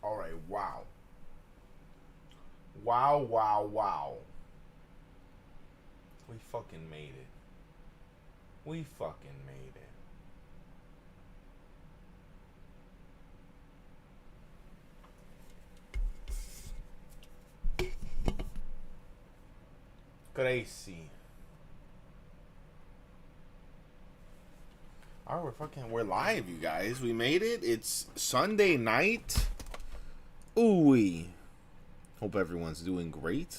Alright, wow. Wow, wow, wow. We fucking made it. We fucking made it. Crazy. Alright, we're live, you guys. We made it. It's Sunday night. Ooh. Hope everyone's doing great.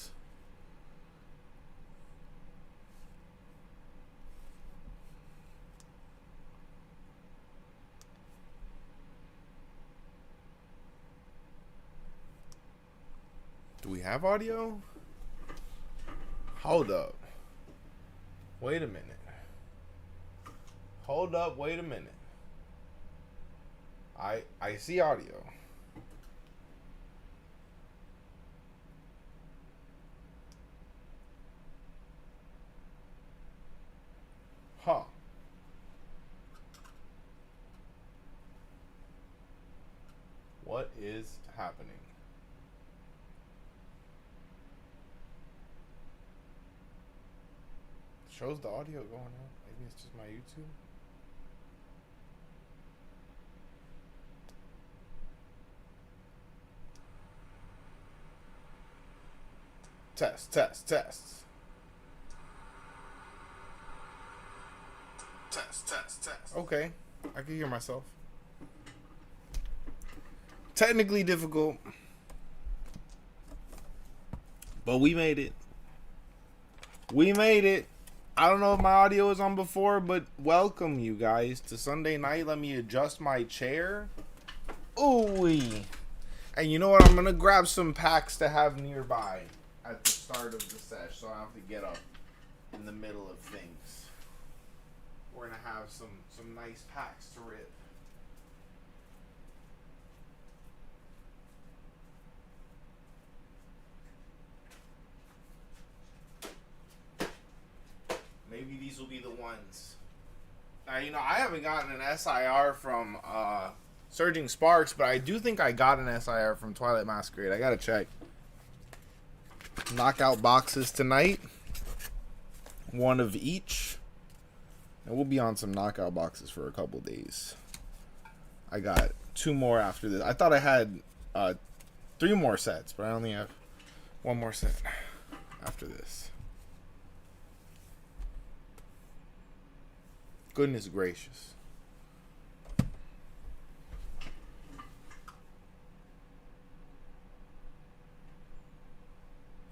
Do we have audio? Hold up. Wait a minute. Hold up, wait a minute. I see audio. Huh. What is happening? Shows the audio going on. Maybe it's just my YouTube. Test, test, test. Test, test, test. Okay. I can hear myself. Technically difficult. But we made it. We made it. I don't know if my audio was on before, but welcome you guys to Sunday night. Let me adjust my chair. Ooh. And you know what? I'm going to grab some packs to have nearby at the start of the sesh, so I don't have to get up in the middle of things. We're going to have some nice packs to rip. Maybe these will be the ones. Now, you know, I haven't gotten an SIR from Surging Sparks, but I do think I got an SIR from Twilight Masquerade. I gotta check. Knockout boxes tonight. One of each. And we'll be on some knockout boxes for a couple days. I got 2 more after this. I thought I had 3 more sets, but I only have 1 more set after this. Goodness gracious.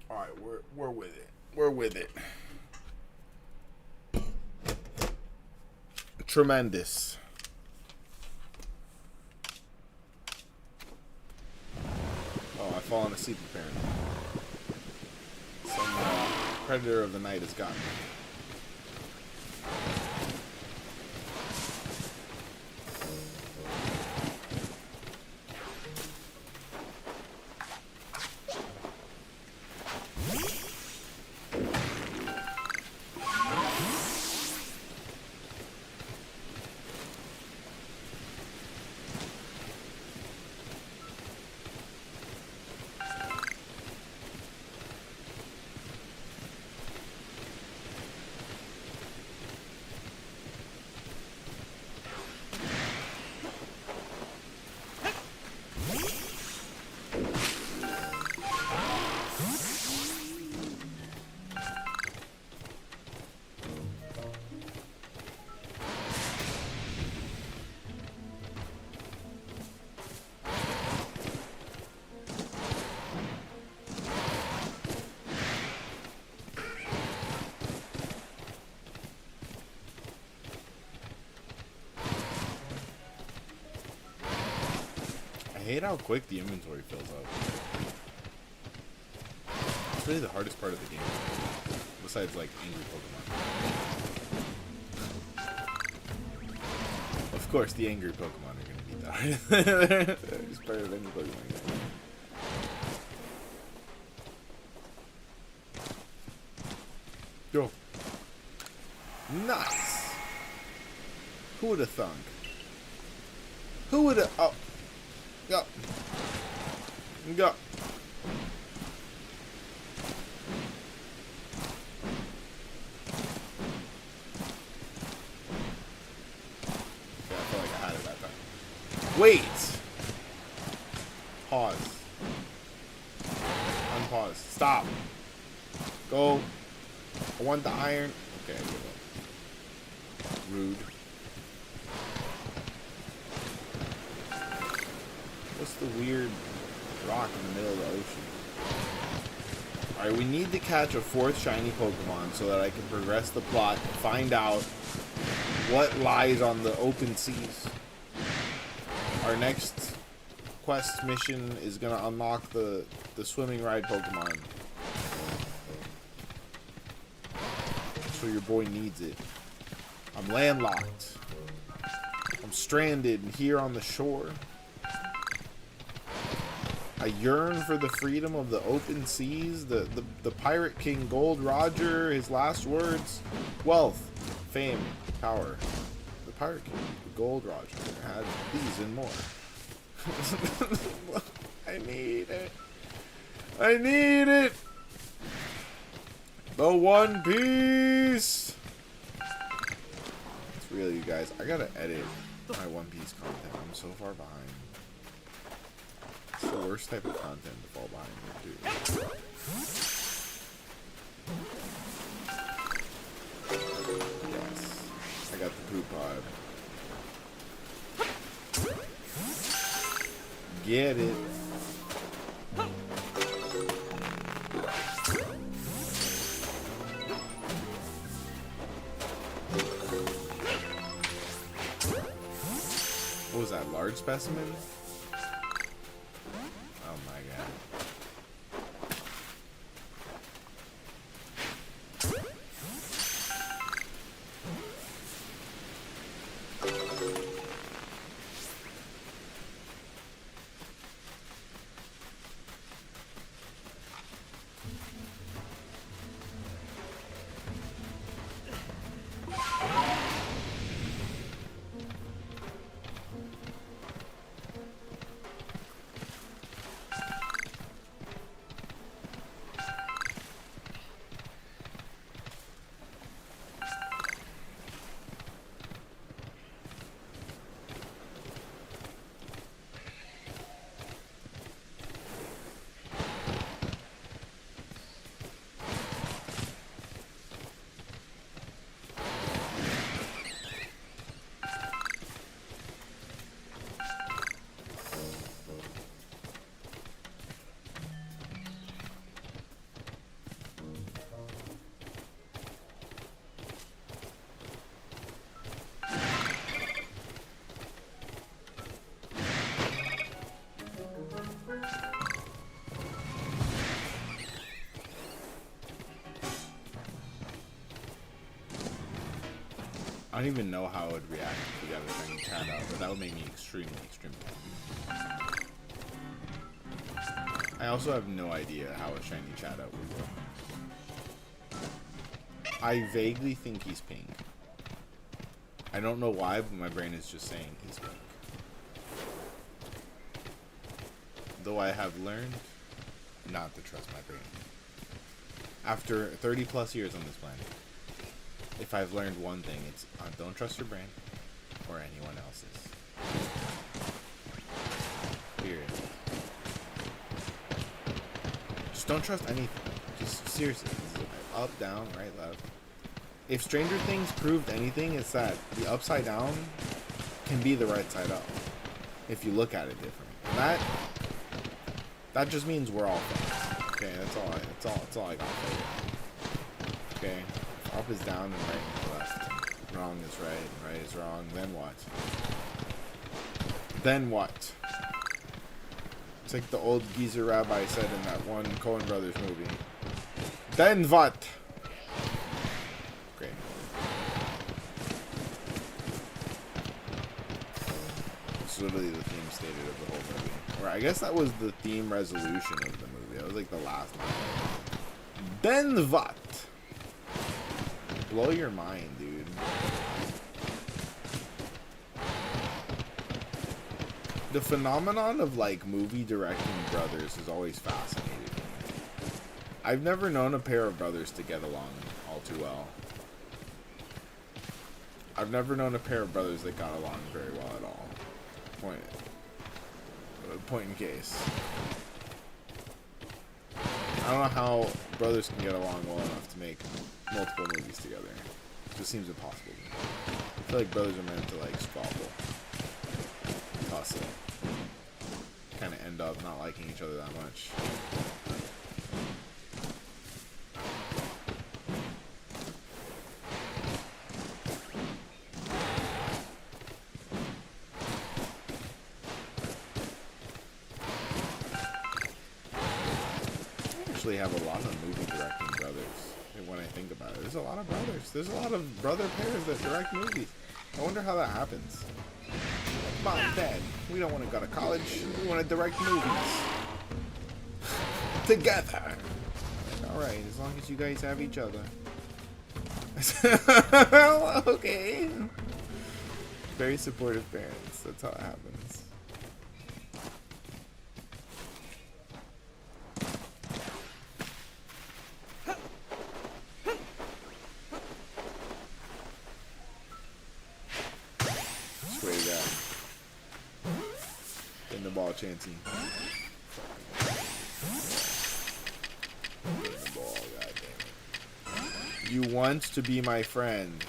All right, we're with it. We're with it. Tremendous. Oh, I've fallen asleep apparently. Some predator of the night has gotten me. I hate how quick the inventory fills up. It's really the hardest part of the game. Besides, like, angry Pokemon. Of course, the angry Pokemon are going to beat the hardest. They're just part of any Pokemon game. Go. Nice. Who would have thunk? Who would have... Oh. Go. Go. Okay, I feel like I had it that time. Wait. Pause. Unpause. Stop. Go. I want the iron. Okay, I give up. Rude. What's the weird rock in the middle of the ocean? Alright, we need to catch a 4th shiny Pokemon so that I can progress the plot and find out what lies on the open seas. Our next quest mission is going to unlock the swimming ride Pokemon. So your boy needs it. I'm landlocked. I'm stranded here on the shore. I yearn for the freedom of the open seas. The Pirate King Gold Roger, his last words: wealth, fame, power. The Pirate King Gold Roger had these and more. I need it. I need it. The One Piece. It's really, you guys, I gotta edit my One Piece content. I'm so far behind. It's the worst type of content to fall behind with, dude. Yes. I got the poop pod. Get it. What was that, large specimen? Oh my god. I don't even know how it would react if we got a shiny cat out, but that would make me extremely, extremely happy. I also have no idea how a shiny chat out would work. I vaguely think he's pink. I don't know why, but my brain is just saying he's pink. Though I have learned not to trust my brain. After 30 plus years on this planet, if I've learned one thing, it's don't trust your brain or anyone else's. Period. Just don't trust anything. Just seriously. Up, down, right, left. If Stranger Things proved anything, it's that the upside down can be the right side up if you look at it differently. And that just means we're all friends. Okay, that's all I got for you. Okay. Up is down and right is left. Wrong is right and right is wrong. Then what? Then what? It's like the old geezer rabbi said in that one Coen Brothers movie. Then what? Okay. It's literally the theme stated of the whole movie. Or I guess that was the theme resolution of the movie. That was like the last one. Then what? Blow your mind, dude. The phenomenon of like movie directing brothers is always fascinating me. I've never known a pair of brothers to get along all too well. I've never known a pair of brothers that got along very well at all. Point in case. I don't know how brothers can get along well enough to make multiple movies together. It just seems impossible to me. I feel like brothers are meant to like squabble, tussle, kind of end up not liking each other that much. Have a lot of movie directing brothers when I think about it. There's a lot of brothers. There's a lot of brother pairs that direct movies. I wonder how that happens. Mom and Dad, we don't want to go to college. We want to direct movies together. Like, all right, as long as you guys have each other. Okay. Very supportive parents. That's how it happens. Chancy. Ball, goddammit. You want to be my friend.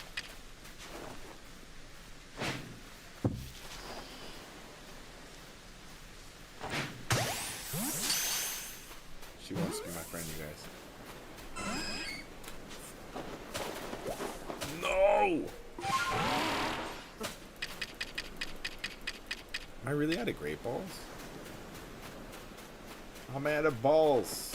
She wants to be my friend, you guys. No! Am I really out of great balls? I'm out of balls.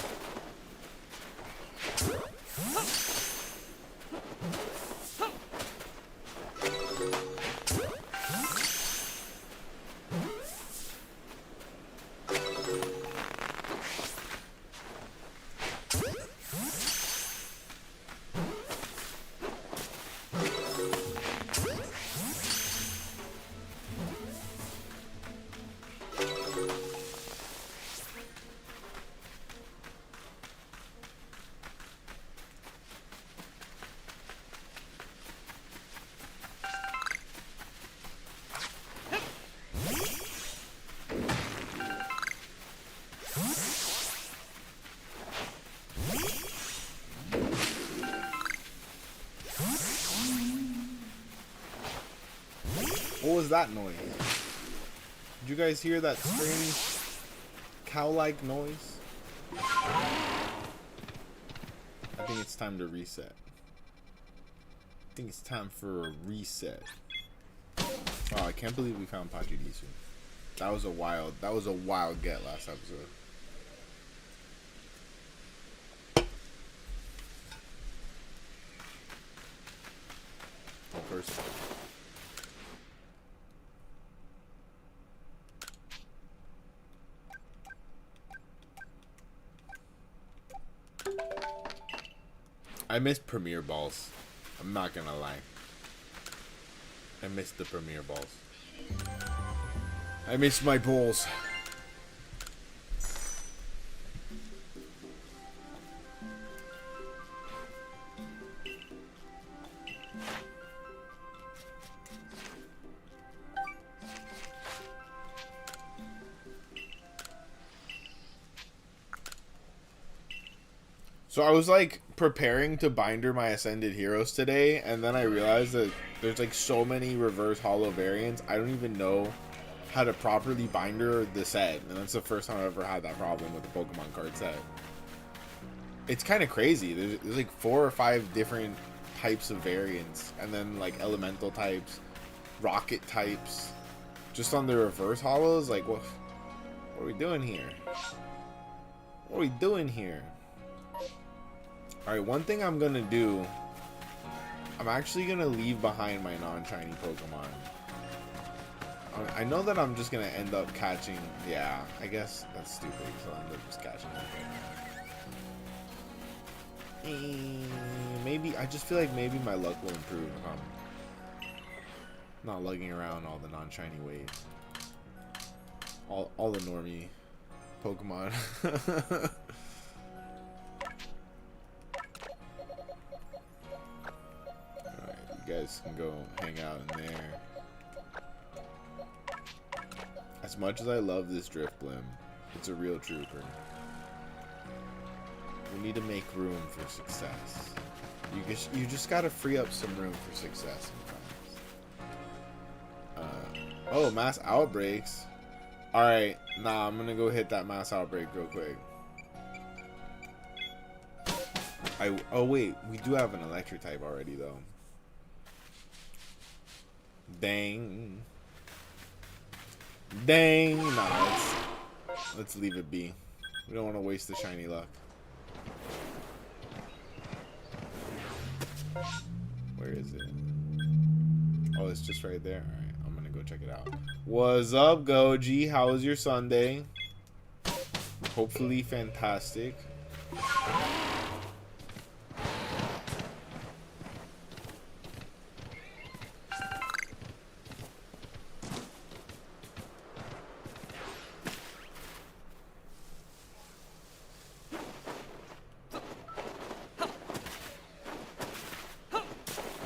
What was that noise? Did you guys hear that strange cow-like noise? I think it's time to reset. I think it's time for a reset. Oh, I can't believe we found Pachirisu. That was a wild get last episode. Well, first. I miss Premier Balls. I'm not gonna lie. I miss the Premier Balls. I miss my balls. So I was like preparing to binder my Ascended Heroes today, and then I realized that there's like so many reverse holo variants, I don't even know how to properly binder the set. And that's the first time I've ever had that problem with the Pokemon card set. It's kind of crazy. There's like 4 or 5 different types of variants, and then like elemental types, rocket types, just on the reverse holos. Like, what are we doing here? What are we doing here? Alright, one thing I'm gonna do, I'm actually gonna leave behind my non-shiny Pokemon. I know that I'm just gonna end up catching, yeah, I guess that's stupid, so I'll end up just catching them. Maybe, I just feel like maybe my luck will improve if I'm not lugging around all the non-shiny waves. All the normie Pokemon. Alright, you guys can go hang out in there. As much as I love this Drifblim, it's a real trooper. We need to make room for success. You just gotta free up some room for success sometimes. Oh, mass outbreaks. Alright, nah, I'm gonna go hit that mass outbreak real quick. Oh wait, we do have an electric type already though. Dang. Dang. Nah, let's leave it be. We don't want to waste the shiny luck. Where is it? Oh, it's just right there. Alright, I'm gonna go check it out. What's up, Goji? How was your Sunday? Hopefully fantastic.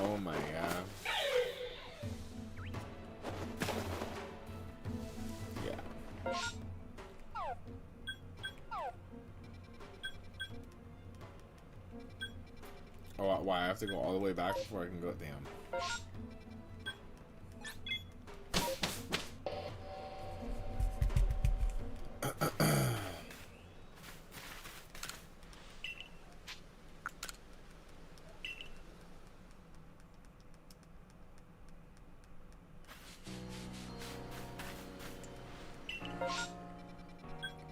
Oh my god. Yeah. Oh, why? I have to go all the way back before I can go? Damn.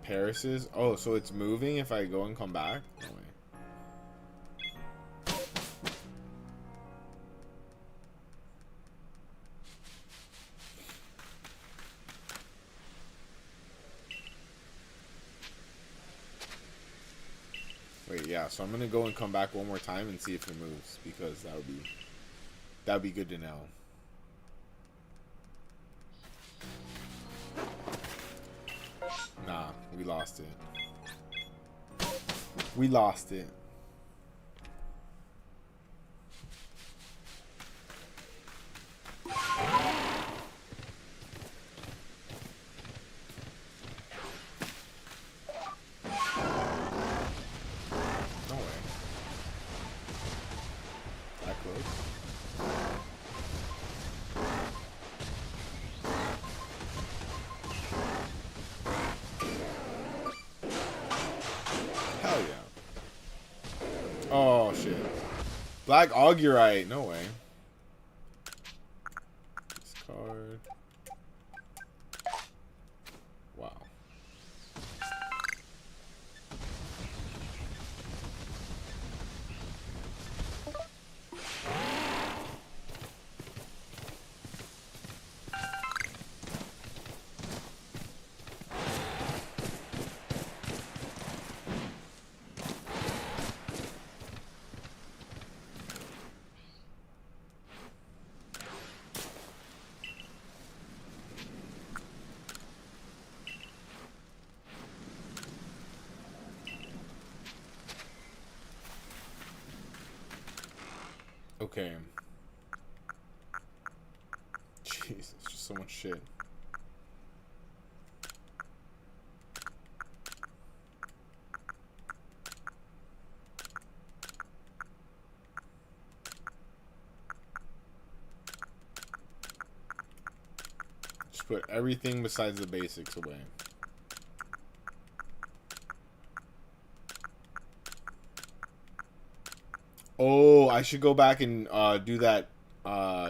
Paris's? Oh, so it's moving if I go and come back? No way. Wait, yeah, so I'm gonna go and come back one more time and see if it moves, because that would be good to know. Nah, we lost it. We lost it. No way. That close. Hell yeah. Oh shit. Black Augurite. No way. This card. Wow. Okay. Jesus, just so much shit. Just put everything besides the basics away. Oh, I should go back and do that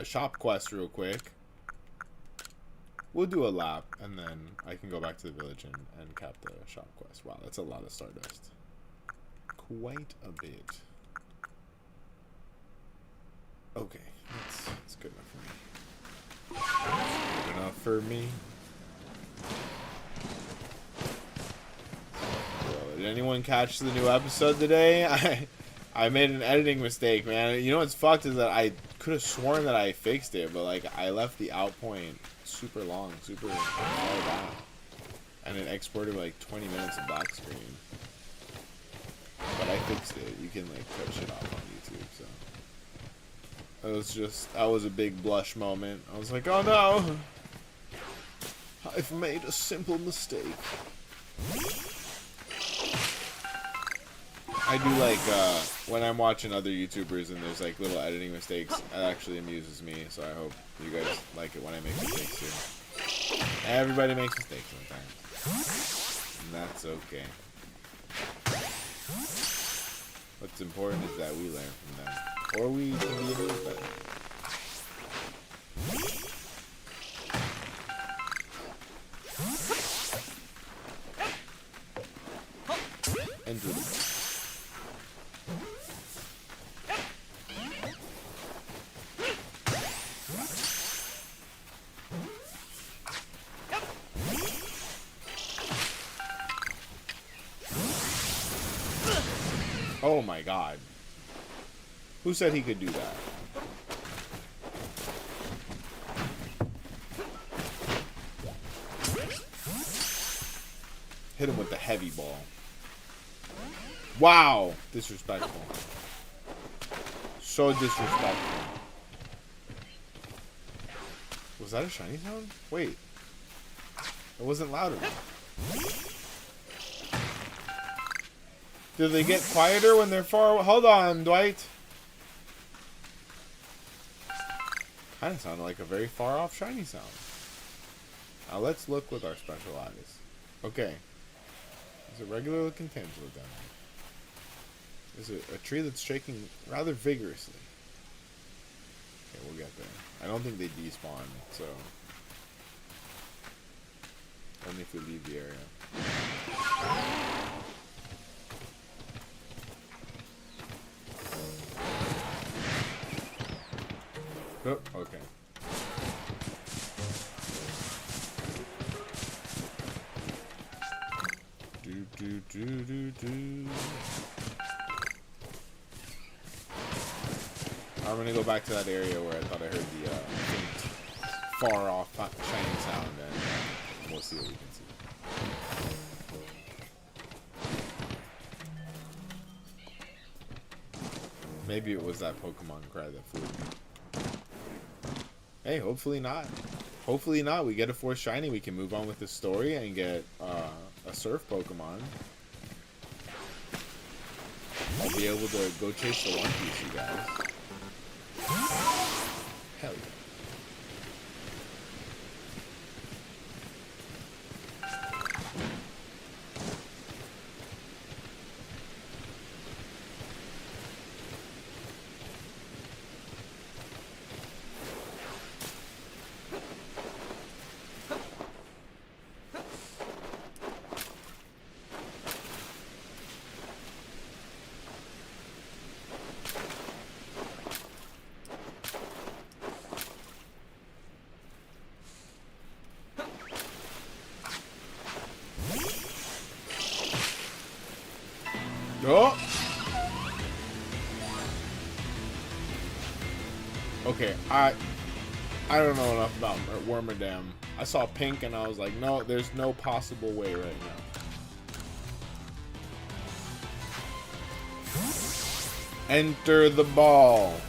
shop quest real quick. We'll do a lap, and then I can go back to the village and cap the shop quest. Wow, that's a lot of Stardust. Quite a bit. Okay, that's good enough for me. Good enough for me. Well, did anyone catch the new episode today? I made an editing mistake, man. You know what's fucked is that I could have sworn that I fixed it, but like I left the out point super long, super far back. And it exported like 20 minutes of black screen. But I fixed it. You can like cut shit off on YouTube, so. It was just, that was a big blush moment. I was like, oh no! I've made a simple mistake. I do like, when I'm watching other YouTubers and there's like little editing mistakes, it actually amuses me, so I hope you guys like it when I make mistakes too. Everybody makes mistakes sometimes. And that's okay. What's important is that we learn from them. Or we can be a little better. Enter the ball. Oh my god. Who said he could do that? Hit him with the heavy ball. Wow! Disrespectful. So disrespectful. Was that a shiny sound? Wait. It wasn't loud enough. Do they get quieter when they're far away? Hold on, Dwight. Kind of sounded like a very far off shiny sound. Now let's look with our special eyes. Okay. There's a regular looking Tangela down there. There's a tree that's shaking rather vigorously. Okay, we'll get there. I don't think they despawn, so. Only if we leave the area. Oh, okay. I'm gonna go back to that area where I thought I heard the far off shining sound, and we'll see what we can see. Maybe it was that Pokemon cry that flew me. Hey, hopefully not. Hopefully not. We get a 4th shiny, we can move on with the story and get a surf Pokemon. I'll be able to go chase the One Piece, you guys. Hell yeah. Oh! Okay, I don't know enough about Wormadam. I saw pink and I was like, no, there's no possible way right now. Enter the ball.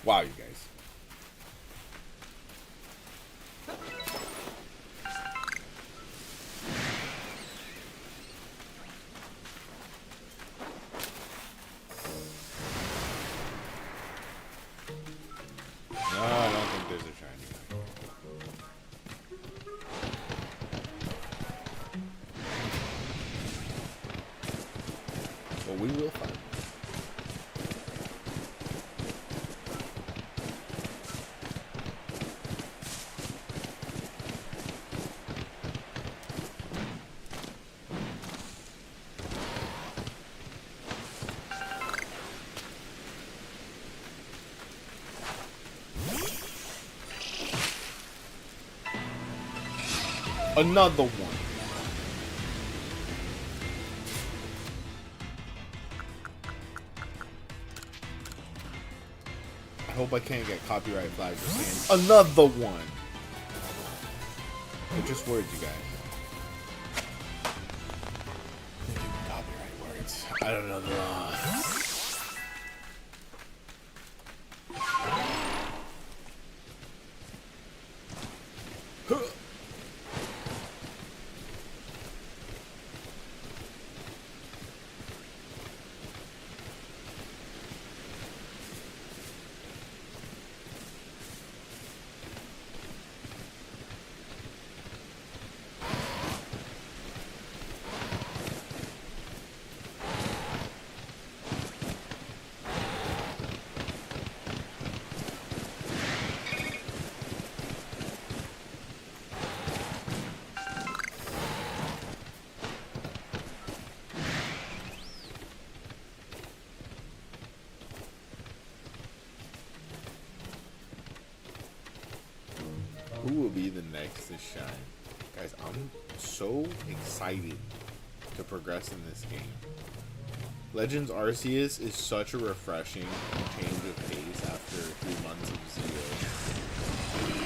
Wow, you guys. We will find it. Another one. I hope I can't get copyright flags for saying another one. They're just words, you guys. Copyright words. I don't know the law. Who will be the next to shine? Guys, I'm so excited to progress in this game. Legends Arceus is such a refreshing change of pace after 3 months of Zero.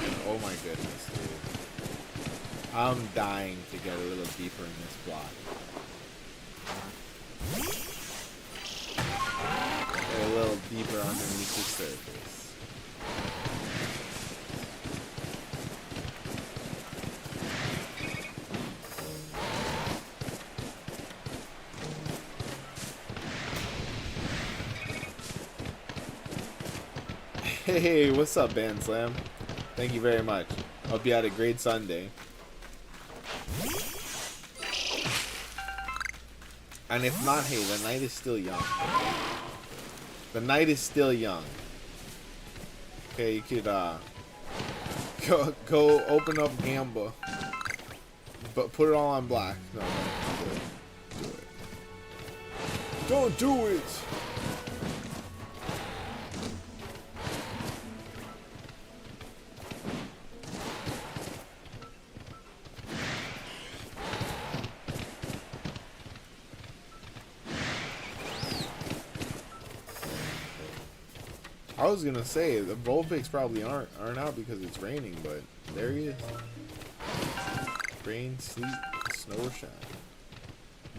And oh my goodness, dude. I'm dying to get a little deeper in this block. Get a little deeper underneath the surface. Hey, what's up, Band Slam? Thank you very much. Hope you had a great Sunday. And if not, hey, the night is still young. The night is still young. Okay, you could go open up Gamba, but put it all on black. No, do it. Don't do it. I was gonna say the Vulpix probably aren't out because it's raining, but there he is. Rain, sleet, snow, or shine.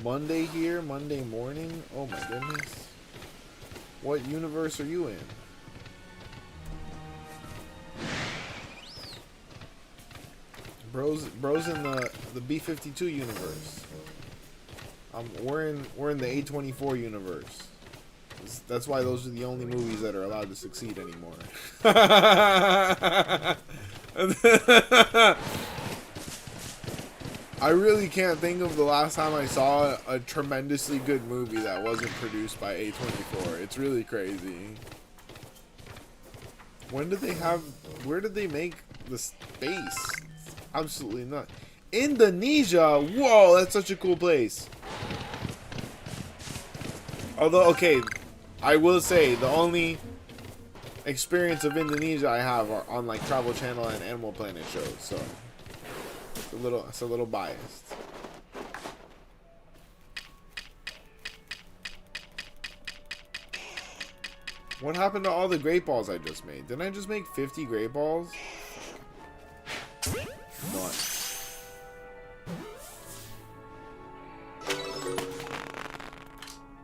Monday here, Monday morning. Oh my goodness. What universe are you in? Bro's in the B-52 universe. We're in the A24 universe. That's why those are the only movies that are allowed to succeed anymore. I really can't think of the last time I saw a tremendously good movie that wasn't produced by A24. It's really crazy. Where did they make the space? Absolutely not. Indonesia! Whoa, that's such a cool place. Although, okay, I will say the only experience of Indonesia I have are on like Travel Channel and Animal Planet shows, so it's a little biased. What happened to all the great balls I just made? Didn't I just make 50 great balls? Not.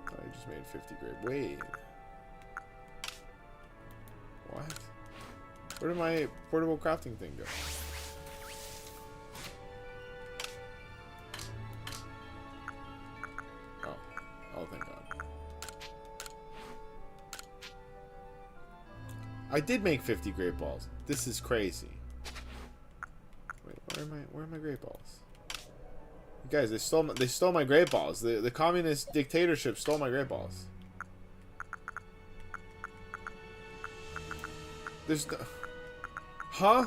I just made 50 great. Wait. What? Where did my portable crafting thing go? Oh, thank God. I did make 50 great balls. This is crazy. Wait, where are my great balls? You guys, they stole my great balls. The communist dictatorship stole my great balls. There's no... Huh?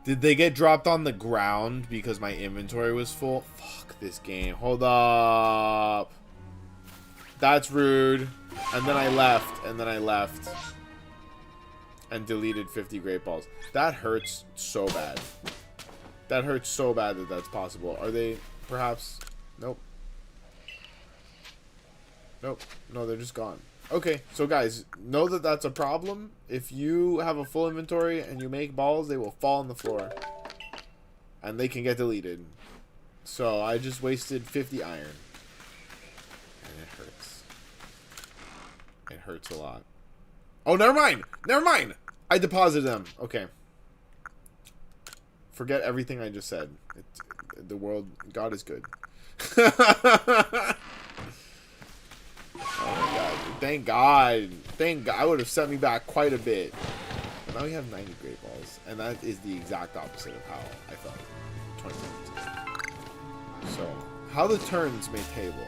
Did they get dropped on the ground because my inventory was full? Fuck this game. Hold up. That's rude. And then I left. And deleted 50 great balls. That hurts so bad. That hurts so bad that that's possible. Are they perhaps... Nope. Nope. No, they're just gone. Okay, so guys, know that that's a problem. If you have a full inventory and you make balls, they will fall on the floor. And they can get deleted. So I just wasted 50 iron. And it hurts. It hurts a lot. Oh, never mind! Never mind! I deposited them. Okay. Forget everything I just said. The world... God is good. Oh my god. Thank God. Thank God. I would have set me back quite a bit. But now we have 90 great balls. And that is the exact opposite of how I felt. 2017. So, how the turns may table.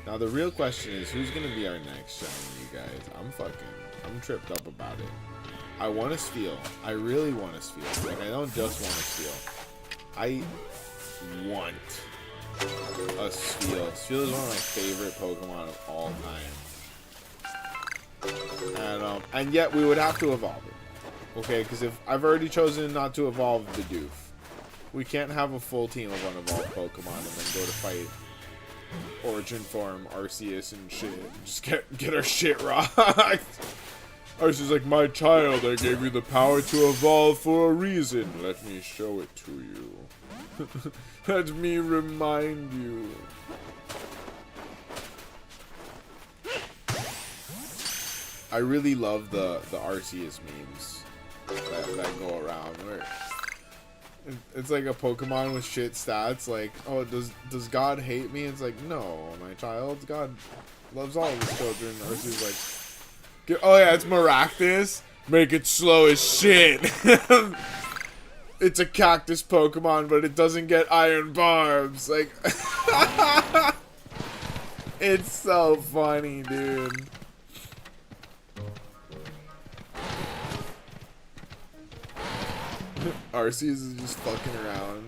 Now the real question is, who's gonna be our next shiny, you guys? I'm tripped up about it. I want to steal. I really want to steal. Like, I don't just want to steal. I want a steal. Steal is one of my favorite Pokemon of all time. And yet we would have to evolve it. Okay, because if I've already chosen not to evolve the Doof, we can't have a full team of unevolved Pokemon and then go to fight Origin Form, Arceus, and shit. Just get our shit rocked. Arceus is like, my child, I gave you the power to evolve for a reason. Let me show it to you. Let me remind you. I really love the Arceus memes that go around where it's like a Pokemon with shit stats, like, oh, does God hate me? It's like, no, my child, God loves all of his children. Arceus like, oh yeah, it's Maractus. Make it slow as shit. It's a cactus Pokemon, but it doesn't get iron barbs. Like, it's so funny, dude. Arceus is just fucking around.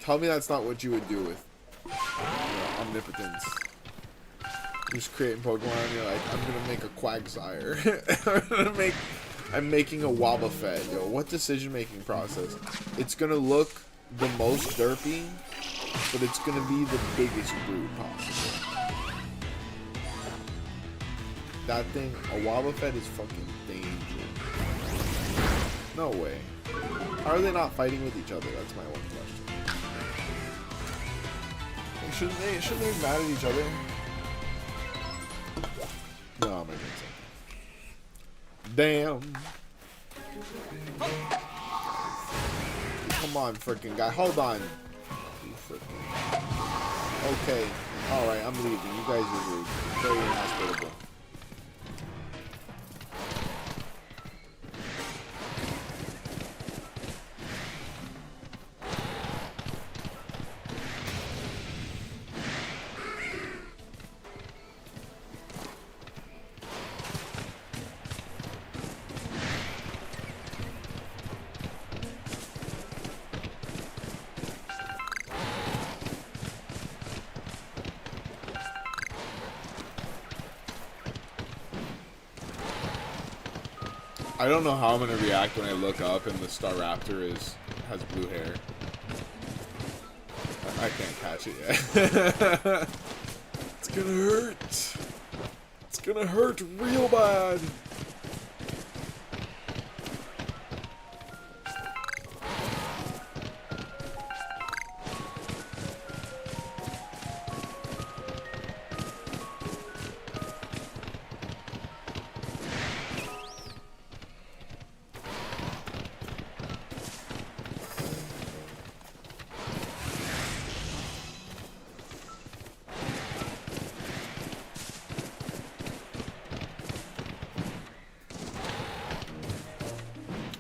Tell me that's not what you would do with, you know, omnipotence. Just creating Pokemon and you're like, I'm gonna make a Quagsire. I'm making a Wobbuffet. Yo, what decision-making process? It's gonna look the most derpy, but it's gonna be the biggest brood possible. That thing, a Wobbuffet is fucking dangerous. No way. How are they not fighting with each other? That's my one question. Shouldn't they be mad at each other? No, I'm gonna get something. Damn. Come on, freaking guy. Hold on. Okay. Alright, I'm leaving. You guys are rude. Very inhospitable. I don't know how I'm gonna react when I look up and the Staraptor has blue hair. I can't catch it yet. It's gonna hurt. It's gonna hurt real bad.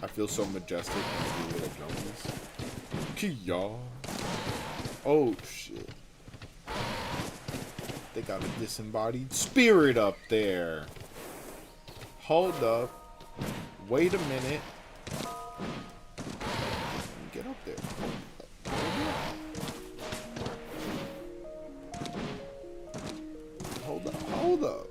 I feel so majestic when I do little jumps. Kia. Oh shit. They got a disembodied spirit up there. Hold up. Wait a minute. Get up there. Hold up. Hold up.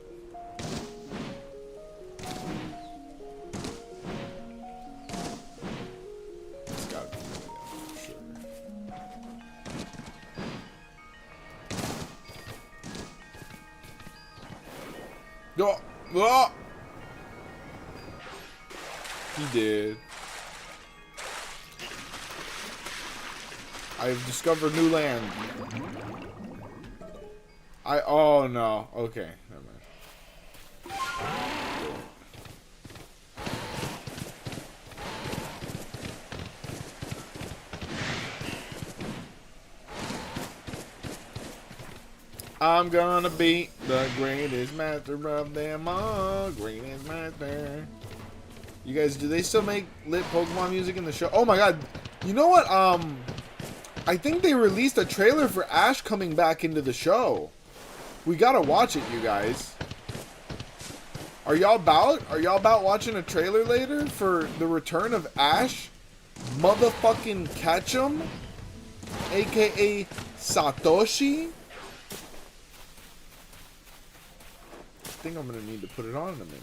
go. Oh! He did. I've discovered new land. Oh no. Okay, never mind. I'm gonna be the greatest master of them all. Greatest master. You guys, do they still make lit Pokemon music in the show? Oh my god. You know what? I think they released a trailer for Ash coming back into the show. We gotta watch it, you guys. Are y'all about watching a trailer later for the return of Ash? Motherfucking Ketchum? AKA Satoshi? I think I'm gonna need to put it on in a minute.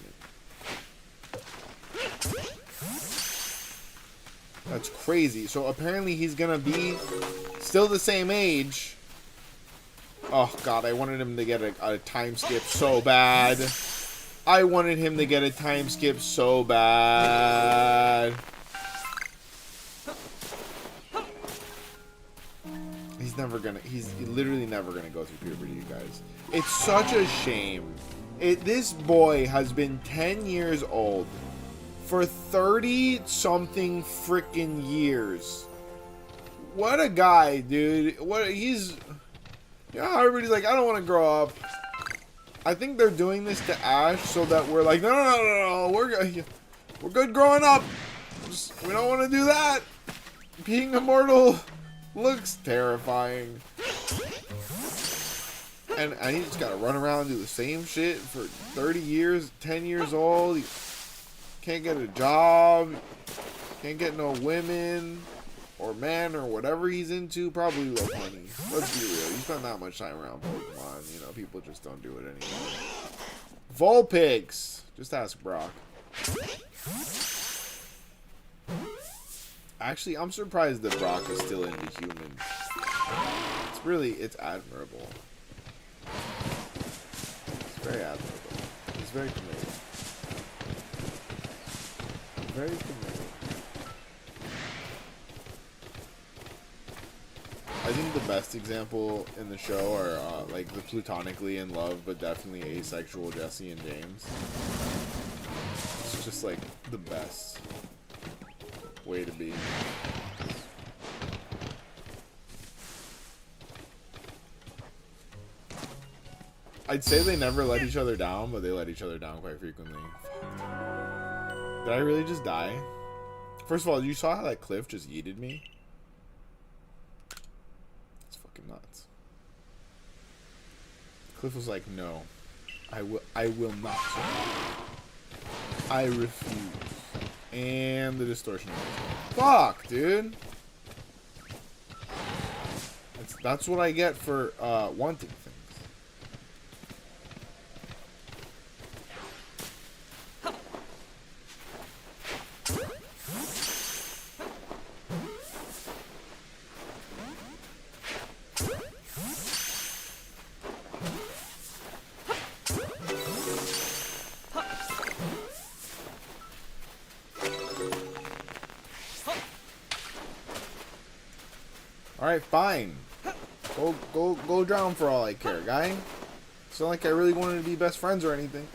That's crazy. So apparently he's gonna be still the same age. Oh god, I wanted him to get a time skip so bad. I wanted him to get a time skip so bad. He's literally never gonna go through puberty, you guys. It's such a shame. This boy has been 10 years old for 30-something freaking years. What a guy, dude. You know how everybody's like, I don't want to grow up. I think they're doing this to Ash so that we're like, no, we're good growing up. We don't want to do that. Being immortal looks terrifying. And he just gotta run around and do the same shit for 30 years, 10 years old. He can't get a job, can't get no women or men or whatever he's into. Probably love money. Let's be real. You spend that much time around Pokemon, you know, people just don't do it anymore. Vulpix. Just ask Brock. Actually, I'm surprised that Brock is still into humans. It's admirable. It's very admirable. He's very committed. Very committed. I think the best example in the show are like the platonically in love but definitely asexual Jesse and James. It's just like the best way to be. I'd say they never let each other down, but they let each other down quite frequently. Did I really just die? First of all, you saw how that cliff just yeeted me? It's fucking nuts. Cliff was like, no. I will not. I refuse. And the distortion. Fuck, dude. That's what I get for wanting things. Alright, fine. Go drown for all I care, guy. It's not like I really wanted to be best friends or anything.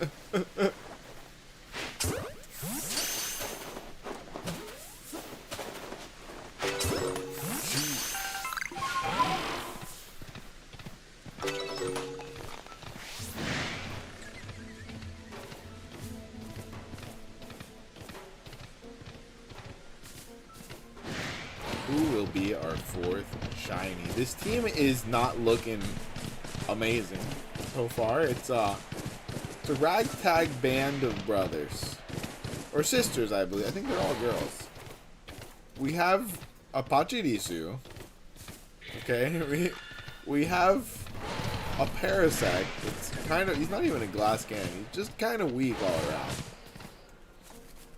Who will be our fourth shiny? This team is not looking amazing so far. It's a ragtag band of brothers or sisters, I believe. I think they're all girls. We have a Pachirisu. Okay, we have a Parasect. It's he's not even a glass cannon. He's just kind of weak all around.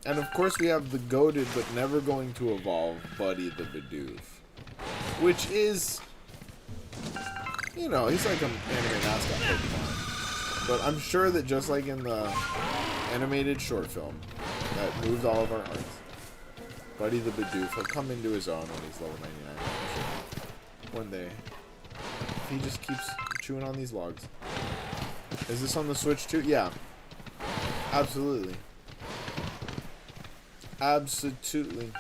And of course we have the goated but never going to evolve Buddy the Bidoof. Which is, you know, he's like an anime mascot Pokemon. But I'm sure that just like in the animated short film that moved all of our hearts, Buddy the Bidoof, he'll come into his own when he's level 99. I'm sure. One day. If he just keeps chewing on these logs. Is this on the Switch too? Yeah. Absolutely. Absolutely.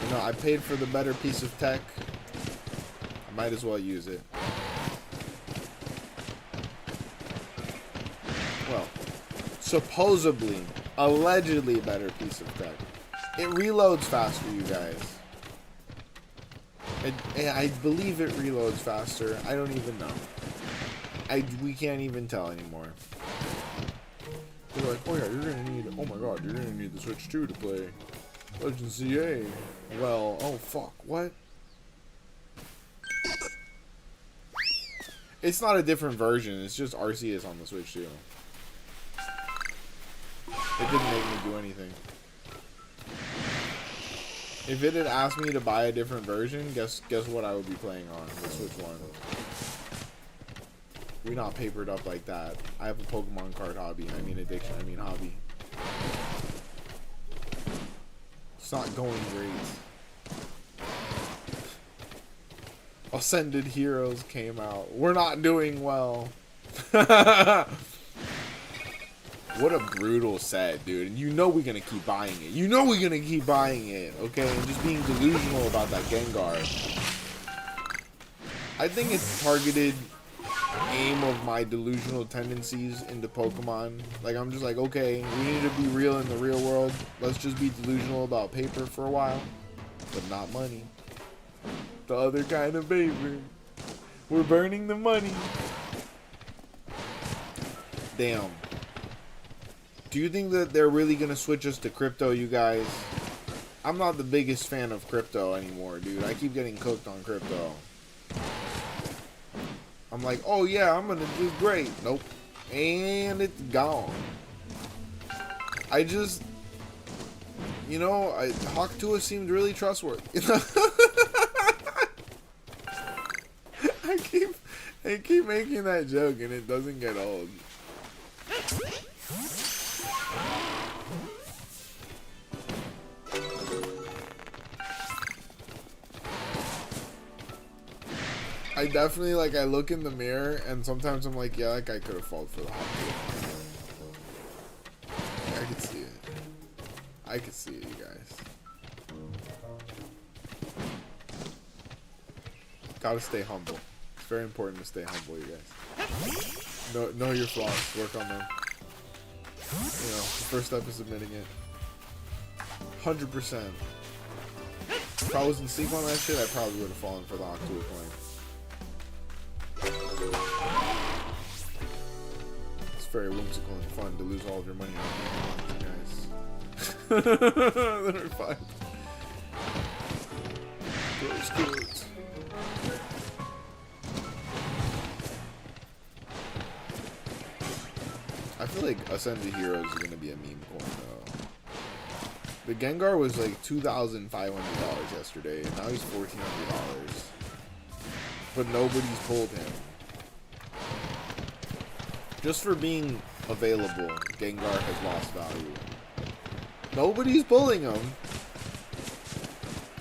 You know, I paid for the better piece of tech. I might as well use it. Well, supposedly, allegedly better piece of tech. It reloads faster, you guys. I believe it reloads faster. I don't even know. We can't even tell anymore. They're like, oh yeah, you're gonna need. Oh my god, you're gonna need the Switch 2 to play Legends CA. Well, oh fuck, what? It's not a different version. It's just Arceus on the Switch 2. It didn't make me do anything. If it had asked me to buy a different version, guess what I would be playing on the Switch 1. We're not papered up like that. I have a Pokemon card hobby. I mean addiction. I mean hobby. It's not going great. Ascended Heroes came out. We're not doing well. What a brutal set, dude. And you know we're going to keep buying it. You know we're going to keep buying it, okay? And just being delusional about that Gengar. I think it's targeted aim of my delusional tendencies into Pokemon. Like, I'm just like, okay, we need to be real in the real world. Let's just be delusional about paper for a while. But not money. The other kind of paper. We're burning the money. Damn. Do you think that they're really going to switch us to crypto, you guys? I'm not the biggest fan of crypto anymore, dude. I keep getting cooked on crypto. I'm like, oh yeah, I'm going to do great. Nope. And it's gone. I just, you know, Hawk Tua seemed really trustworthy. I keep making that joke and it doesn't get old. I definitely, like, I look in the mirror and sometimes I'm like, yeah, that guy could have fallen for the Hawk. I could see it. I could see it, you guys. Gotta stay humble. It's very important to stay humble, you guys. Know your flaws. Work on them. You know, the first step is admitting it. 100%. If I was in sleep on that shit, I probably would have fallen for the Hawk Tua coin. It's very whimsical and fun to lose all of your money on you guys. Then we're fine. Those kids. I feel like Ascended Heroes is gonna be a meme coin though. The Gengar was like $2,500 yesterday, and now he's $1,400. But nobody's pulled him. Just for being available, Gengar has lost value. Nobody's pulling him.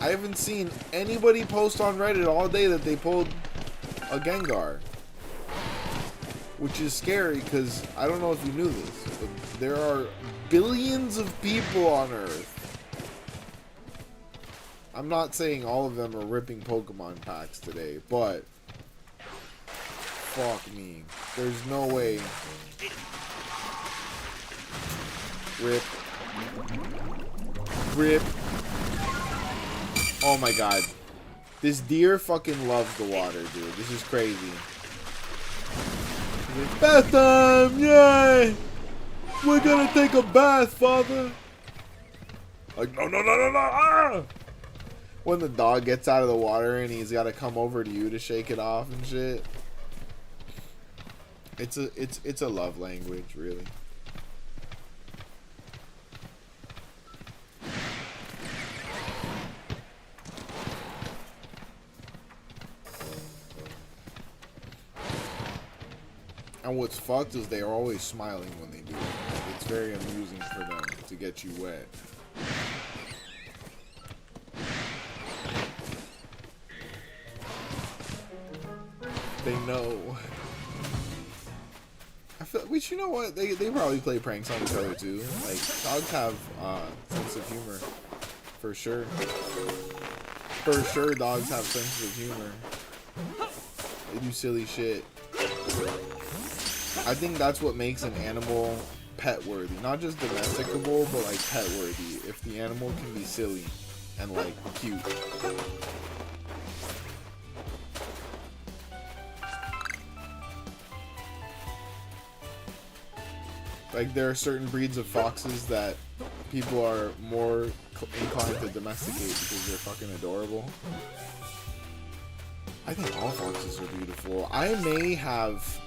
I haven't seen anybody post on Reddit all day that they pulled a Gengar. Which is scary because I don't know if you knew this, but there are billions of people on Earth. I'm not saying all of them are ripping Pokemon packs today, but fuck me. There's no way. Rip. Rip. Oh my god. This deer fucking loves the water, dude. This is crazy. Like, bath time! Yay! We're gonna take a bath, father! Like, no, no, no, no, no! Ah! When the dog gets out of the water and he's gotta come over to you to shake it off and shit. It's a love language, really. And what's fucked is they are always smiling when they do it. It's very amusing for them to get you wet. They know. I feel, which, you know what? They probably play pranks on each other too. Like, dogs have sense of humor. For sure. For sure, dogs have sense of humor. They do silly shit. I think that's what makes an animal pet worthy. Not just domesticable, but like pet worthy. If the animal can be silly and like cute. Like, there are certain breeds of foxes that people are more inclined to domesticate because they're fucking adorable. I think all foxes are beautiful. I may have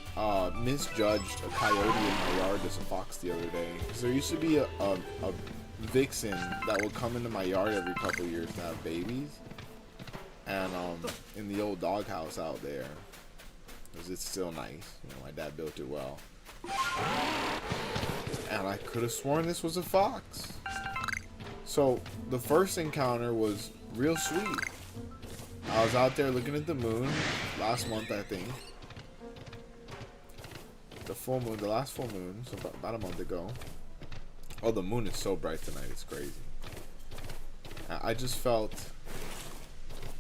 misjudged a coyote in my yard as a fox the other day. Because there used to be a vixen that would come into my yard every couple of years to have babies. And in the old doghouse out there, because it's still nice. You know, my dad built it well. And I could have sworn this was a fox. So the first encounter was real sweet. I was out there looking at the moon last month, I think. The full moon, the last full moon, so about a month ago. Oh, the moon is so bright tonight, it's crazy. I just felt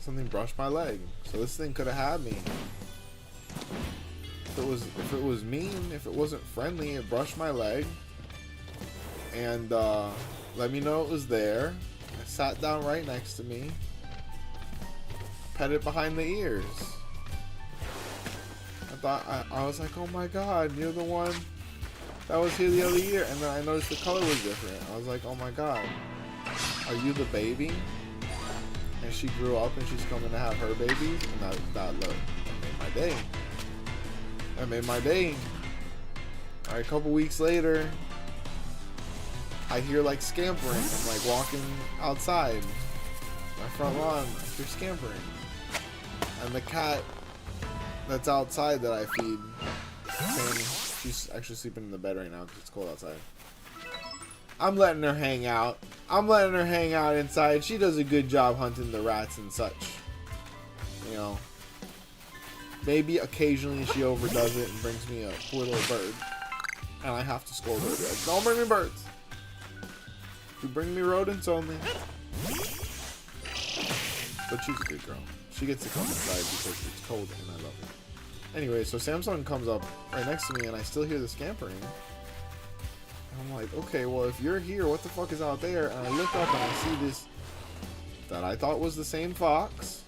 something brush my leg. So this thing could have had me. If it was mean, if it wasn't friendly, it brushed my leg and let me know it was there. I sat down right next to me, pet it behind the ears. I was like, oh my god, you're the one that was here the other year. And then I noticed the color was different. I was like, oh my god, are you the baby? And she grew up and she's coming to have her babies. And that look, that made my day. That made my day. Alright, a couple weeks later, I hear like scampering. I'm like walking outside my front lawn. I hear scampering. And the cat that's outside that I feed, Sammy, she's actually sleeping in the bed right now because it's cold outside. I'm letting her hang out. I'm letting her hang out inside. She does a good job hunting the rats and such. You know. Maybe occasionally she overdoes it and brings me a poor little bird. And I have to scold her. Like, don't bring me birds. You bring me rodents only. But she's a good girl. She gets to come inside because it's cold and I love it. Anyway, so Samsung comes up right next to me and I still hear the scampering. And I'm like, okay, well, if you're here, what the fuck is out there? And I look up and I see this that I thought was the same fox.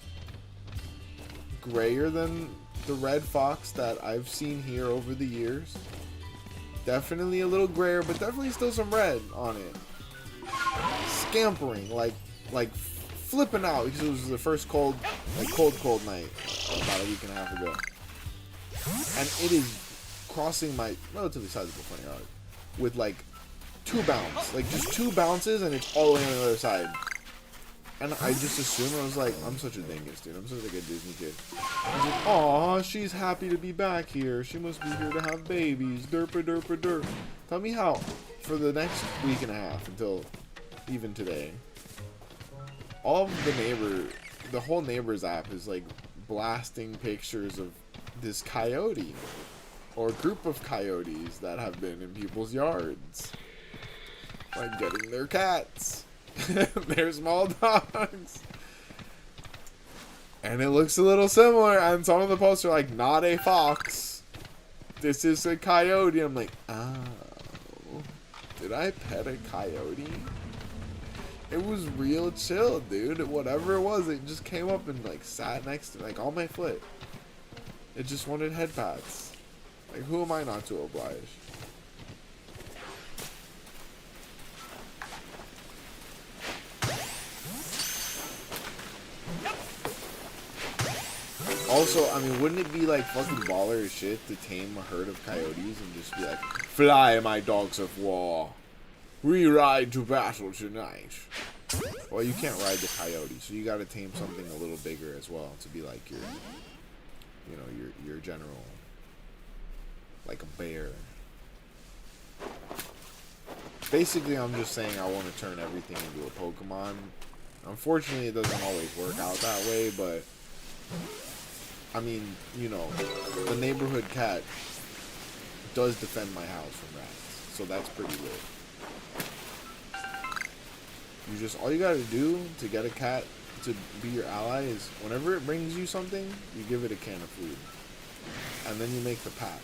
Grayer than the red fox that I've seen here over the years. Definitely a little grayer, but definitely still some red on it. Scampering, like flipping out because it was the first cold night about a week and a half ago. And it is crossing my relatively sizable front yard with like 2 bounds, like just 2 bounces, and it's all the way on the other side. And I just assumed, I was like, I'm such a dingus, dude. I'm such like a Disney kid. I was like, aw, she's happy to be back here. She must be here to have babies. Derpa derpa derp. Tell me how, for the next week and a half until even today, all of the whole Neighbors app is like blasting pictures of this coyote or group of coyotes that have been in people's yards, like getting their cats. They're small dogs. And it looks a little similar. And some of the posts are like, not a fox. This is a coyote. I'm like, oh. Did I pet a coyote? It was real chill, dude. Whatever it was, it just came up and like sat next to me, like on my foot. It just wanted head pats. Like, who am I not to oblige? Also, I mean, wouldn't it be like fucking baller as shit to tame a herd of coyotes and just be like, fly, my dogs of war. We ride to battle tonight. Well, you can't ride the coyote, so you gotta tame something a little bigger as well to be like your, you know, your general like a bear. Basically, I'm just saying I want to turn everything into a Pokemon. Unfortunately, it doesn't always work out that way, but I mean, you know, the neighborhood cat does defend my house from rats, so that's pretty lit. You just, all you gotta do to get a cat to be your ally is whenever it brings you something, you give it a can of food. And then you make the pact.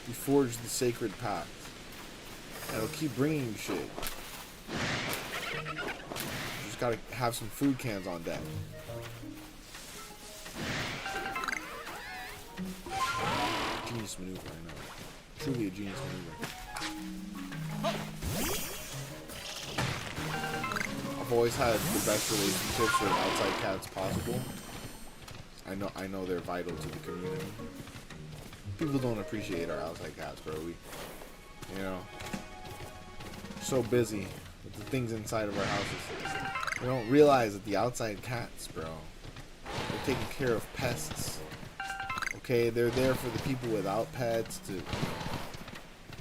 You forge the sacred pact. And it'll keep bringing you shit. You just gotta have some food cans on deck. Genius maneuver, I know. Truly a genius maneuver. I've always had the best relationships with outside cats possible. I know they're vital to the community. People don't appreciate our outside cats, bro. You know, so busy with the things inside of our houses. We don't realize that the outside cats, bro, they're taking care of pests. Okay, they're there for the people without pets to, you know,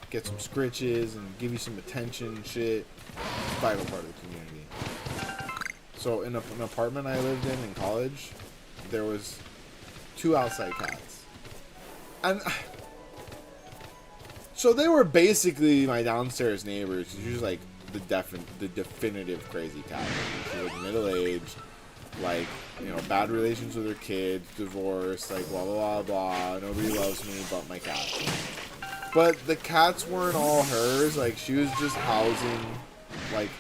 get some scritches and give you some attention and shit. It's a vital part of the community. So in an apartment I lived in college, there was 2 outside cats. And so they were basically my downstairs neighbors. She was like the definitive crazy cat. She was middle-aged, like, you know, bad relations with her kids, divorced, like blah blah blah blah. Nobody loves me but my cat. But the cats weren't all hers. Like, she was just housing like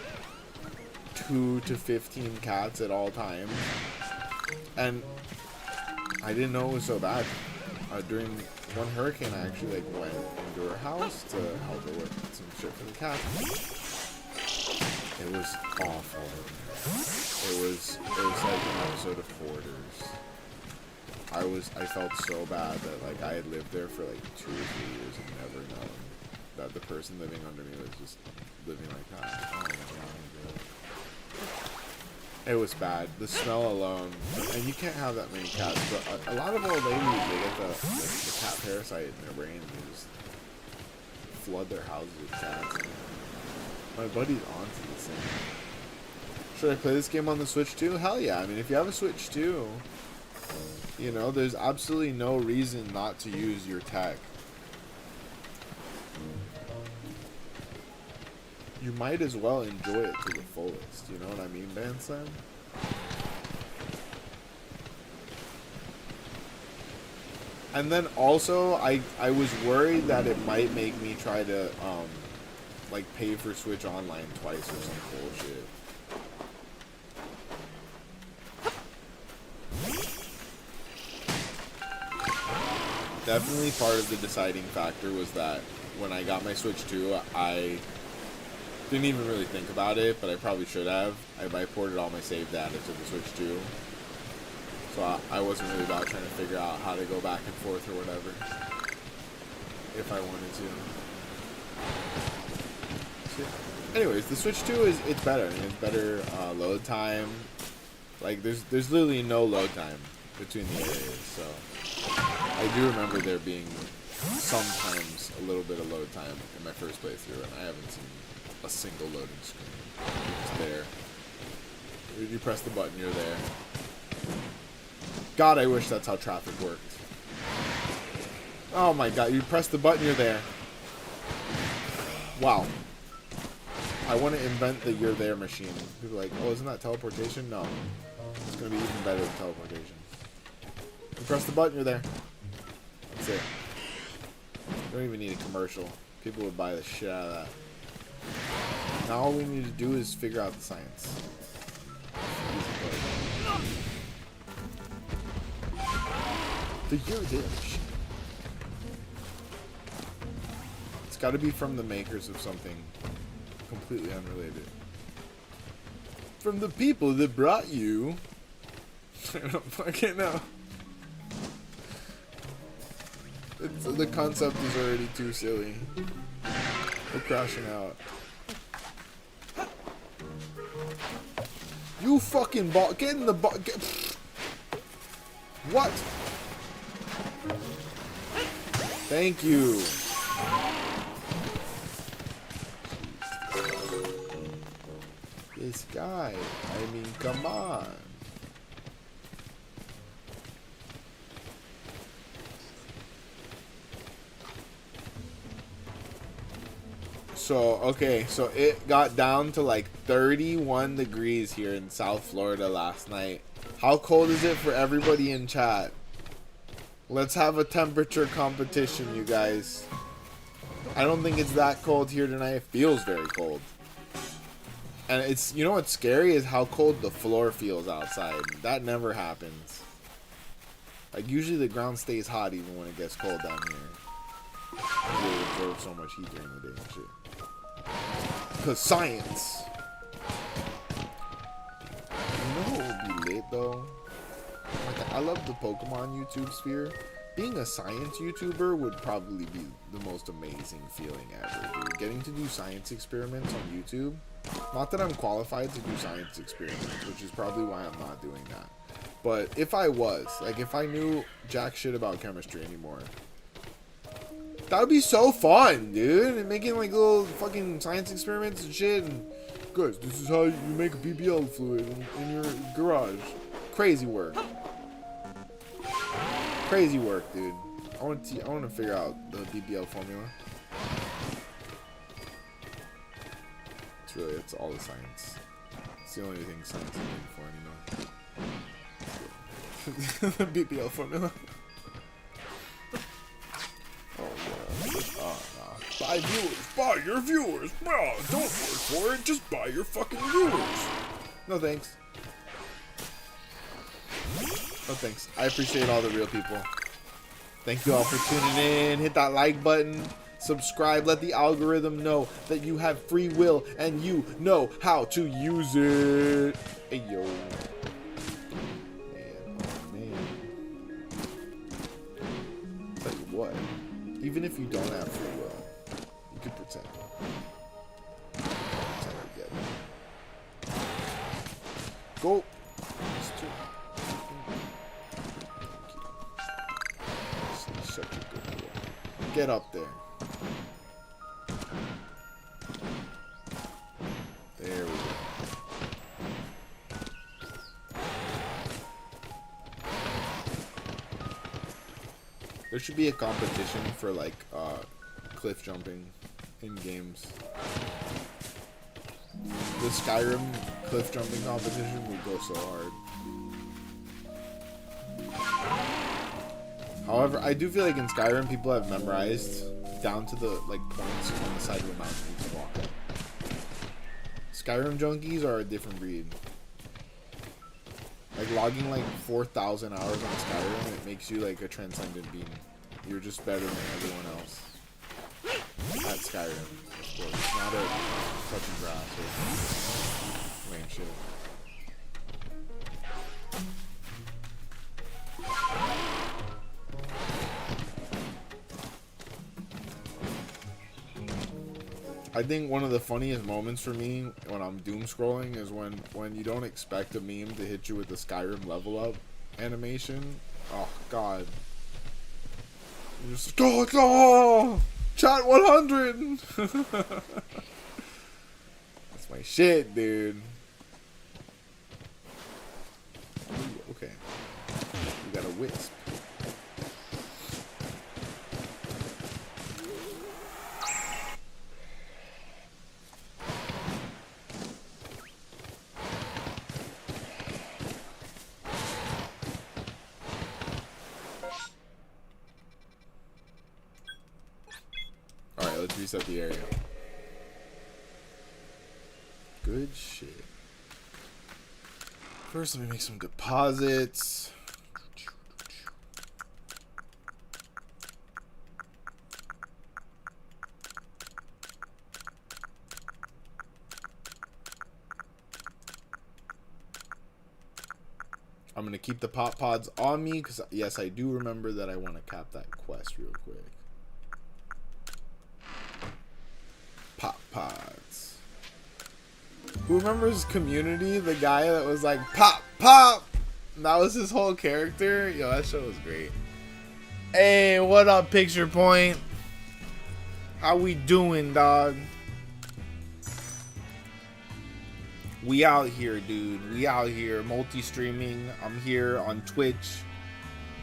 2 to 15 cats at all times, and I didn't know it was so bad. During one hurricane, I actually like went into her house to help her with some shit for the cat. It was awful. It was like an episode of Hoarders. I felt so bad that like I had lived there for like 2 or 3 years and never known that the person living under me was just living like that. Oh my god. It was bad. The smell alone, and you can't have that many cats. But a lot of old ladies, they get the cat parasite in their brain. They just flood their houses with cats. My buddy's onto this thing. Should I play this game on the Switch too? Hell yeah! I mean, if you have a Switch too, you know, there's absolutely no reason not to use your tech. You might as well enjoy it to the fullest. You know what I mean, Bandsan? And then also, I was worried that it might make me try to, like, pay for Switch Online twice or some bullshit. Definitely part of the deciding factor was that when I got my Switch 2, I didn't even really think about it, but I probably should have. I ported all my save data to the Switch 2. So I wasn't really about trying to figure out how to go back and forth or whatever. If I wanted to. So, anyways, the Switch 2 it's better. I mean, it's better load time. Like, there's literally no load time between the areas, so I do remember there being sometimes a little bit of load time in my first playthrough, and I haven't seen a single loading screen. You're just there. You press the button, you're there. God, I wish that's how traffic worked. Oh my god, you press the button, you're there. Wow. I want to invent the you're there machine. People are like, oh, isn't that teleportation? No. It's going to be even better than teleportation. You press the button, you're there. That's it. You don't even need a commercial. People would buy the shit out of that. Now all we need to do is figure out the science. The you're there machine. It's got to be from the makers of something completely unrelated. From the people that brought you. I don't fucking know. The concept is already too silly. We're crashing out. You fucking ball. Get in the ball. What? Thank you. This guy. I mean, come on. So, okay, so it got down to like 31 degrees here in South Florida last night. How cold is it for everybody in chat? Let's have a temperature competition, you guys. I don't think it's that cold here tonight. It feels very cold. And it's, you know what's scary is how cold the floor feels outside. That never happens. Like, usually the ground stays hot even when it gets cold down here. They absorb so much heat during the day and shit. Cause science. You know what would be lit though? Like, I love the Pokemon YouTube sphere. Being a science YouTuber would probably be the most amazing feeling ever, dude. Getting to do science experiments on YouTube. Not that I'm qualified to do science experiments, which is probably why I'm not doing that. But if I was, like if I knew jack shit about chemistry anymore, that would be so fun, dude. And making like little fucking science experiments and shit. And guys, this is how you make a BBL fluid in your garage. Crazy work. Crazy work, dude. I want to figure out the BBL formula. It's all the science. It's the only thing science is made for anymore. The BBL formula. Oh yeah. Buy viewers. Buy your viewers. No, don't work for it. Just buy your fucking viewers. No thanks. No thanks. I appreciate all the real people. Thank you all for tuning in. Hit that like button. Subscribe. Let the algorithm know that you have free will and you know how to use it. Hey yo. Man, oh man. Tell you what. Even if you don't have free will, you can pretend. Pretend I get it. Go. Such a good boy. Get up there. There we go. There should be a competition for like cliff jumping in games. The Skyrim cliff jumping competition would go so hard. However, I do feel like in Skyrim people have memorized down to the like points on the side of the mountain you can walk up. Skyrim junkies are a different breed. Like logging like 4,000 hours on Skyrim, it makes you like a transcendent being. You're just better than everyone else at Skyrim. Of course, not at touching grass or lame shit. I think one of the funniest moments for me when I'm doom scrolling is when you don't expect a meme to hit you with the Skyrim level up animation. Oh god. You're just like, oh, chat 100. That's my shit, dude. Ooh, okay. We got a wisp. Let's reset the area. Good shit. First, let me make some deposits. I'm gonna keep the pop pods on me because yes, I do remember that I want to cap that quest real quick. Pop pods. Who remembers Community? The guy that was like pop pop. And that was his whole character. Yo, that show was great. Hey, what up, Picture Point? How we doing, dog? We out here, dude. We out here multi-streaming. I'm here on Twitch.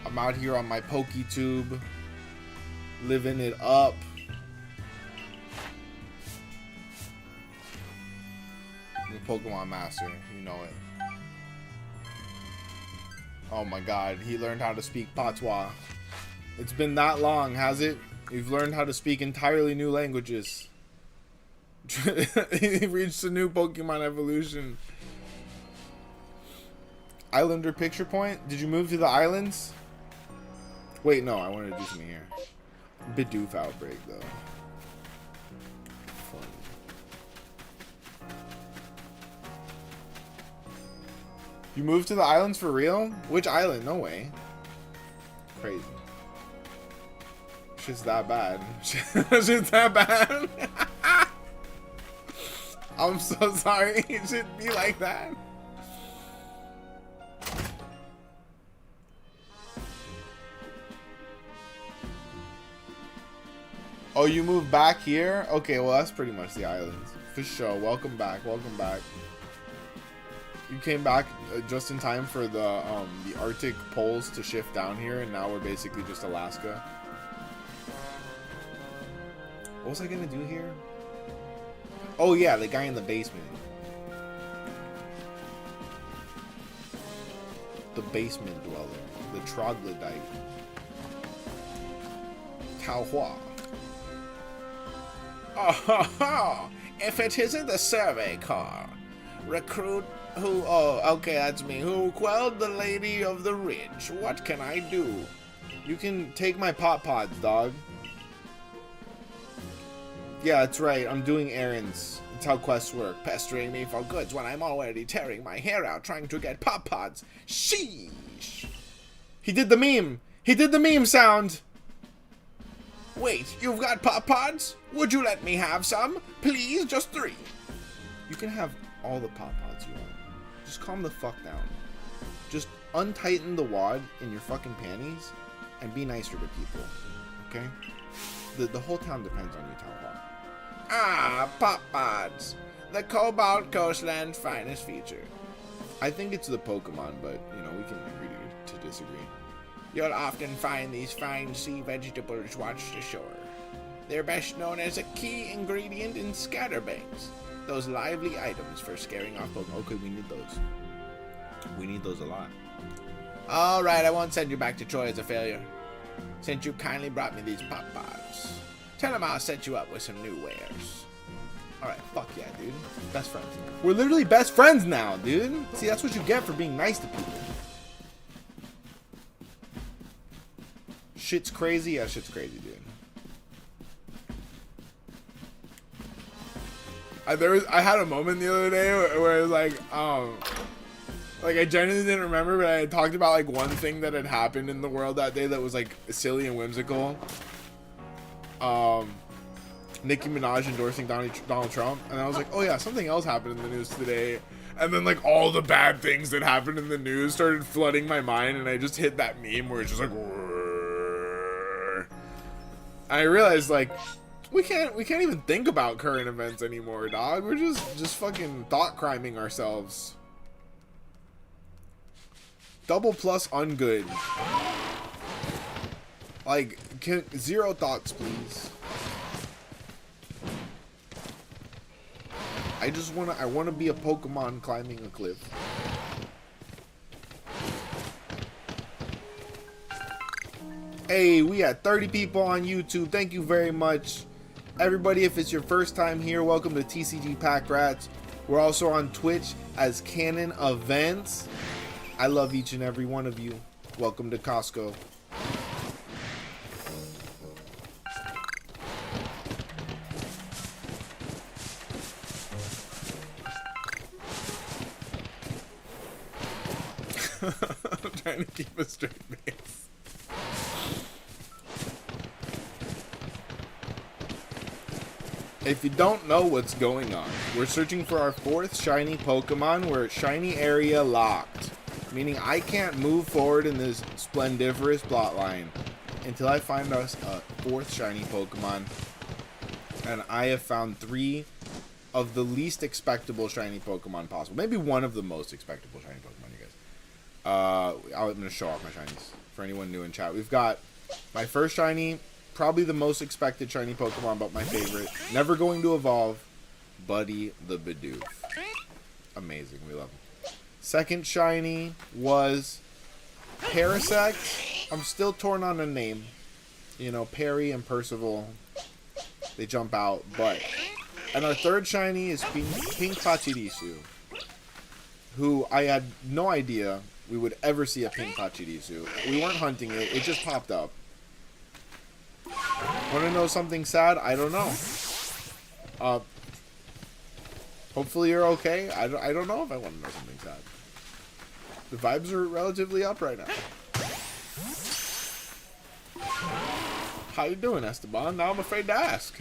I'm out here on my PokeTube. Living it up. I'm a Pokemon master. You know it. Oh my god. He learned how to speak Patois. It's been that long, has it? You've learned how to speak entirely new languages. He reached a new Pokemon evolution. Islander Picture Point? Did you move to the islands? Wait, no, I wanted to do something here. Bidoof outbreak, though. Fun. You moved to the islands for real? Which island? No way. Crazy. Shit's that bad. Shit's that bad. I'm so sorry. It shouldn't be like that. Oh, you moved back here? Okay, well, that's pretty much the islands. For sure. Welcome back. Welcome back. You came back just in time for the Arctic poles to shift down here, and now we're basically just Alaska. What was I gonna do here? Oh yeah, the guy in the basement. The basement dweller. The troglodyte. Tao Hua. Oh, if it isn't the survey car. Recruit who... Oh, okay, that's me. Who quelled the Lady of the Ridge. What can I do? You can take my pop pods, dog. Yeah, that's right. I'm doing errands. That's how quests work. Pestering me for goods when I'm already tearing my hair out trying to get pop pods. Sheesh. He did the meme. He did the meme sound. Wait, you've got pop pods? Would you let me have some? Please, just 3. You can have all the pop pods you want. Just calm the fuck down. Just untighten the wad in your fucking panties and be nicer to people. Okay? The whole town depends on you, Talbot. Ah, pop pods. The Cobalt Coastland's finest feature. I think it's the Pokemon, but, you know, we can agree to disagree. You'll often find these fine sea vegetables washed ashore. They're best known as a key ingredient in scatterbangs. Those lively items for scaring off Pokemon. Okay, we need those. We need those a lot. Alright, I won't send you back to Troy as a failure. Since you kindly brought me these pop pods. Tell him I'll set you up with some new wares. Alright, fuck yeah, dude. Best friends. We're literally best friends now, dude. See, that's what you get for being nice to people. Shit's crazy? Yeah, shit's crazy, dude. I had a moment the other day where it was like I genuinely didn't remember, but I had talked about like one thing that had happened in the world that day that was like silly and whimsical. Nicki Minaj endorsing Donald Trump, and I was like, oh yeah, something else happened in the news today, and then like all the bad things that happened in the news started flooding my mind, and I just hit that meme where it's just like, I realized like we can't even think about current events anymore, dog. We're just fucking thought criming ourselves. Double plus ungood. Like, 0 thoughts, please. I wanna be a Pokemon climbing a cliff. Hey, we had 30 people on YouTube. Thank you very much. Everybody, if it's your first time here, welcome to tcgpackrats. We're also on Twitch as Canon Events. I love each and every one of you. Welcome to Costco. I'm trying to keep a straight face. If you don't know what's going on, we're searching for our 4th shiny Pokemon. We're at shiny area locked, meaning I can't move forward in this splendiferous plotline. until I find us a 4th shiny Pokemon. And I have found 3 of the least expectable shiny Pokemon possible. Maybe one of the most expectable shiny Pokemon, you guys. I'm going to show off my shinies for anyone new in chat. We've got my first shiny, probably the most expected shiny Pokemon, but my favorite. Never going to evolve, Buddy the Bidoof. Amazing. We love him. Second shiny was Parasect. I'm still torn on the name. You know, Perry and Percival, they jump out, but... And our third shiny is Pink Pachirisu, who I had no idea we would ever see a Pink Pachirisu. We weren't hunting it. It just popped up. Want to know something sad? I don't know. Hopefully you're okay. I don't know if I want to know something sad. The vibes are relatively up right now. How you doing, Esteban? Now I'm afraid to ask.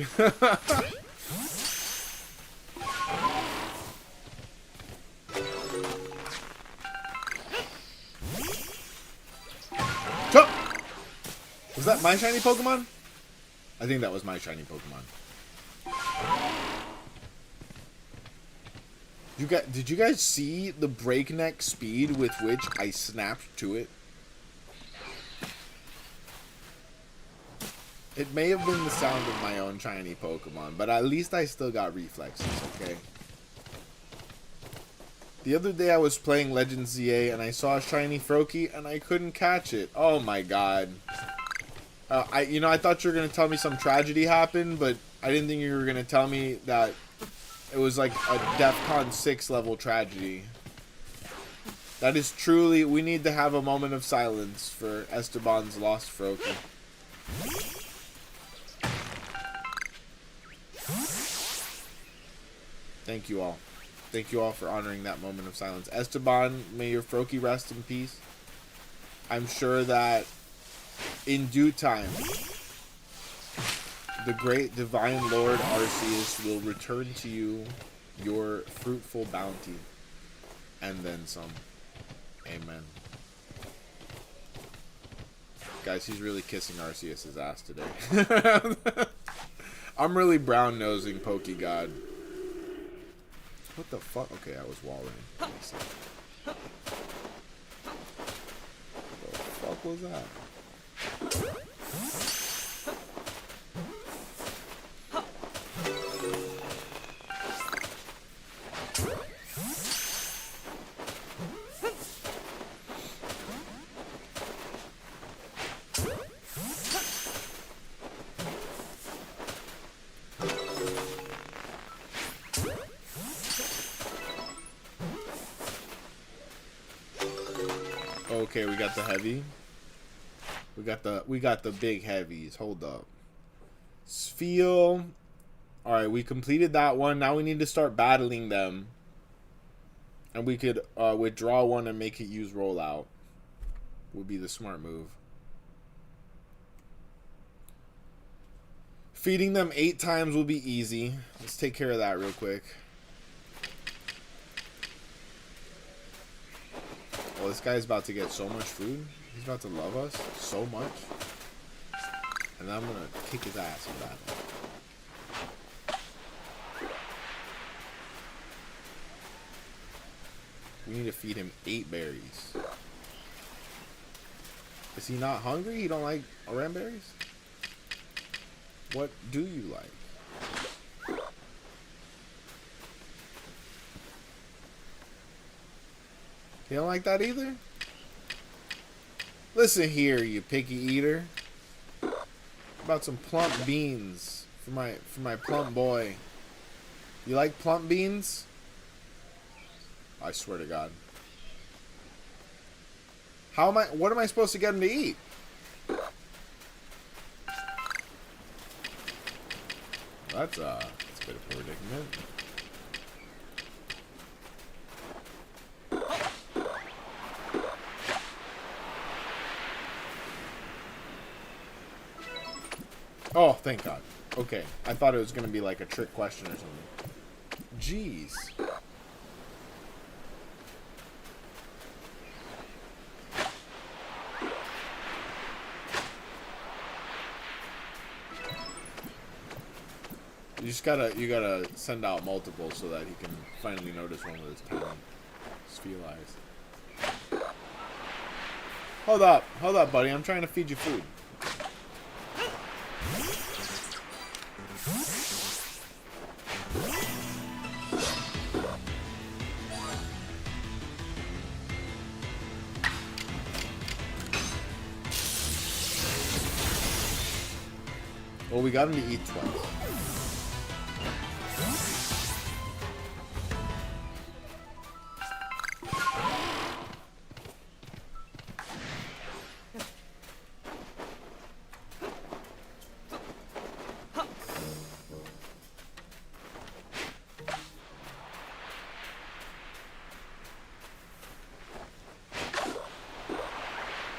Was that my shiny Pokemon? I think that was my shiny Pokemon. Did you guys see the breakneck speed with which I snapped to it? It may have been the sound of my own shiny Pokemon, but at least I still got reflexes, okay? The other day I was playing Legends ZA and I saw a shiny Froakie and I couldn't catch it. Oh my god. I thought you were going to tell me some tragedy happened, but I didn't think you were going to tell me that it was like a DEFCON 6 level tragedy. That is truly, we need to have a moment of silence for Esteban's lost Froakie. Thank you all. Thank you all for honoring that moment of silence. Esteban, may your Froakie rest in peace. I'm sure that in due time, the great divine Lord Arceus will return to you your fruitful bounty, and then some. Amen. Guys, he's really kissing Arceus' ass today. I'm really brown-nosing Pokegod. What the fuck? Okay, I was walling. What the fuck was that? Okay, we got the heavy. We got the big heavies. Hold up. Spheal. Alright, we completed that one. Now we need to start battling them. And we could withdraw one and make it use rollout. Would be the smart move. Feeding them 8 times will be easy. Let's take care of that real quick. Well, this guy's about to get so much food. He's about to love us so much. And then I'm going to kick his ass in battle. We need to feed him 8 berries. Is he not hungry? He don't like oran berries? What do you like? You don't like that either? Listen here, you picky eater. How about some plump beans for my plump boy? You like plump beans? I swear to God. What am I supposed to get him to eat? That's a bit of a predicament. Oh, thank God. Okay. I thought it was going to be like a trick question or something. Jeez. You gotta send out multiple so that he can finally notice one with his tiny sphere eyes. Hold up, buddy. I'm trying to feed you food. Well, we got him to eat twice.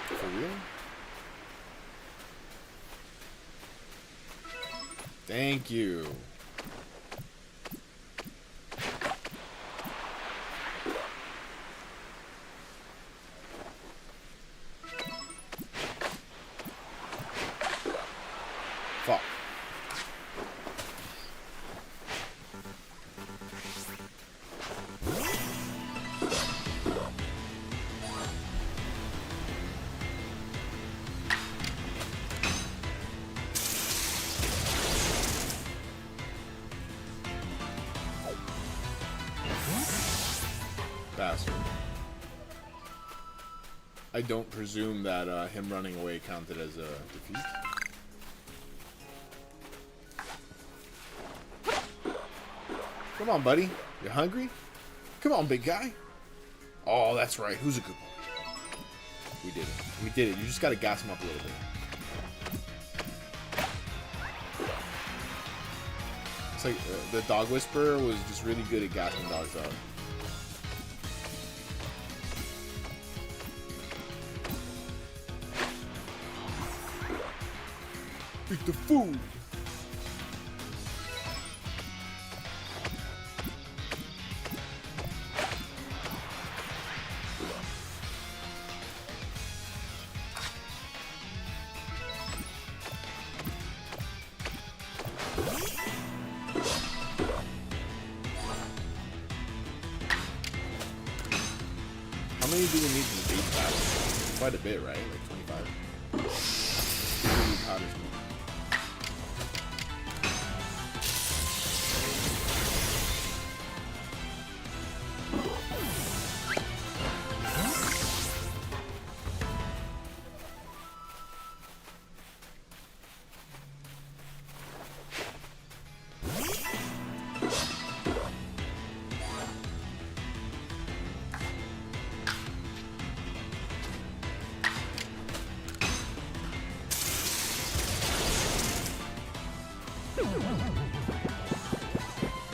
For real? Thank you. Fuck. Bastard. I don't presume that him running away counted as a defeat. Come on, buddy. You hungry? Come on, big guy. Oh, that's right. Who's a good one? We did it. We did it. You just gotta gas him up a little bit. It's like the dog whisperer was just really good at gassing dogs up. Eat the food. How many do we need to beat that? Quite a bit, right? Like 25.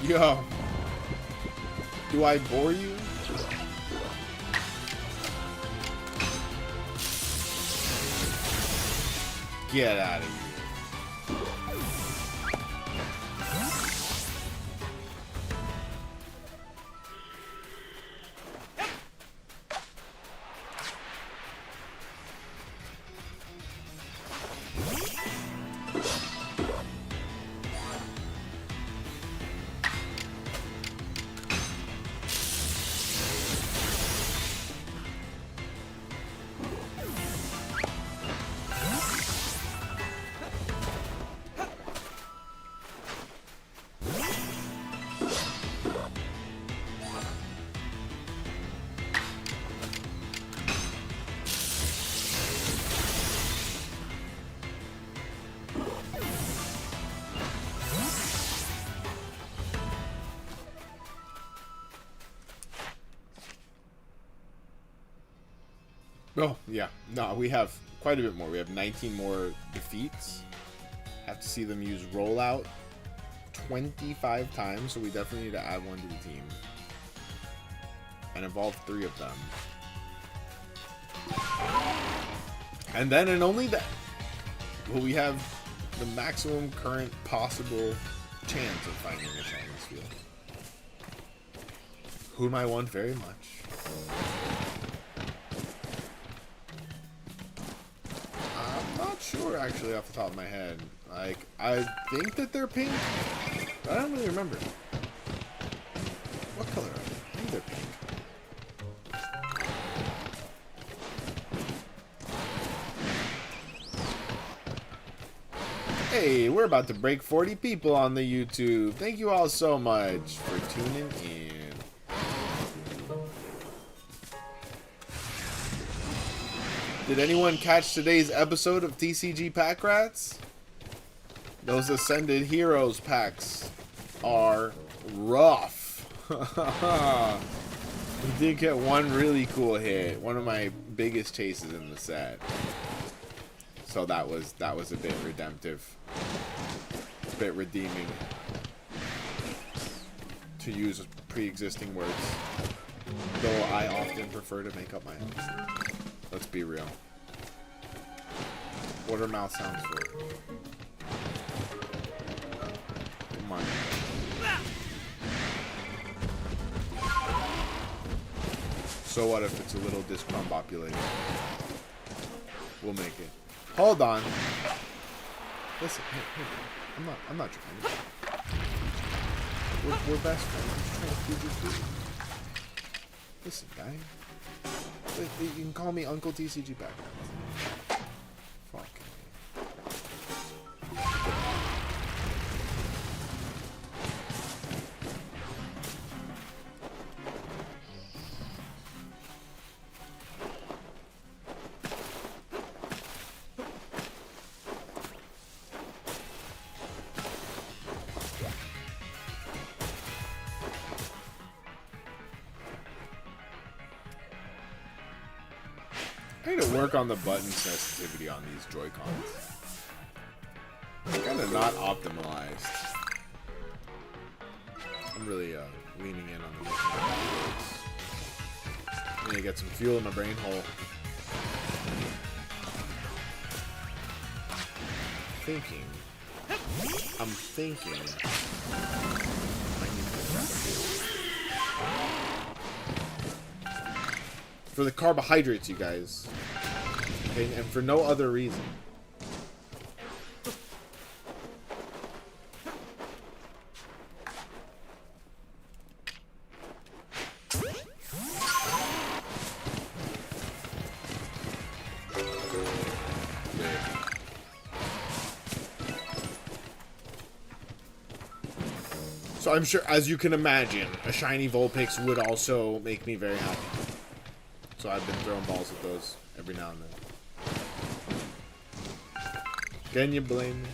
Yo, do I bore you? Get out of here. Oh, yeah. No, we have quite a bit more. We have 19 more defeats. Have to see them use rollout 25 times, so we definitely need to add one to the team. And evolve 3 of them. And then, and only that, will we have the maximum current possible chance of finding a shiny field. Whom I want very much. I'm not sure, actually, off the top of my head. Like, I think that they're pink. I don't really remember. What color are they? I think they're pink. Hey, we're about to break 40 people on the YouTube. Thank you all so much for tuning in. Did anyone catch today's episode of tcgpackrats? Those Ascended Heroes packs are rough. We did get one really cool hit. One of my biggest chases in the set. So that was a bit redemptive. A bit redeeming. To use pre-existing words. Though I often prefer to make up my own. Let's be real. What are mouth sounds for? Come on. So what if it's a little discombobulated? We'll make it. Hold on. Listen, hey, I'm not trying. We're best friends. I'm just trying to feed you food. Listen, guy. You can call me Uncle TCG Packrats. Fuck. I need to work on the button sensitivity on these Joy-Cons. It's kind of not optimized. I'm really leaning in on the words. I need to get some fuel in my brain hole. I'm thinking. I need to get that fuel. For the carbohydrates, you guys. Okay, and for no other reason. So I'm sure, as you can imagine, a shiny Vulpix would also make me very happy. So I've been throwing balls at those every now and then. Can you blame me?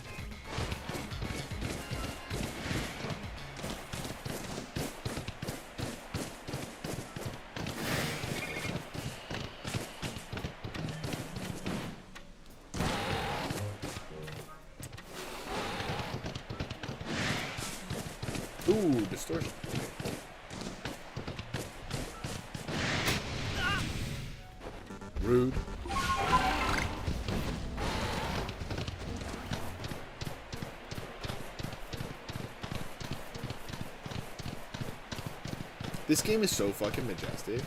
Ooh, distortion. Rude. This game is so fucking majestic.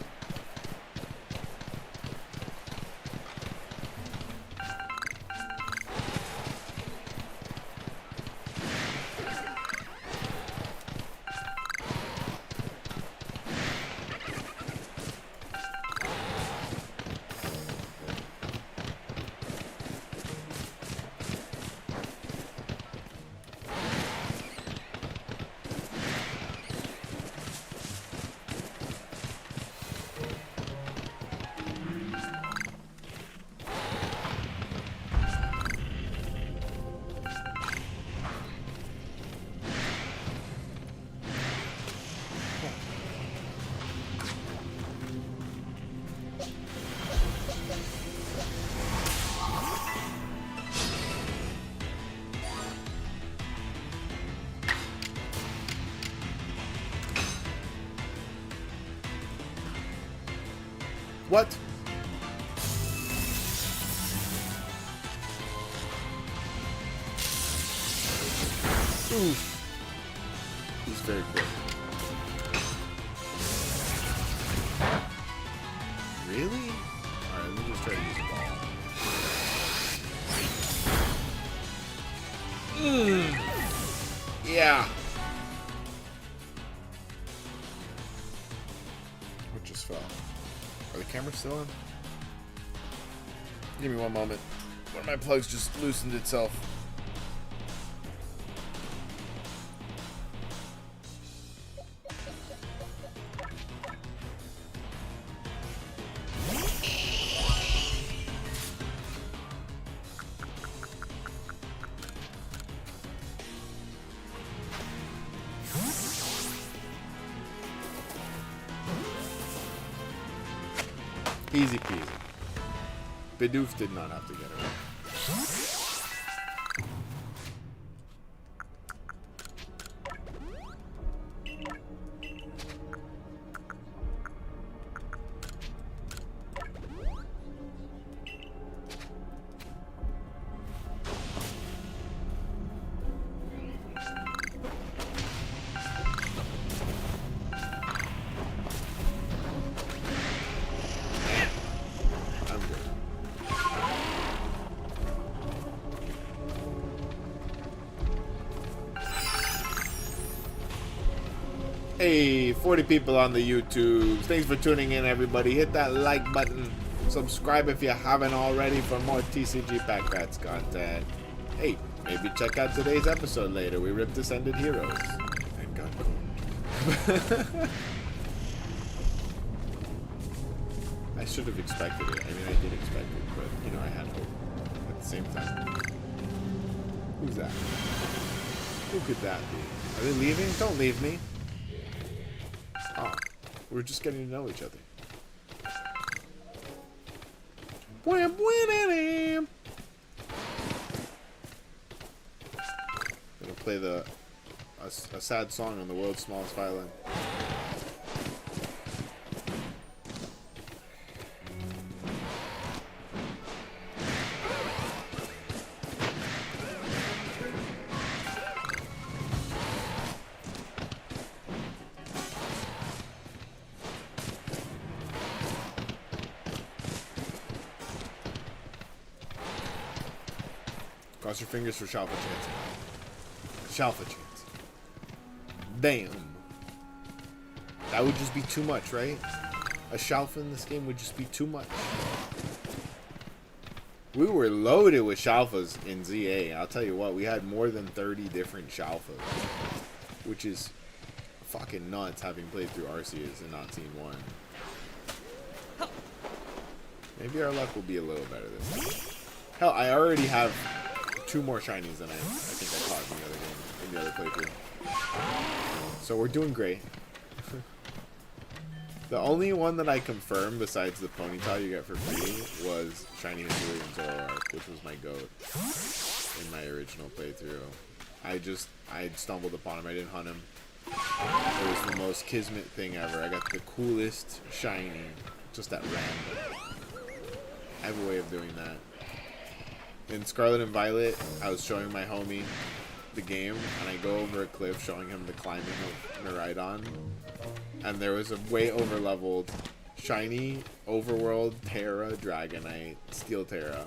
What? Oof. He's very quick. Really? Alright, let me just try to use a ball. Yeah. fell. Are the cameras still on? Give me one moment. One of my plugs just loosened itself. Easy peasy. Bidoof did not have to get it. Hey, 40 people on the YouTube. Thanks for tuning in, everybody. Hit that like button. Subscribe if you haven't already for more tcgpackrats content. Hey, maybe check out today's episode later. We ripped Descended Heroes. And got cool. I should have expected it. I mean, I did expect it, but, you know, I had hope at the same time. Who's that? Who could that be? Are they leaving? Don't leave me. Oh, we're just getting to know each other. Gonna play a sad song on the world's smallest violin. Cross your fingers for Shalfa chance. Shalfa chance. Damn. That would just be too much, right? A Shalfa in this game would just be too much. We were loaded with Shalfas in ZA. I'll tell you what, we had more than 30 different Shalfas. Which is fucking nuts, having played through Arceus and not seen one. Maybe our luck will be a little better this time. Hell, I already have 2 more shinies than I think I caught in the other playthrough. So we're doing great. The only one that I confirmed besides the ponytail you get for free was shiny Hisui and Zoroark, which was my goat in my original playthrough. I stumbled upon him. I didn't hunt him. It was the most kismet thing ever. I got the coolest shiny just at random. I have a way of doing that. In Scarlet and Violet, I was showing my homie the game, and I go over a cliff showing him the climbing of Miraidon, and there was a way over-leveled shiny overworld Terra Dragonite Steel Terra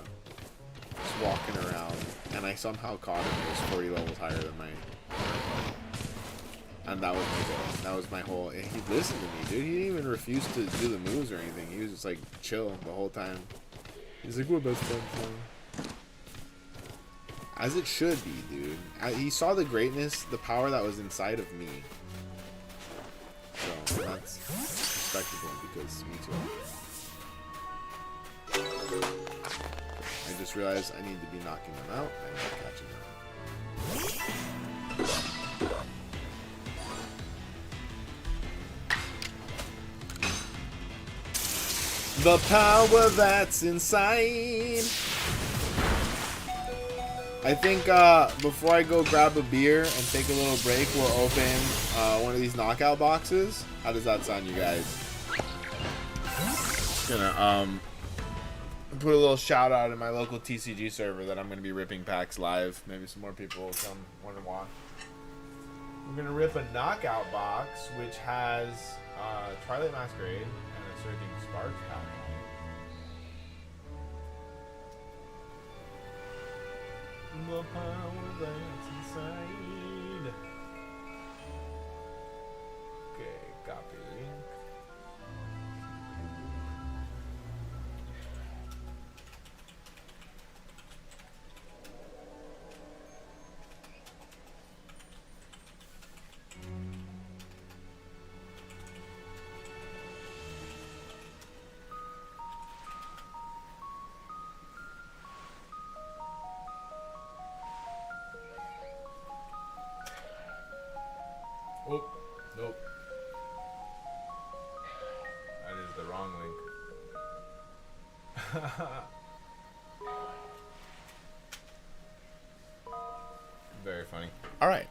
just walking around, and I somehow caught him. It was 40 levels higher than my and that was my goal. That was my whole. He listened to me, dude. He didn't even refuse to do the moves or anything. He was just like chill the whole time. He's like, we're best friends now. As it should be, dude. He saw the greatness, the power that was inside of me. So that's respectable because me too. I just realized I need to be knocking them out and not catching them. The power that's inside. I think before I go grab a beer and take a little break, we'll open one of these knockout boxes. How does that sound, you guys? Just gonna put a little shout out in my local TCG server that I'm gonna be ripping packs live. Maybe some more people will come want to watch. We're gonna rip a knockout box which has Twilight Masquerade and a Surging Sparks pack. The power that's inside. Okay, copy. Oh, nope. That is the wrong link. Very funny. All right.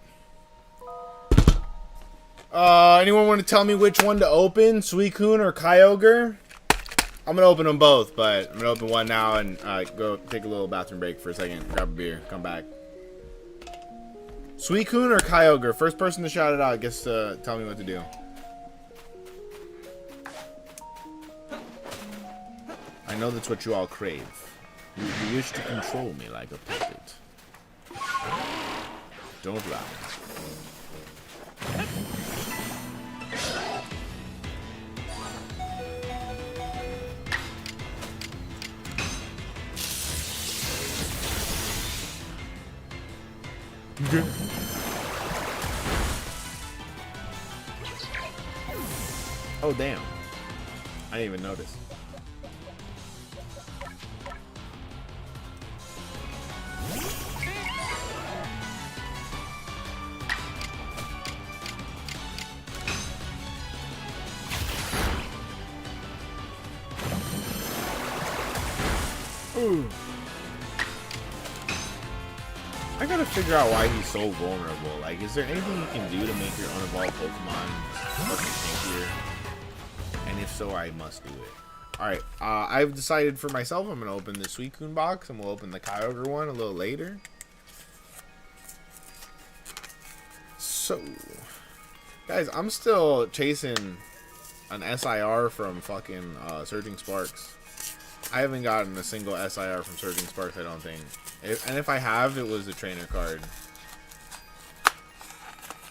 Anyone want to tell me which one to open, Suicune or Kyogre? I'm gonna open them both, but I'm gonna open one now and go take a little bathroom break for a second, grab a beer, come back. Suicune or Kyogre? First person to shout it out gets to tell me what to do. I know that's what you all crave. You wish to control me like a puppet. Don't lie. Oh damn. I didn't even notice. Ooh. I gotta figure out why he's so vulnerable. Like, is there anything you can do to make your unevolved Pokemon fucking tankier? And if so, I must do it. Alright, I've decided for myself I'm gonna open the Suicune box, and we'll open the Kyogre one a little later. So, guys, I'm still chasing an SIR from fucking Surging Sparks. I haven't gotten a single SIR from Surging Sparks, I don't think. And if I have, it was a trainer card.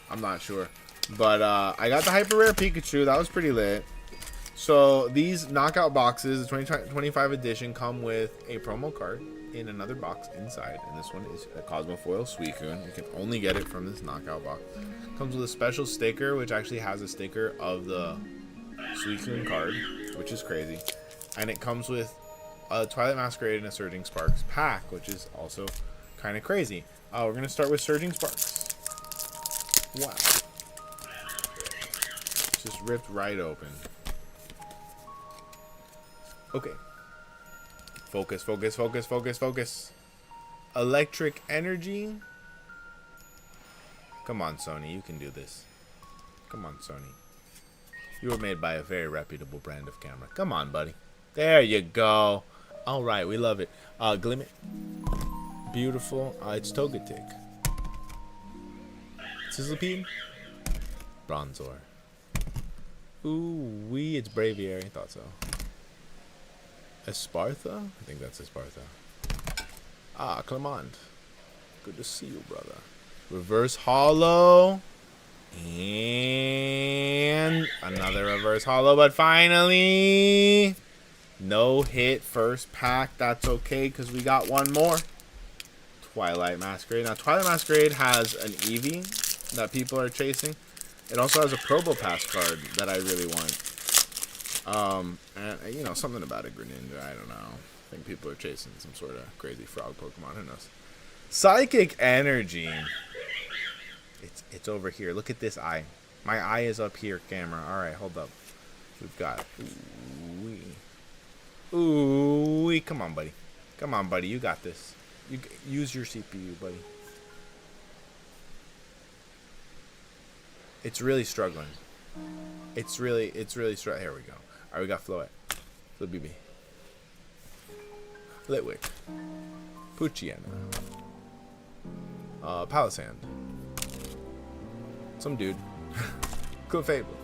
I'm not sure. But I got the Hyper Rare Pikachu. That was pretty lit. So these knockout boxes, the 2025 edition, come with a promo card in another box inside. And this one is a Cosmofoil Suicune. You can only get it from this knockout box. Comes with a special sticker, which actually has a sticker of the Suicune card, which is crazy. And it comes with a Twilight Masquerade and a Surging Sparks pack, which is also kind of crazy. We're going to start with Surging Sparks. Wow. It's just ripped right open. Okay. Focus, focus, focus, focus, focus. Electric Energy. Come on, Sony. You can do this. Come on, Sony. You were made by a very reputable brand of camera. Come on, buddy. There you go. All right, we love it. Glimmet. Beautiful. It's Togetic. Sizzlipede. Bronzor. Ooh, it's Braviary. I thought so. Espartha? I think that's Espartha. Clement. Good to see you, brother. Reverse Hollow. And another Reverse Hollow, but finally... No hit first pack. That's okay because we got one more. Twilight Masquerade. Now, Twilight Masquerade has an Eevee that people are chasing. It also has a Probopass card that I really want. And, you know, something about a Greninja. I don't know. I think people are chasing some sort of crazy frog Pokemon. Who knows? Psychic Energy. It's over here. Look at this eye. My eye is up here, camera. All right, hold up. We've got... Ooh, come on, buddy. Come on, buddy. You got this. You use your CPU, buddy. It's really struggling. It's really struggling. Here we go. All right, we got Floette. BB. Litwick. Poochyena. Palisand. Some dude. Clefable.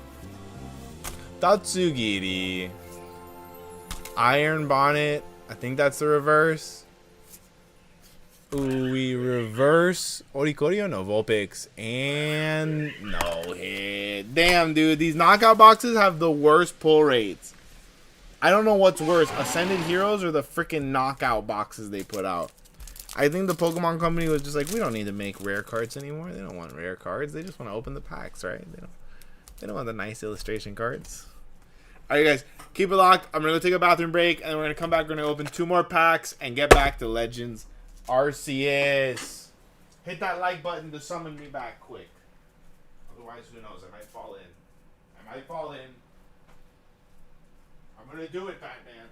Tatsugiri. Iron Bonnet. I think that's the reverse. Ooh, we reverse Oricorio, no Vulpix, and no hit. Damn, dude, these knockout boxes have the worst pull rates. I don't know what's worse, Ascended Heroes or the freaking knockout boxes they put out. I think the Pokemon Company was just like, we don't need to make rare cards anymore. They don't want rare cards. They just want to open the packs, right? They don't want the nice illustration cards. All right, guys, keep it locked. I'm going to go take a bathroom break, and we're going to come back. We're going to open 2 more packs and get back to Legends Arceus. Hit that like button to summon me back quick. Otherwise, who knows? I might fall in. I might fall in. I'm gonna do it, Batman.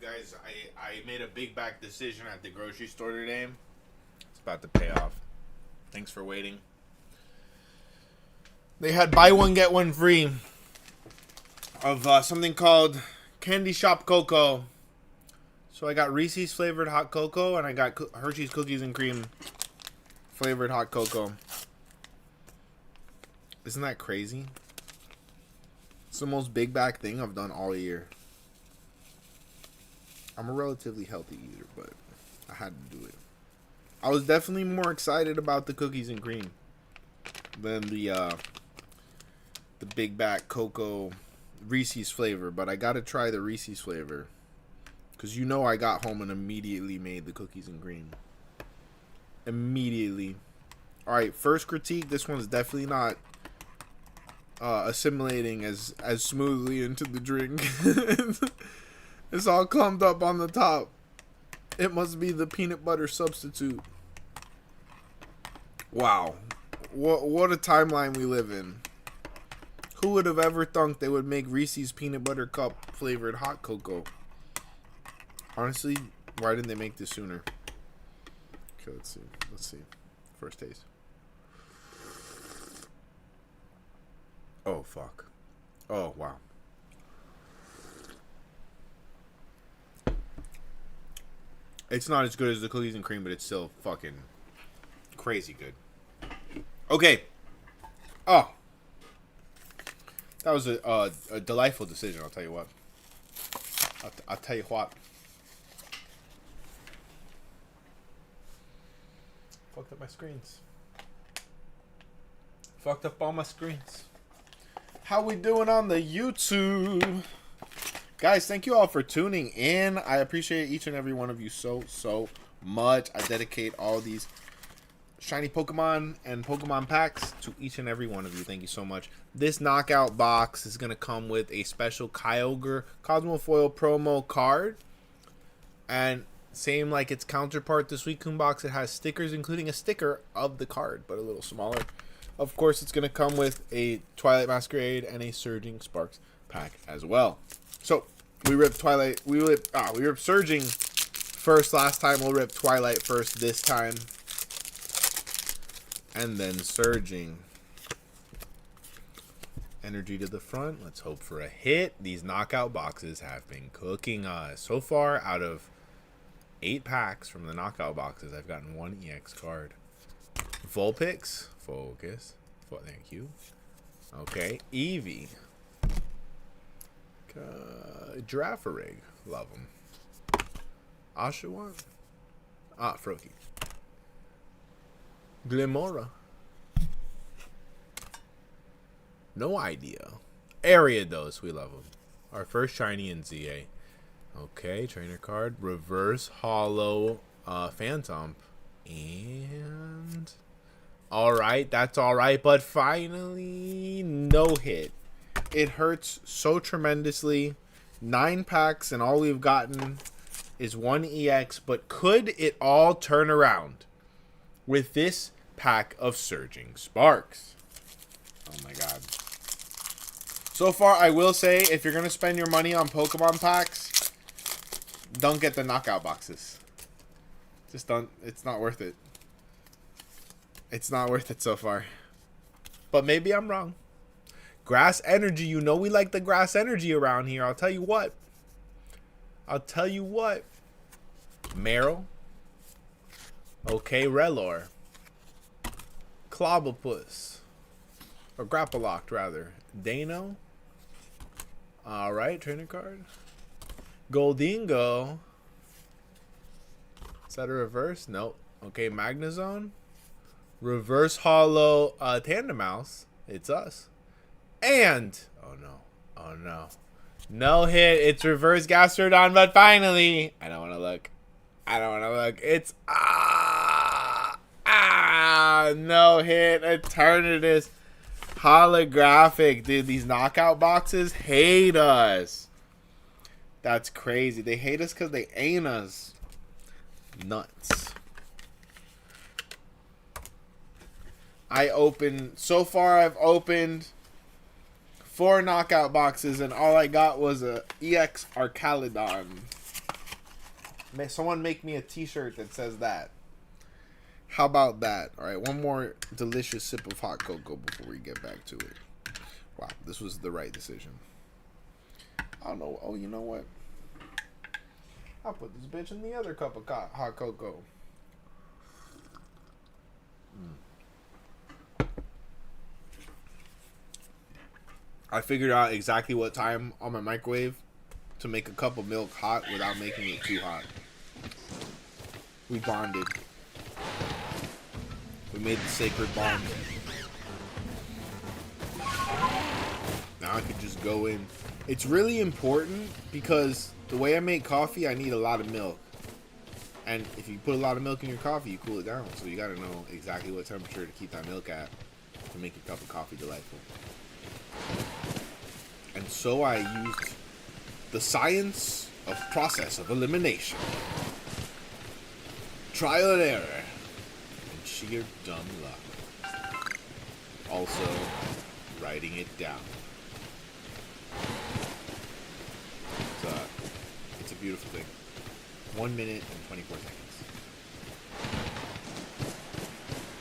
Guys, I made a big back decision at the grocery store today. It's about to pay off. Thanks for waiting. They had buy one get one free of something called Candy Shop Cocoa. So I got Reese's flavored hot cocoa, and I got Hershey's cookies and cream flavored hot cocoa. Isn't that crazy? It's the most big bag thing I've done all year. I'm a relatively healthy eater, but I had to do it. I was definitely more excited about the cookies and cream than the big bag cocoa Reese's flavor, but I gotta try the Reese's flavor. Because you know I got home and immediately made the cookies and cream. Immediately. Alright, first critique. This one's definitely not assimilating as smoothly into the drink. It's all clumped up on the top. It must be the peanut butter substitute. Wow. What a timeline we live in. Who would have ever thunk they would make Reese's peanut butter cup flavored hot cocoa? Honestly, why didn't they make this sooner? Okay, let's see. Let's see. First taste. Oh, fuck. Oh, wow. It's not as good as the cookies and cream, but it's still fucking crazy good. Okay. Oh. That was a delightful decision, I'll tell you what. I'll tell you what. Fucked up my screens. Fucked up all my screens. How we doing on the YouTube? Guys, thank you all for tuning in. I appreciate each and every one of you so much. I dedicate all these shiny Pokemon and Pokemon packs to each and every one of you. Thank you so much. This knockout box is going to come with a special Kyogre Cosmofoil promo card. And same like its counterpart, the Suicune box, it has stickers, including a sticker of the card, but a little smaller. Of course, it's going to come with a Twilight Masquerade and a Surging Sparks pack as well. So, we ripped Twilight, we ripped Surging first last time, we'll rip Twilight first this time. And then Surging. Energy to the front, let's hope for a hit. These knockout boxes have been cooking us. So far, out of 8 packs from the knockout boxes, I've gotten 1 EX card. Vulpix, focus, thank you. Okay, Eevee. Girafarig, love them. Oshawott, Froakie. Glimora. No idea. Ariados, we love them. Our first shiny in ZA. Okay, trainer card. Reverse Hollow Phantom. And alright, that's alright, but finally no hit. It hurts so tremendously. 9 packs and all we've gotten is 1 EX, but could it all turn around with this pack of Surging Sparks? Oh my god. So far, I will say, if you're going to spend your money on Pokemon packs, don't get the knockout boxes. Just don't. It's not worth it. It's not worth it so far. But maybe I'm wrong. Grass Energy. You know we like the Grass Energy around here. I'll tell you what. Meryl. Okay, Relor. Clobbopus. Or Grappalocked, rather. Dano. Alright, trainer card. Goldingo. Is that a reverse? Nope. Okay, Magnezone. Reverse Hollow Tandemaus. It's us. And, oh no. No hit. It's reverse Gastrodon, but finally. I don't want to look. It's, no hit. Eternatus. Holographic. Dude, these knockout boxes hate us. That's crazy. They hate us because they ain't us. Nuts. So far I've opened 4 knockout boxes and all I got was a EX Arcaludon. May someone make me a t-shirt that says that. How about that? Alright, one more delicious sip of hot cocoa before we get back to it. Wow, this was the right decision. I don't know. Oh, you know what? I'll put this bitch in the other cup of hot cocoa. I figured out exactly what time on my microwave to make a cup of milk hot without making it too hot. We bonded. We made the sacred bond. Now I could just go in. It's really important because the way I make coffee, I need a lot of milk. And if you put a lot of milk in your coffee, you cool it down. So you gotta know exactly what temperature to keep that milk at to make your cup of coffee delightful. And so I used the science of process of elimination. Trial and error. And sheer dumb luck. Also, writing it down. It's a beautiful thing. 1 minute and 24 seconds.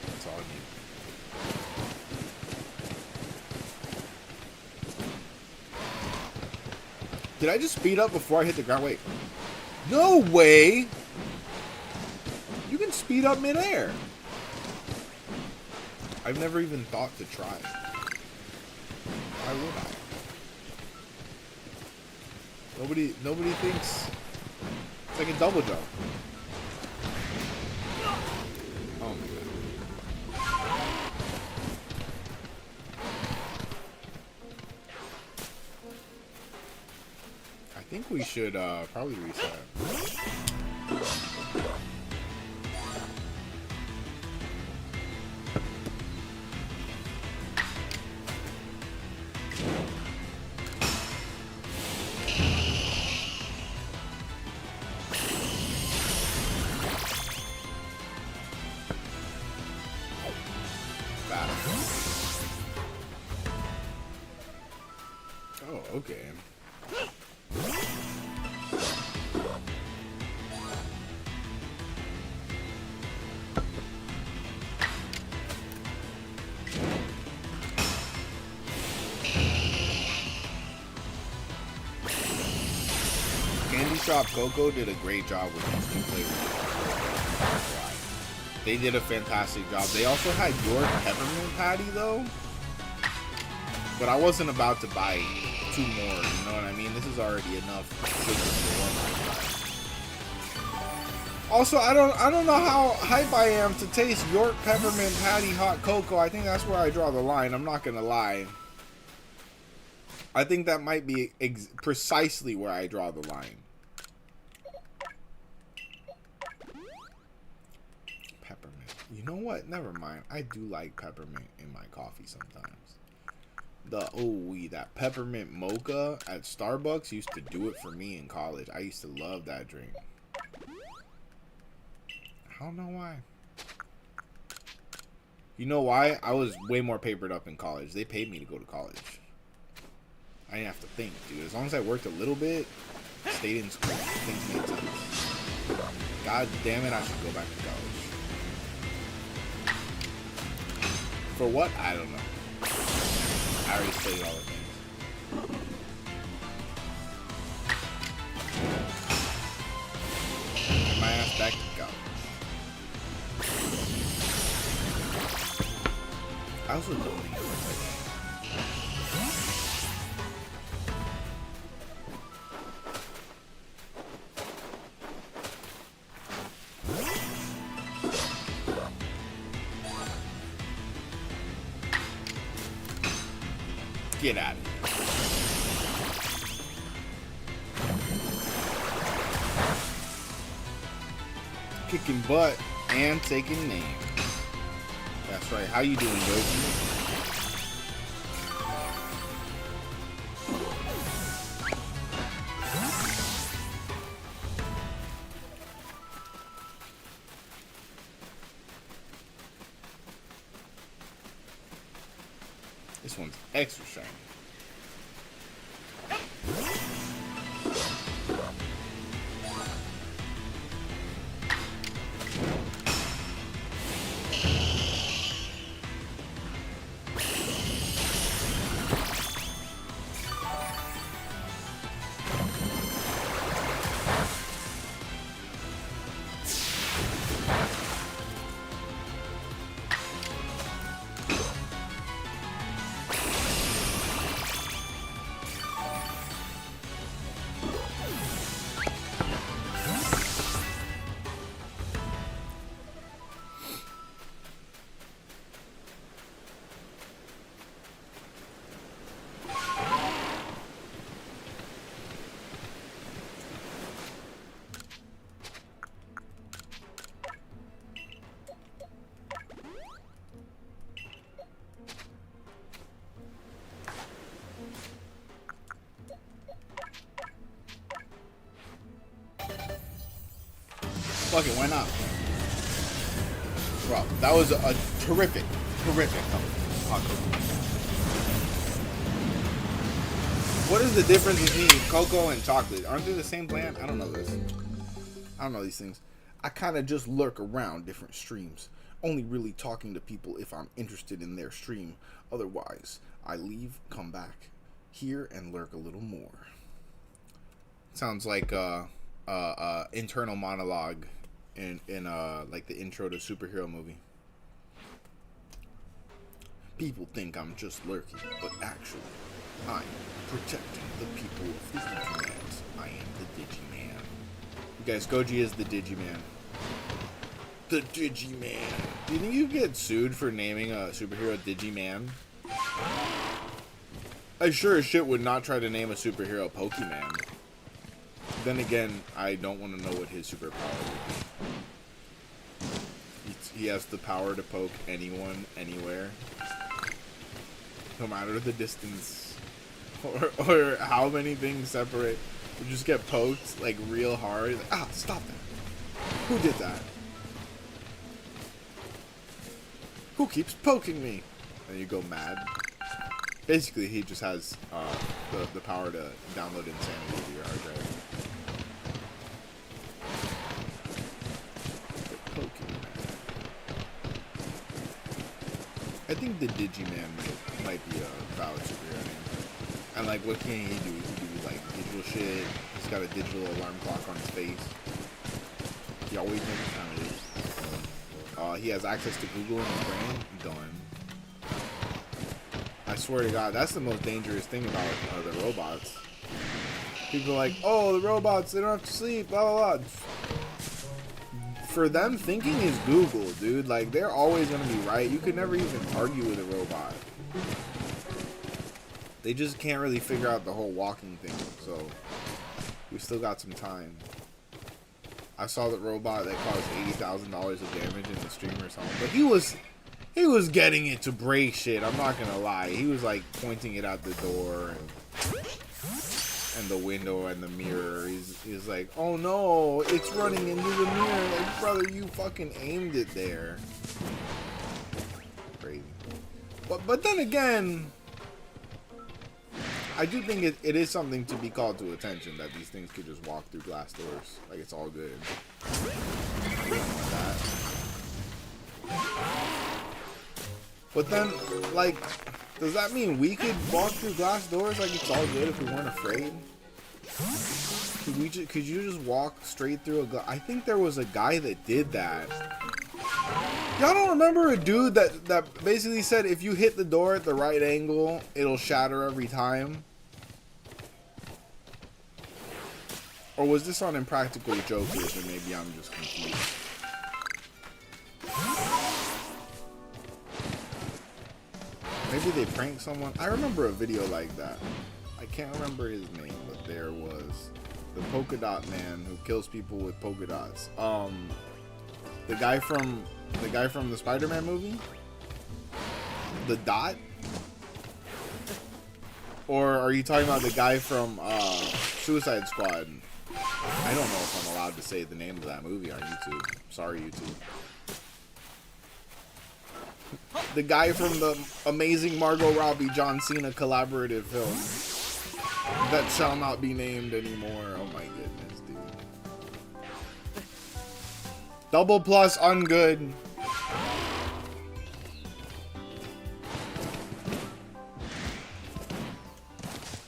That's all I need. Did I just speed up before I hit the ground? Wait. No way! You can speed up midair. I've never even thought to try. Why would I? Nobody thinks it's like a double jump. Oh my god. I think we should probably reset. Oh, okay. Candy Shop Coco did a great job with these new flavors. They did a fantastic job. They also had York Peppermint Patty though. But I wasn't about to buy 2 more, you know what I mean? This is already enough sugar for 1 lifetime. Also, I don't know how hype I am to taste York Peppermint Patty hot cocoa. I think that's where I draw the line. I'm not gonna lie. I think that might be precisely where I draw the line. Peppermint. You know what? Never mind. I do like peppermint in my coffee sometimes. That peppermint mocha at Starbucks used to do it for me in college. I used to love that drink. I don't know why. You know why? I was way more papered up in college. They paid me to go to college. I didn't have to think, dude. As long as I worked a little bit, stayed in school, things made sense. God damn it, I should go back to college. For what? I don't know. I already studied all the things. Get my ass back to college. I also don't need Get out of here. Kicking butt and taking names. That's right. How you doing, Doji? This one's extra shiny. Fuck it, why not? Bro, that was a terrific hot cocoa. What is the difference between cocoa and chocolate? Aren't they the same plant? I don't know this. I don't know these things. I kind of just lurk around different streams. Only really talking to people if I'm interested in their stream. Otherwise, I leave, come back here, and lurk a little more. Sounds like internal monologue in like the intro to a superhero movie. People think I'm just lurking, but actually, I'm protecting the people of the internet. I am the Digiman. You guys, Goji is the Digiman. The Digiman. Do you think you get sued for naming a superhero Digiman? I sure as shit would not try to name a superhero Pokemon. Then again, I don't want to know what his superpower would be. He has the power to poke anyone, anywhere. No matter the distance. Or how many things separate. You just get poked, like, real hard. Like, ah, stop that. Who did that? Who keeps poking me? And you go mad. Basically, he just has the power to download insanity to your hard drive. I think the Digiman might be a valid superhero name. And like, what can he do? He can do like digital shit. He's got a digital alarm clock on his face. He always makes time. He has access to Google in his brain. Done. I swear to God, that's the most dangerous thing about the robots. People are like, oh, the robots, they don't have to sleep, blah, blah, blah. For them, thinking is Google, dude. Like, they're always going to be right. You could never even argue with a robot. They just can't really figure out the whole walking thing. So, we still got some time. I saw the robot that caused $80,000 of damage in the stream or something. But he was getting it to break shit. I'm not going to lie. He was, like, pointing it at the door and the window and the mirror. He's like, oh no, it's running into the mirror. Like, brother, you fucking aimed it there. Crazy. But then again, I do think it is something to be called to attention that these things could just walk through glass doors. Like, it's all good. But then, like, does that mean we could walk through glass doors like it's all good if we weren't afraid? Could you just walk straight through a glass? I think there was a guy that did that. Y'all don't remember a dude that basically said if you hit the door at the right angle, it'll shatter every time? Or was this on Impractical Jokers and maybe I'm just confused? Maybe they pranked someone. I remember a video like that. I can't remember his name, but there was the polka dot man who kills people with polka dots. The guy from the Spider-Man movie? The Dot? Or are you talking about the guy from Suicide Squad? I don't know if I'm allowed to say the name of that movie on YouTube. Sorry, YouTube. The guy from the amazing Margot Robbie John Cena collaborative film that shall not be named anymore. Oh my goodness, dude. Double plus ungood.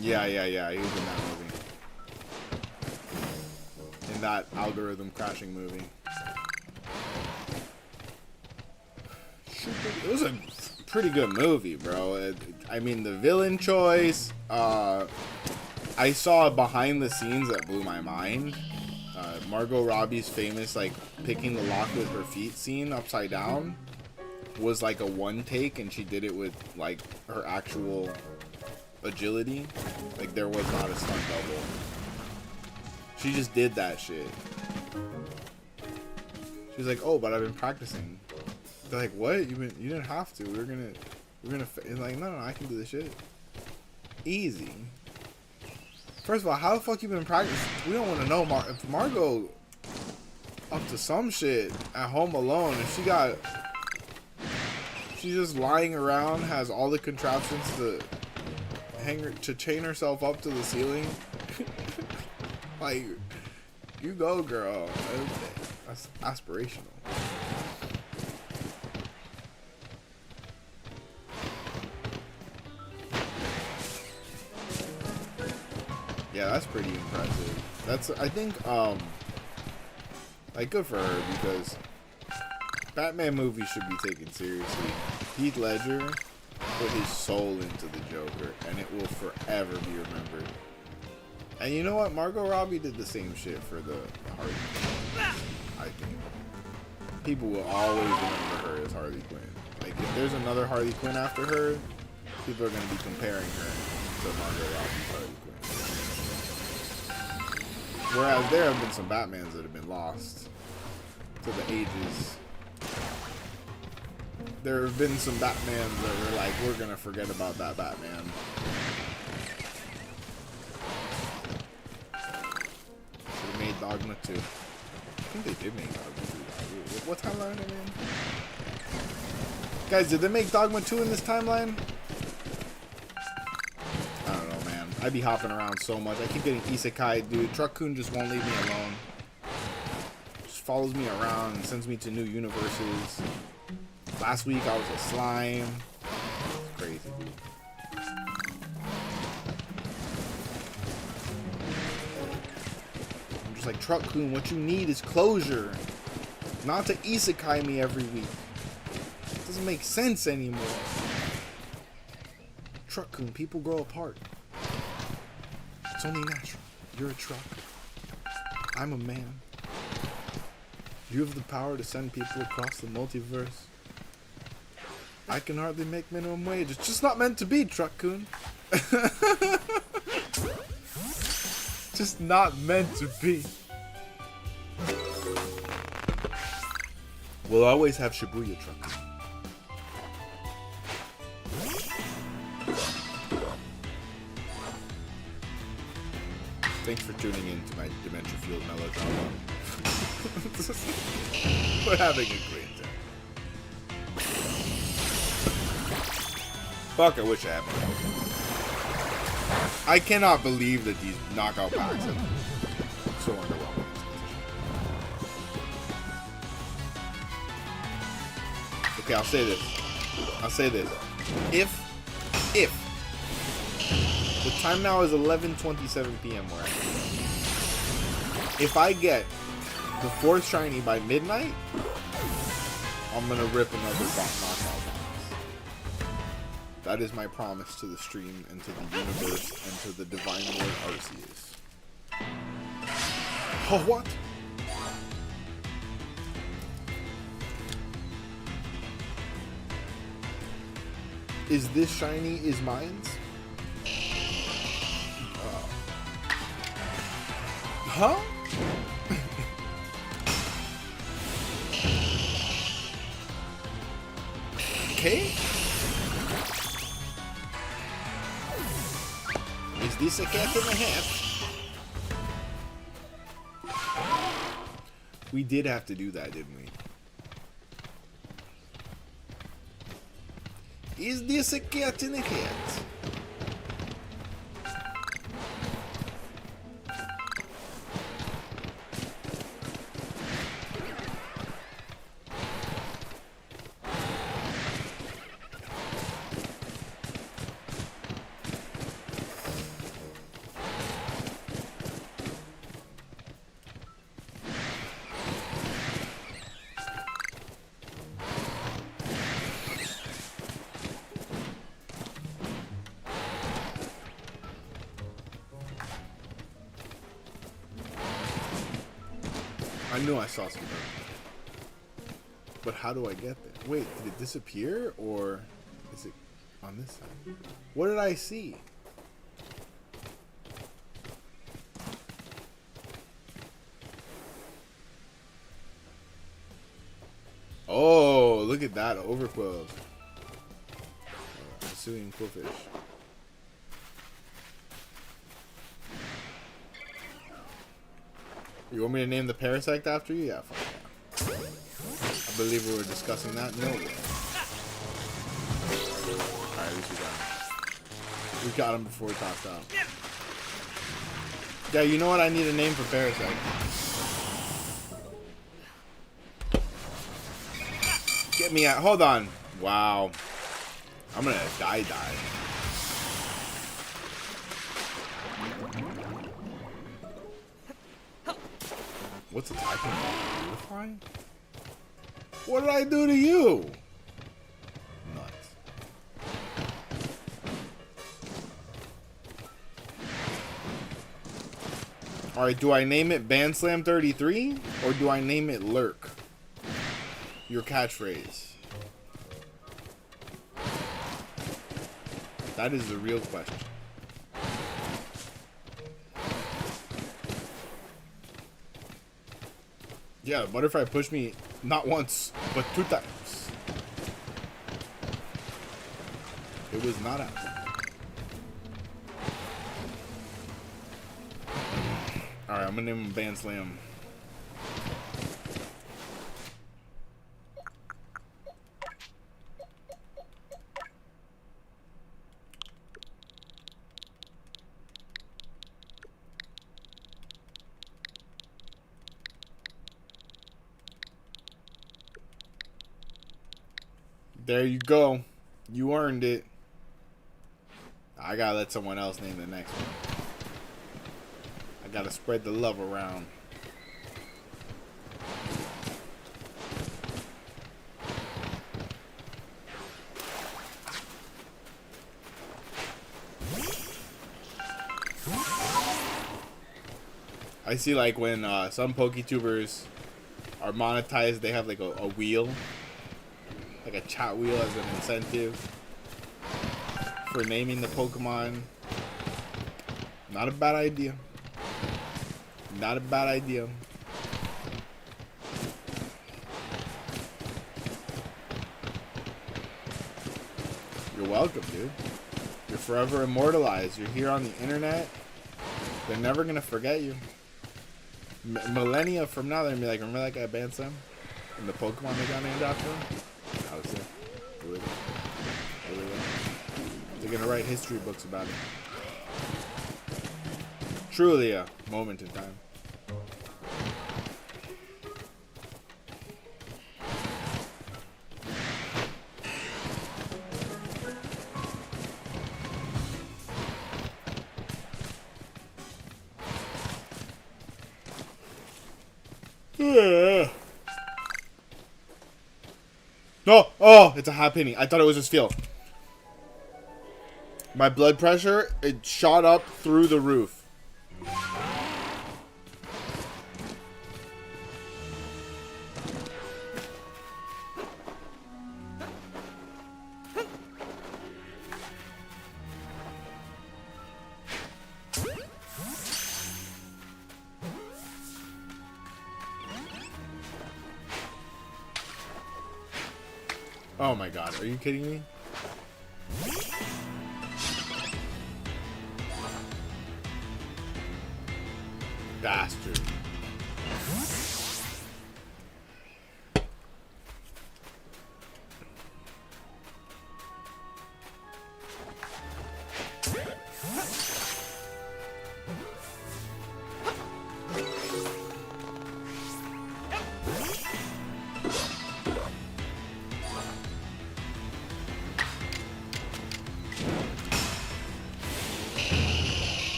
Yeah. He was in that movie. In that algorithm crashing movie. It was a pretty good movie, bro. I mean, the villain choice. I saw a behind the scenes that blew my mind. Margot Robbie's famous, like, picking the lock with her feet scene upside down was like a one take, and she did it with, like, her actual agility. Like, there was not a stunt double. She just did that shit. She's like, oh, but I've been practicing. They're like, what? You didn't have to. We're gonna and like, no, I can do this shit. Easy. First of all, how the fuck you been practicing? We don't want to know, if Margot up to some shit at home alone, and she's just lying around, has all the contraptions to chain herself up to the ceiling. Like, you go, girl. That's aspirational. Yeah, that's pretty impressive. That's, I think, like, good for her, because Batman movies should be taken seriously. Heath Ledger put his soul into the Joker, and it will forever be remembered. And you know what? Margot Robbie did the same shit for the Harley Quinn. I think people will always remember her as Harley Quinn. Like, if there's another Harley Quinn after her, people are going to be comparing her to Margot Robbie's Harley Quinn. Whereas there have been some Batmans that have been lost to the ages. There have been some Batmans that were like, we're going to forget about that Batman. Should have made Dogma 2. I think they did make Dogma 2. What timeline are they in? Guys, did they make Dogma 2 in this timeline? I don't know, man. I be hopping around so much. I keep getting isekai, dude. Truck-kun just won't leave me alone. Just follows me around and sends me to new universes. Last week I was a slime. It's crazy, dude. I'm just like, Truck-kun, what you need is closure. Not to isekai me every week. It doesn't make sense anymore. Truck-kun, people grow apart. It's only natural. You're a truck. I'm a man. You have the power to send people across the multiverse. I can hardly make minimum wage. It's just not meant to be, Truck-kun. Just not meant to be. We'll always have Shibuya, Truck-kun. Thanks for tuning in to my dementia-fueled melodrama. We're having a great time. Fuck, I wish I had my Pokemon. I cannot believe that these knockout packs have so underwhelming. Okay, I'll say this. If the time now is 11:27 p.m. where I'm at. If I get the fourth shiny by midnight, I'm gonna rip another knockout box. That is my promise to the stream and to the universe and to the divine lord Arceus. Oh, what? Is this shiny is mine's? Huh? Okay. Is this a cat in a hat? We did have to do that, didn't we? Is this a cat in a hat? I knew I saw something. But how do I get there? Wait, did it disappear? Or is it on this side? What did I see? Oh, look at that overquill. Hisui and Quillfish. You want me to name the parasect after you? Yeah, fuck yeah. I believe we were discussing that. No way. Alright, at least we got him. We got him before he topped out. Yeah, you know what? I need a name for parasect. Get me out. Hold on. Wow. I'm gonna die. What's attacking me? Beautify? What did I do to you? Nuts. Alright, do I name it Bandslam 33? Or do I name it Lurk? Your catchphrase. That is the real question. Yeah, the butterfly pushed me not once, but 2 times. It was not out. Alright, I'm gonna name him Bandslam. There you go. You earned it. I gotta let someone else name the next one. I gotta spread the love around. I see like when some PokeTubers are monetized, they have like a wheel. Like a chat wheel as an incentive for naming the Pokemon. Not a bad idea. Not a bad idea. You're welcome, dude. You're forever immortalized. You're here on the internet. They're never gonna forget you. Millennia from now, they're gonna be like, remember that guy Bandslam? And the Pokemon they got named after him? I would say. Really? They're gonna write history books about it. Truly a moment in time. No! Oh, it's a hot penny. I thought it was just feel. My blood pressure, it shot up through the roof. Oh my god, are you kidding me? Bastard.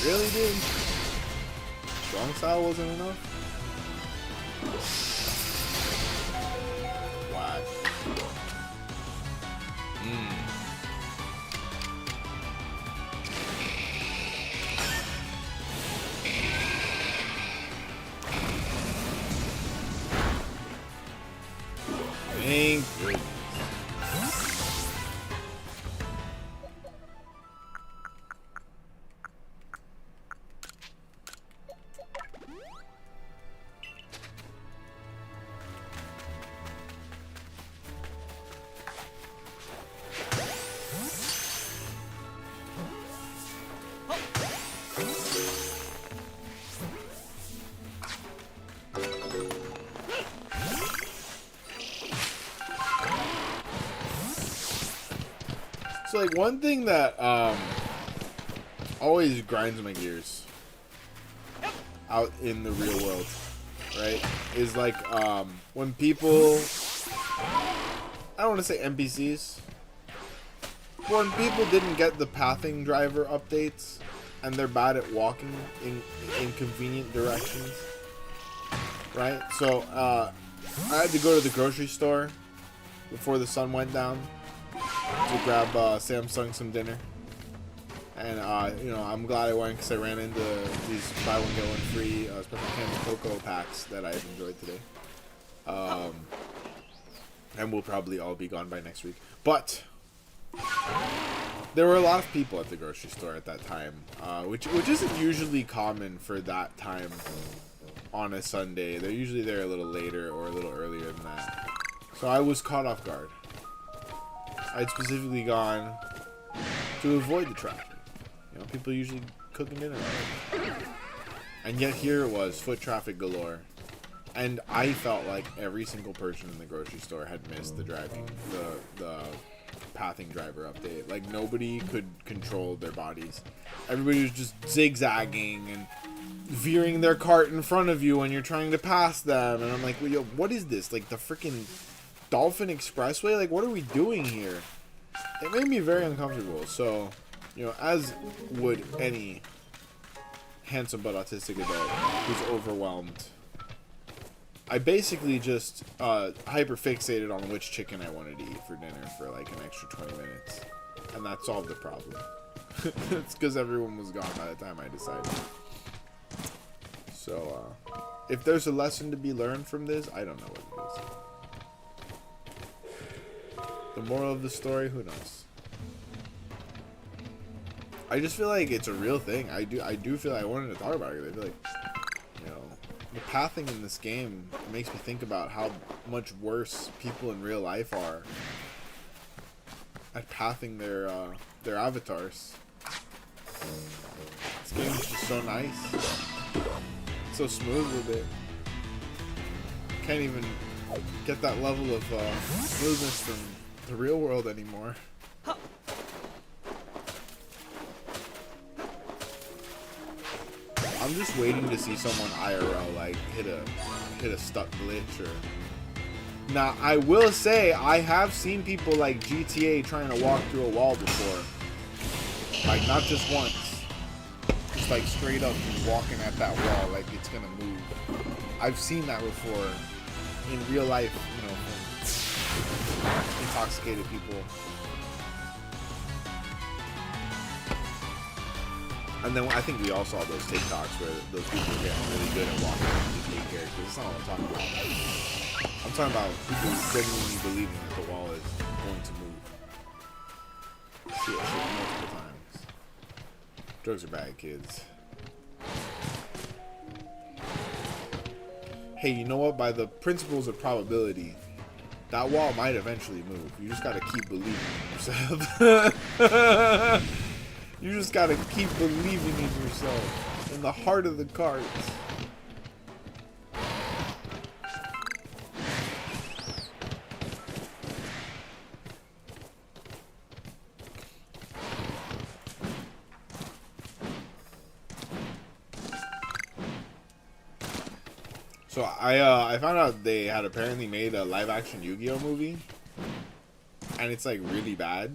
Really, dude? Strong style wasn't enough? Wow. Thank goodness. like one thing that always grinds my gears out in the real world, right? Is like when people, I don't want to say NPCs, when people didn't get the pathing driver updates and they're bad at walking in inconvenient directions, right? So I had to go to the grocery store before the sun went down to grab Samsung some dinner. And, you know, I'm glad I went because I ran into these buy one, get one free special canned cocoa packs that I've enjoyed today. And we'll probably all be gone by next week. But there were a lot of people at the grocery store at that time, which isn't usually common for that time on a Sunday. They're usually there a little later or a little earlier than that. So I was caught off guard. I'd specifically gone to avoid the traffic. You know, people usually cooking dinner already. And yet here it was, foot traffic galore. And I felt like every single person in the grocery store had missed the pathing driver update. Like nobody could control their bodies. Everybody was just zigzagging and veering their cart in front of you when you're trying to pass them. And I'm like, well, yo, what is this? Like the freaking Dolphin Expressway? Like what are we doing here? It made me very uncomfortable. So, you know, as would any handsome but autistic adult who's overwhelmed, I basically just hyper fixated on which chicken I wanted to eat for dinner for like an extra 20 minutes. And that solved the problem. It's because everyone was gone by the time I decided. So, if there's a lesson to be learned from this, I don't know what it is. The moral of the story, who knows? I just feel like it's a real thing. I do feel like I wanted to talk about it. I feel like, you know, the pathing in this game makes me think about how much worse people in real life are at pathing their avatars. This game is just so nice, so smooth with it. Can't even get that level of smoothness from the real world anymore. I'm just waiting to see someone IRL like hit a stuck glitch or. Now I will say I have seen people like GTA trying to walk through a wall before, like not just once, just like straight up just walking at that wall like it's gonna move. I've seen that before in real life, you know, from intoxicated people. And then I think we all saw those TikToks where those people are getting really good at walking around GTA characters. That's not what I'm talking about. I'm talking about people genuinely believing that the wall is going to move. See that shit multiple times. Drugs are bad, kids. Hey, you know what? By the principles of probability, that wall might eventually move. You just gotta keep believing in yourself. You just gotta keep believing in yourself, in the heart of the cards. So I found out they had apparently made a live-action Yu-Gi-Oh movie, and it's like really bad.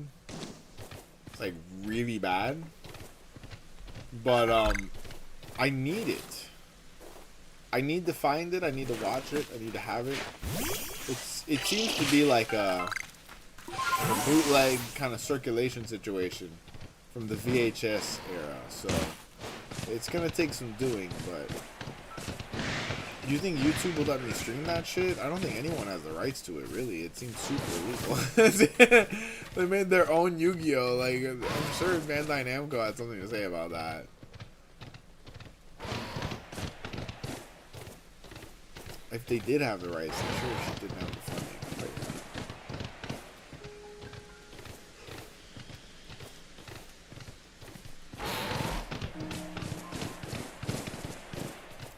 It's like really bad, but I need it. I need to find it. I need to watch it. I need to have it. It seems to be like a bootleg kind of circulation situation from the VHS era, so it's gonna take some doing. But do you think YouTube will let me stream that shit? I don't think anyone has the rights to it, really. It seems super illegal. They made their own Yu-Gi-Oh! Like, I'm sure Bandai Namco had something to say about that. If they did have the rights, I'm sure she didn't have the funding right now.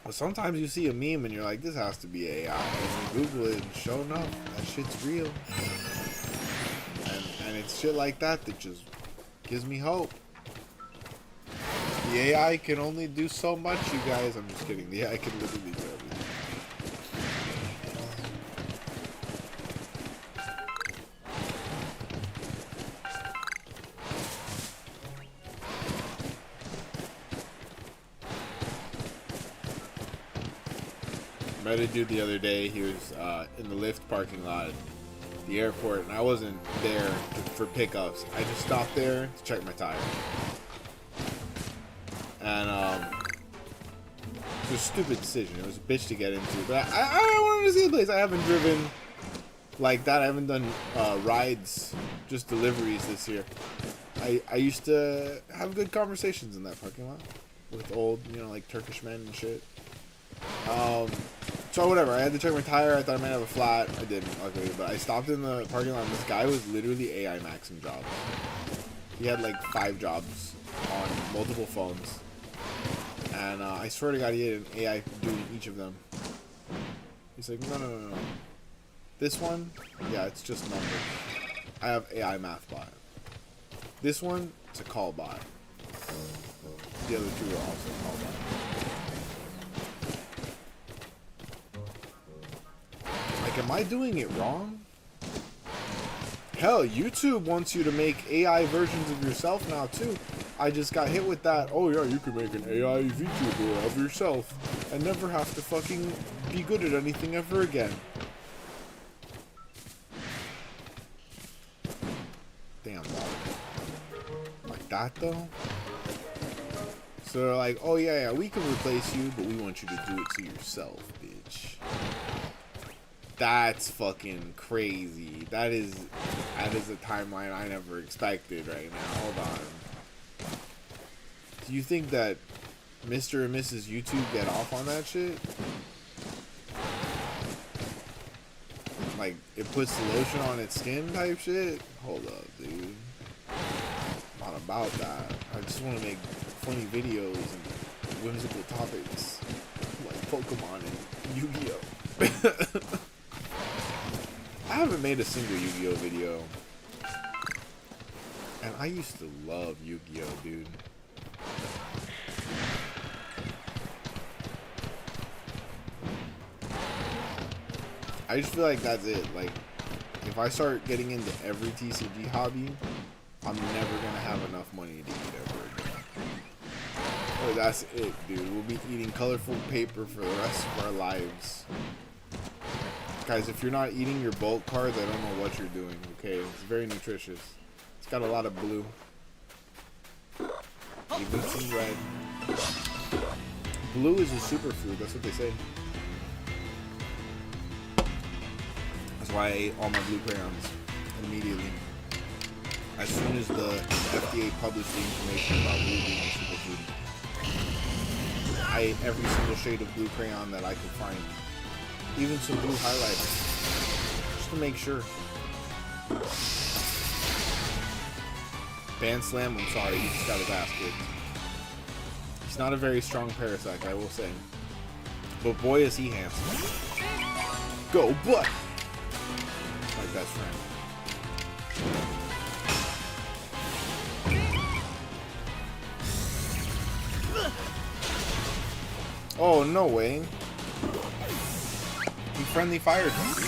But sometimes you see a meme and you're like, this has to be AI. And you Google it and sure enough, that shit's real. And it's shit like that that just Gives me hope. The AI can only do so much, you guys. I'm just kidding. The AI can literally do everything. Met a dude the other day. He was in the Lyft parking lot at the airport, and I wasn't there for pickups. I just stopped there to check my tire. And it was a stupid decision. It was a bitch to get into, but I wanted to see the place. I haven't driven like that. I haven't done rides, just deliveries this year. I used to have good conversations in that parking lot with old, you know, like Turkish men and shit. So whatever, I had to check my tire. I thought I might have a flat. I didn't, luckily. But I stopped in the parking lot, and this guy was literally AI maxing jobs. He had like 5 jobs on multiple phones. And I swear to God, he had an AI doing each of them. He's like, no. This one, yeah, it's just numbers. I have AI math bot. This one, it's a call bot. The other 2 are also call bot. Like, am I doing it wrong? Hell, YouTube wants you to make AI versions of yourself now, too. I just got hit with that, oh yeah, you can make an AI VTuber of yourself and never have to fucking be good at anything ever again. Damn, dog. Like that, though? So they're like, oh yeah, we can replace you, but we want you to do it to yourself, bitch. That's fucking crazy. That is a timeline I never expected right now. Hold on. Do you think that Mr. and Mrs. YouTube get off on that shit? Like, it puts the lotion on its skin type shit? Hold up, dude. Not about that. I just want to make funny videos and whimsical topics like Pokemon and Yu-Gi-Oh! I haven't made a single Yu-Gi-Oh! Video. And I used to love Yu-Gi-Oh! Dude. I just feel like that's it. Like, if I start getting into every TCG hobby, I'm never gonna have enough money to eat ever again. Oh, that's it, dude. We'll be eating colorful paper for the rest of our lives. Guys, if you're not eating your bulk cards, I don't know what you're doing, okay? It's very nutritious. It's got a lot of blue. Even some red. Blue is a superfood, that's what they say. That's why I ate all my blue crayons immediately. As soon as the FDA published the information about blue being a superfood, I ate every single shade of blue crayon that I could find. Even some blue highlighter. Just to make sure. Ban Slam, I'm sorry, he just got his ass kicked. He's not a very strong parasite, I will say. But boy is he handsome. Go, butt! My best friend. Oh, no way. He friendly fired him, dude.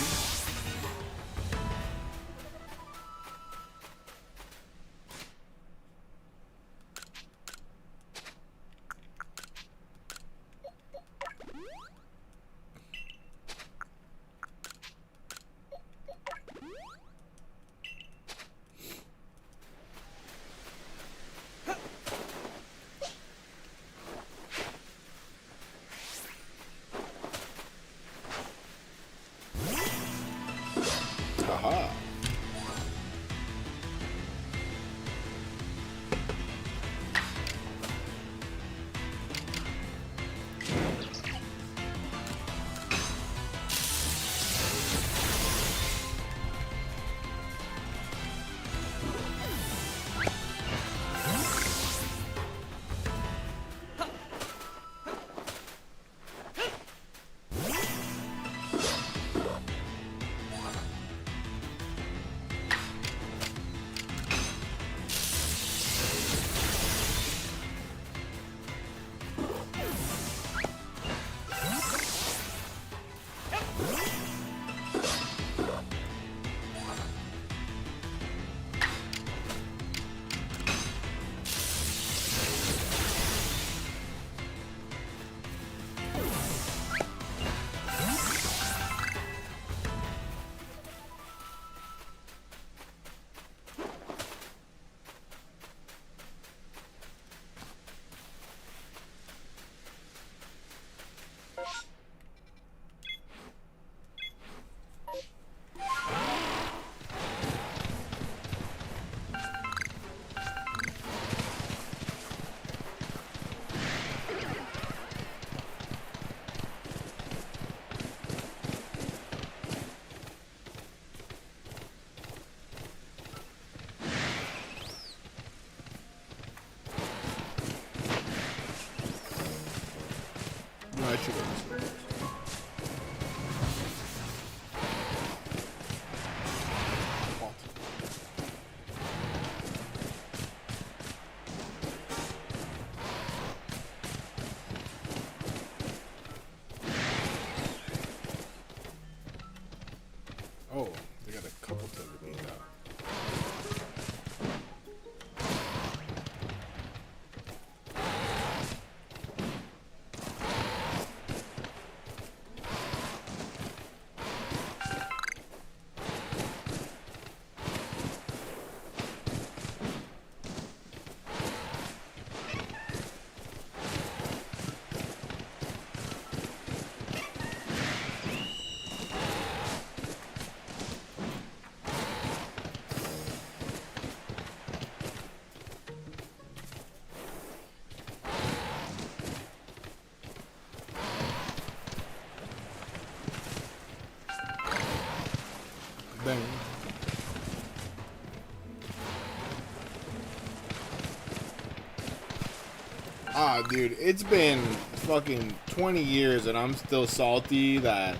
I should go this way. Oh, they got a couple of things out. Bang. Ah, dude, it's been fucking 20 years and I'm still salty that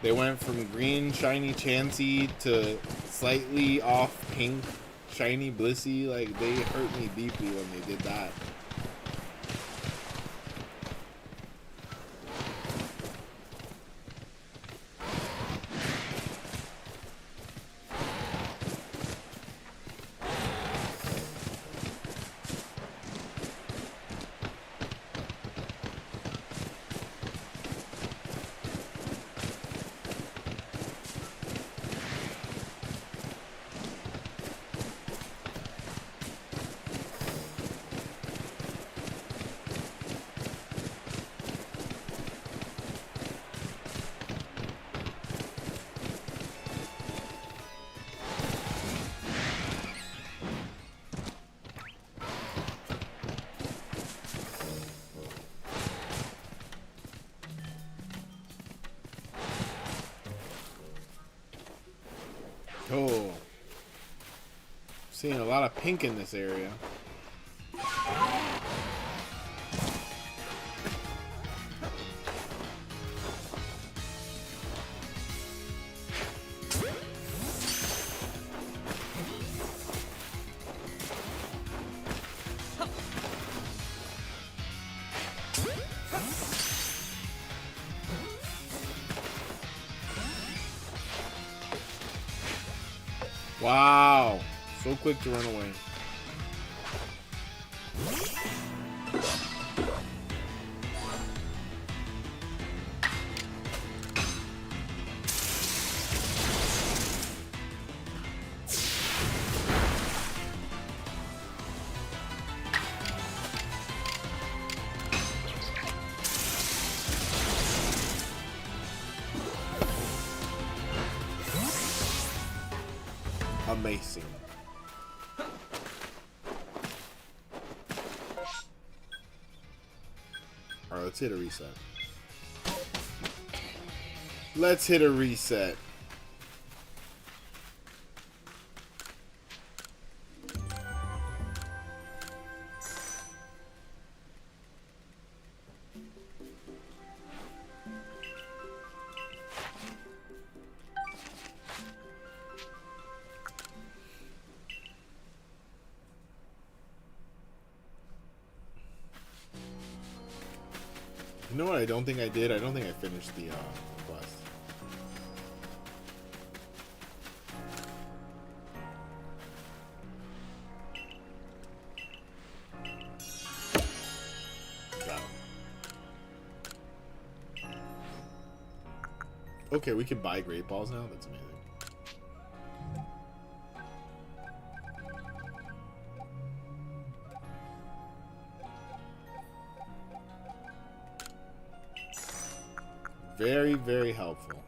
they went from green shiny Chansey to slightly off pink shiny Blissey. Like, they hurt me deeply when they did that. Oh, seeing a lot of pink in this area. Wow, so quick to run away. Amazing. Alright, let's hit a reset. Let's hit a reset. You know what I don't think I did? I don't think I finished the quest. Got it. Okay, we can buy great balls now? That's amazing. Very, very helpful.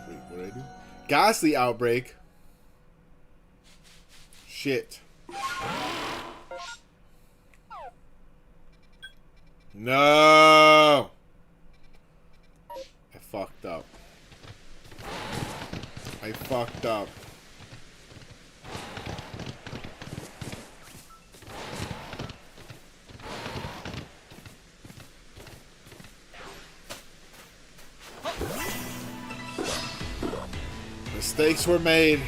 Wait, what did I do? Ghastly outbreak. Shit. No! I fucked up. I fucked up. Mistakes were made.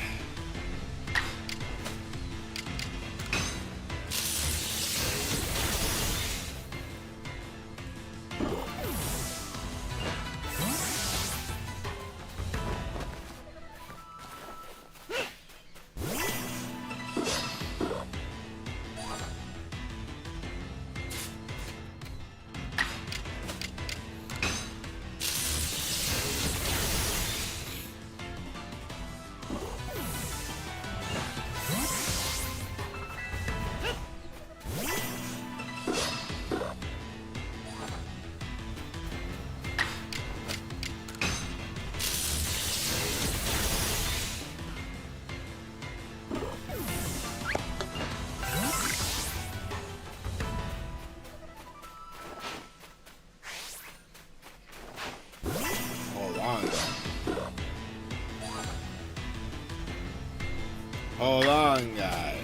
Hold on, guy.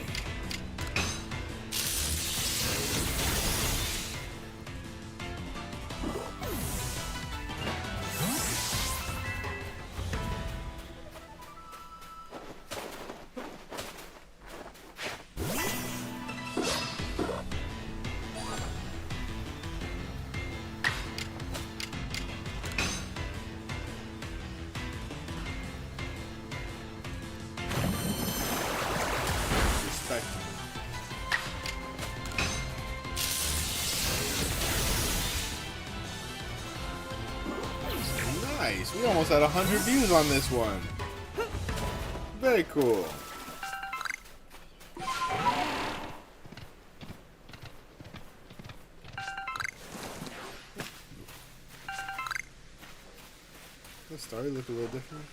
Nice. We almost had 100 views on this one. Very cool. The story look a little different.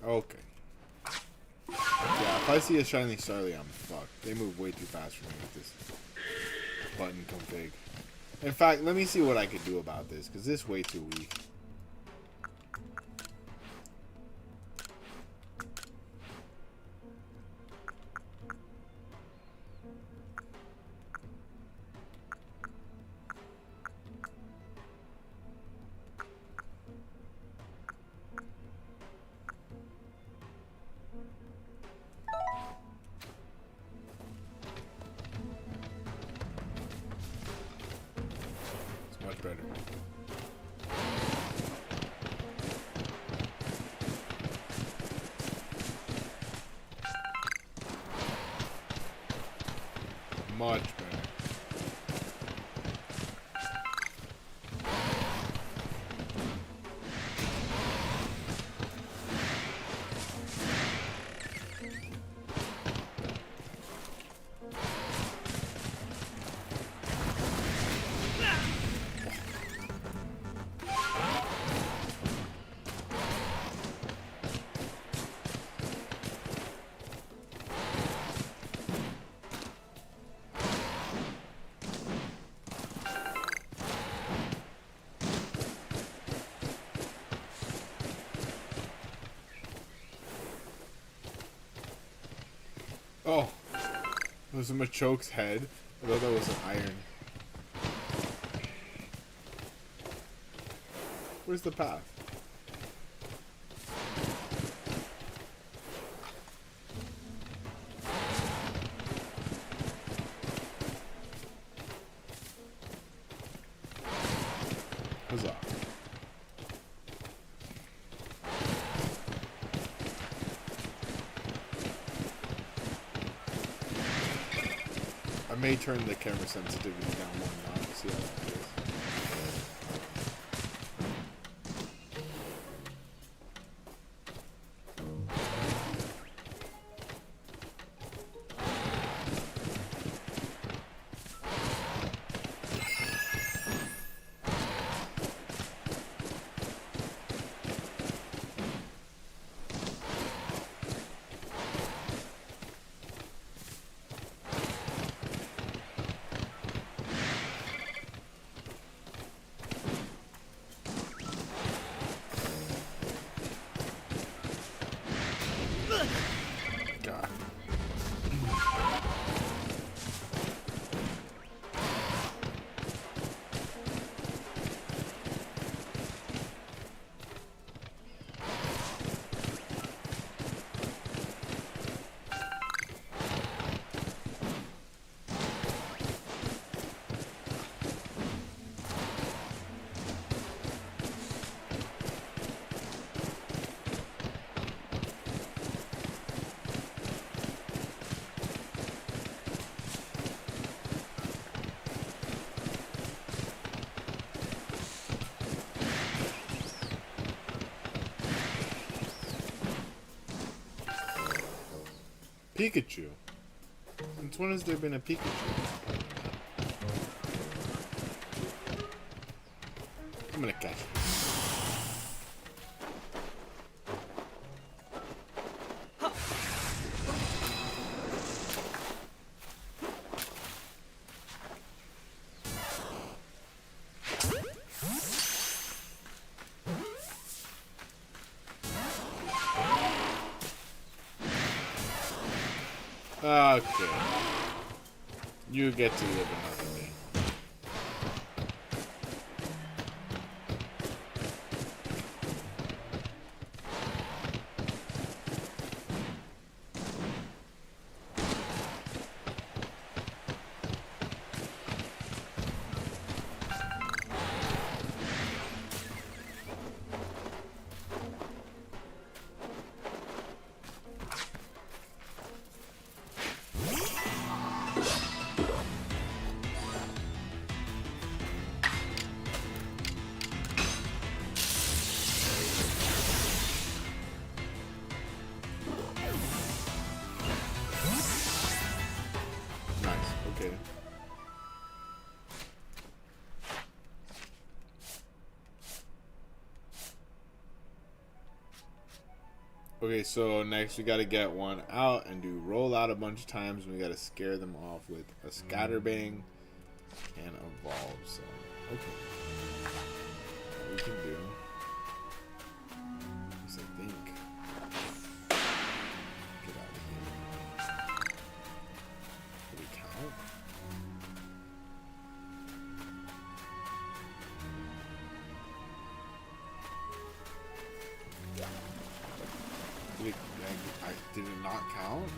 Okay. Yeah, if I see a shiny Starly, I'm fucked. They move way too fast for me with this button config. In fact, let me see what I could do about this, because this is way too weak. Much better. Much better. Oh, it was a Machoke's head. I thought that was an iron. Where's the path? Huzzah. I may turn the camera sensitivity down one notch to see how that feels. Pikachu. Since when has there been a Pikachu? I'm gonna catch it. Okay. You get to live another day. Okay. Okay, so next we gotta get one out and do roll out a bunch of times. And we gotta scare them off with a scatterbang and evolve. So, okay. What we can do is I think get out of here. Do we count? Did it not count?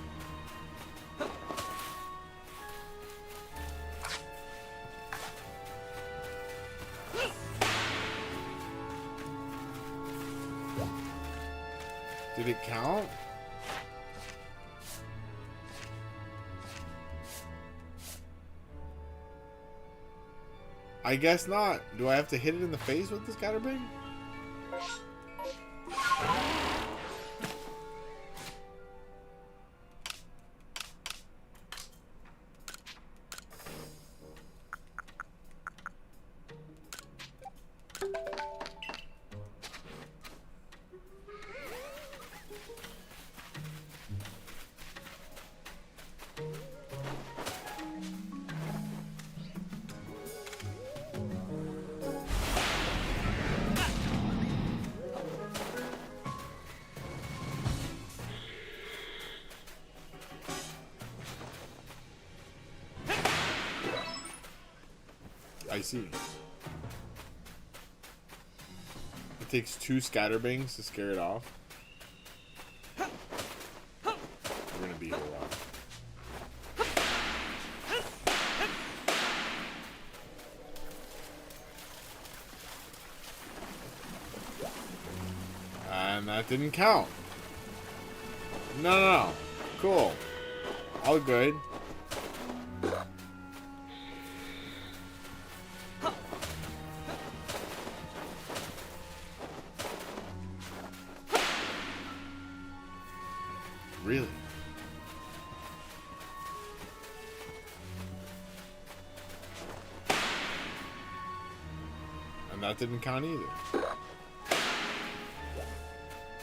Did it count? I guess not. Do I have to hit it in the face with the scatterbang? I see. It takes 2 scatterbangs to scare it off. We're gonna beat her up. And that didn't count. No. Cool. All good. Really? And that didn't count either.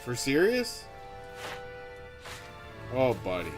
For serious? Oh, buddy.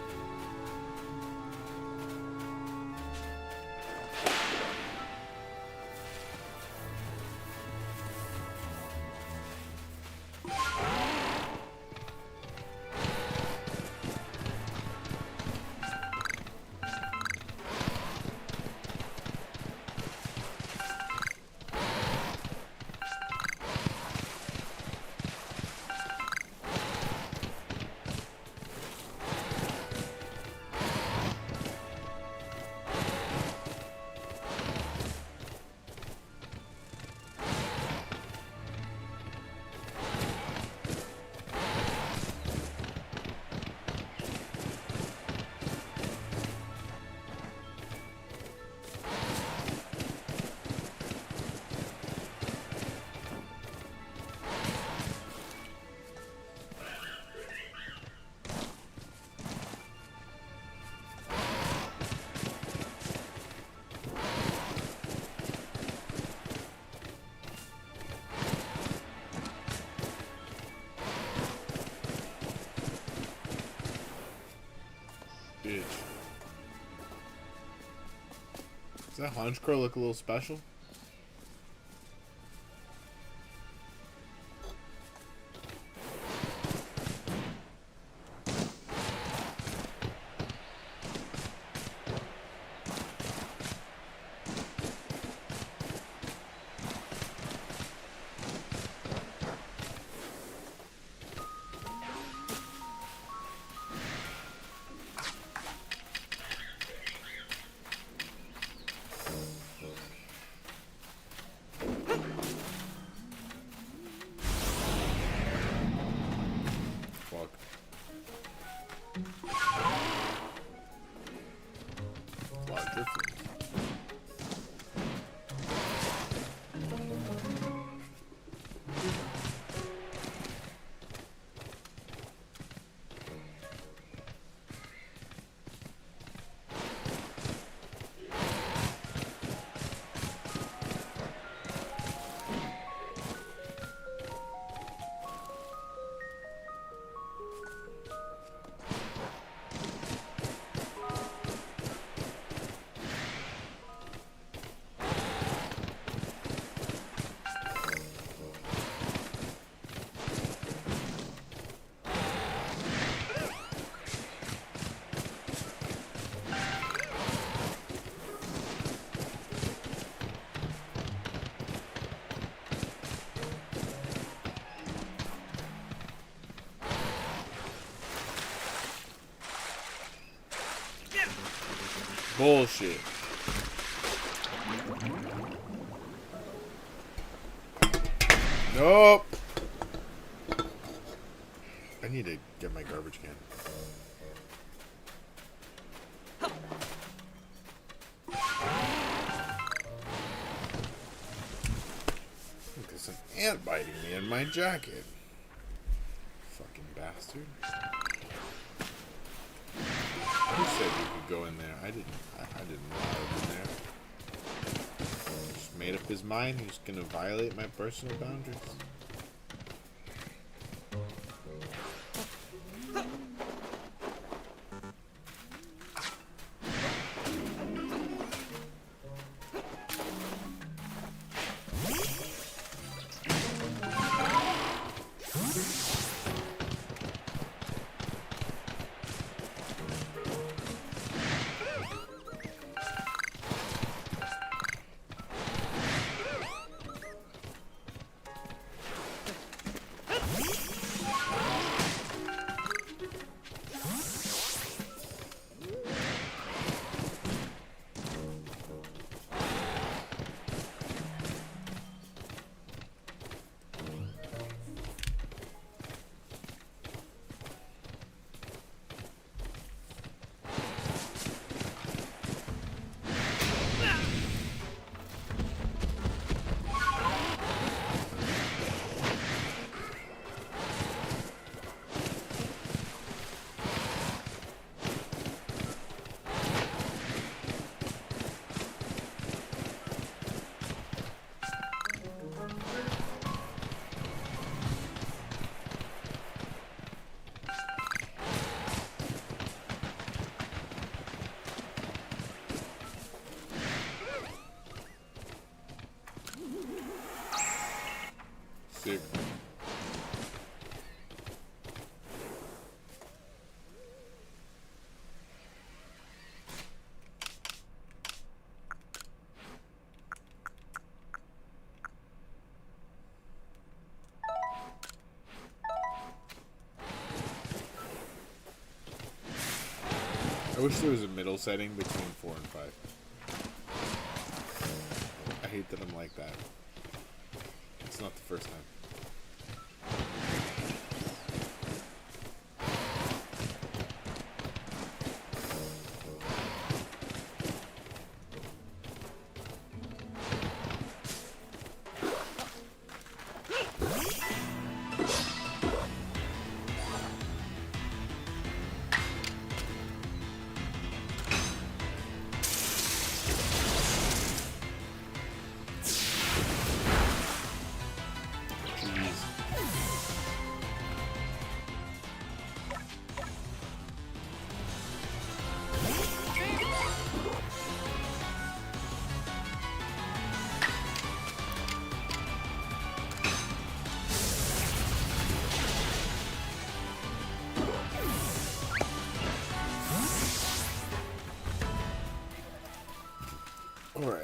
Does that Honchkrow look a little special? Bullshit. Nope. I need to get my garbage can. Look, there's an ant biting me in my jacket. Fucking bastard. Who said you could go in there? I didn't know I was in there. Just made up his mind. He's gonna violate my personal boundaries. Sick. I wish there was a middle setting between 4 and 5. I hate that I'm like that. It's not the first time.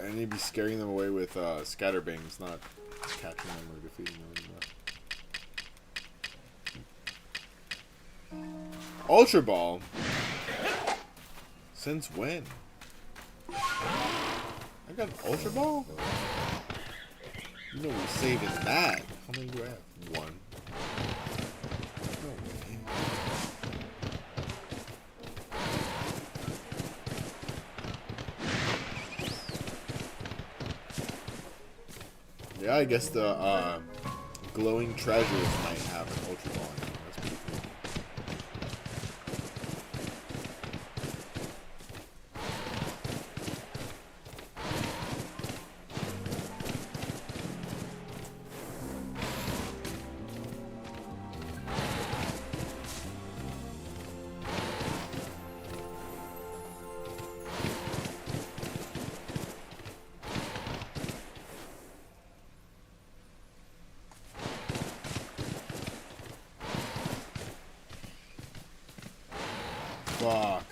I need to be scaring them away with scatterbangs, not catching them or defeating them anymore. Ultra Ball? Since when? I got an Ultra Ball? You know we're saving that. How many do I have? One. No way. Yeah, I guess the glowing treasures might have an Ultra Ball in them. That's pretty cool. Fuck.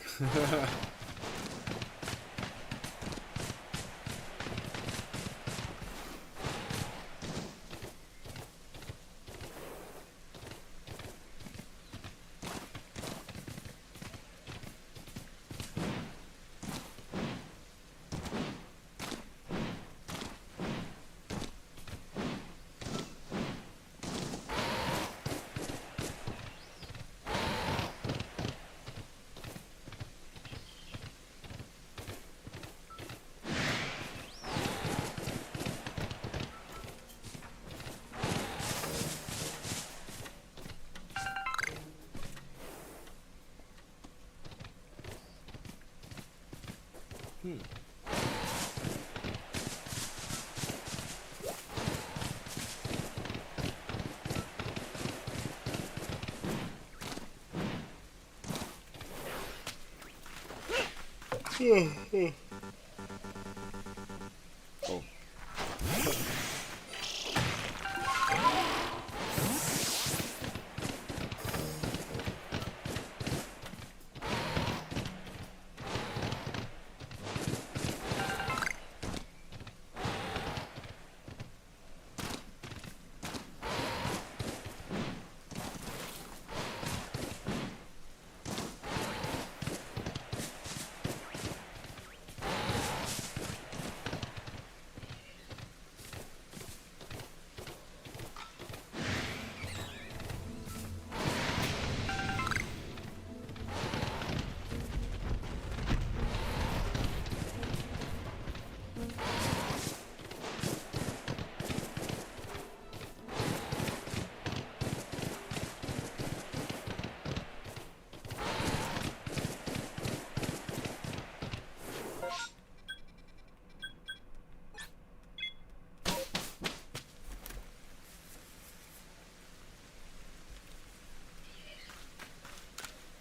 Oh.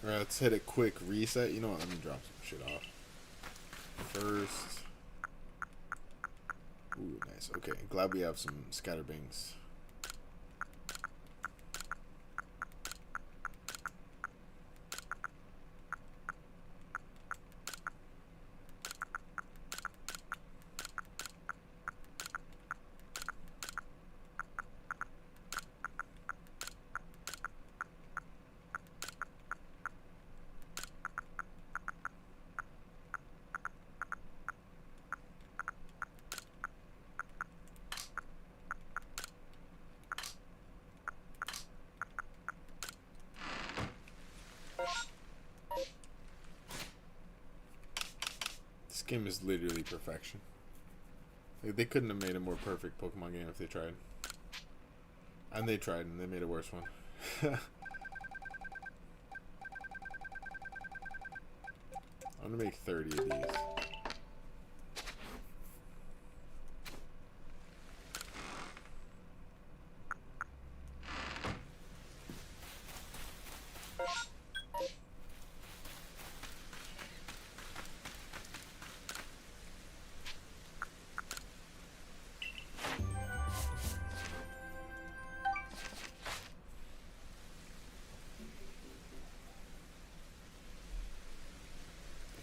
Alright, let's hit a quick reset. You know what? Let me drop some shit off. First. Ooh, nice. Okay, glad we have some scatterbangs. This game is literally perfection. Like, they couldn't have made a more perfect Pokemon game if they tried. And they tried, and they made a worse one. I'm gonna make 30 of these.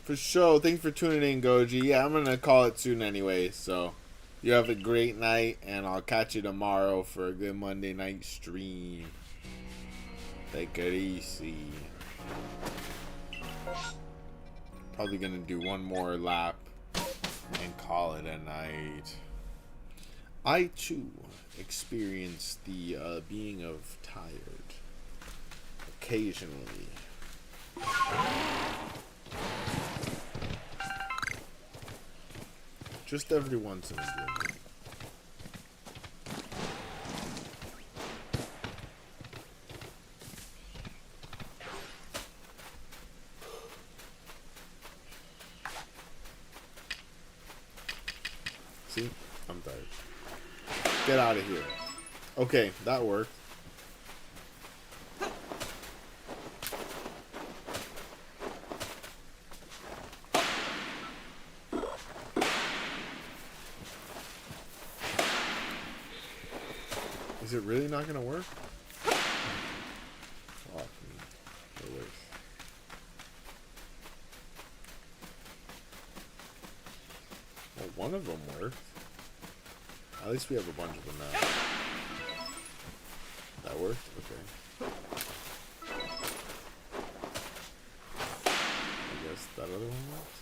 For sure. Thanks for tuning in, Goji. Yeah, I'm gonna call it soon anyway. So, you have a great night, and I'll catch you tomorrow for a good Monday night stream. Take it easy. Probably gonna do one more lap and call it a night. I too experience the being of tired occasionally. Just every once in a blue moon. See? I'm tired. Get out of here. Okay, that worked. Is it really not gonna work? Oh, it works. Well, one of them worked. At least we have a bunch of them now. That worked? Okay. I guess that other one worked.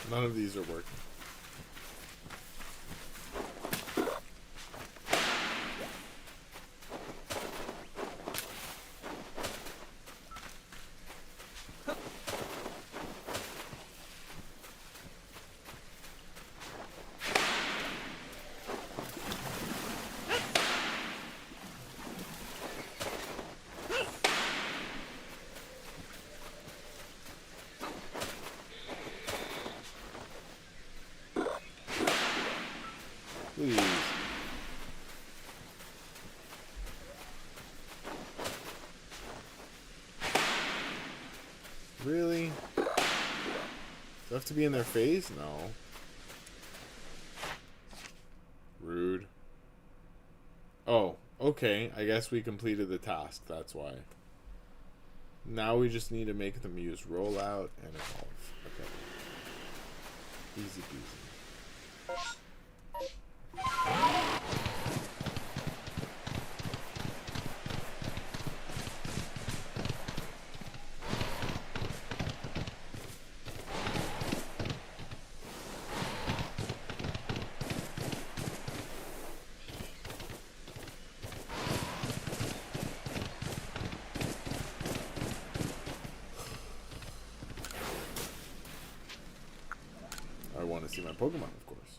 None of these are working. Please. Really? Do I have to be in their face? No. Rude. Oh, okay. I guess we completed the task. That's why. Now we just need to make them use rollout and evolve. Okay. Easy peasy. I want to see my Pokemon, of course.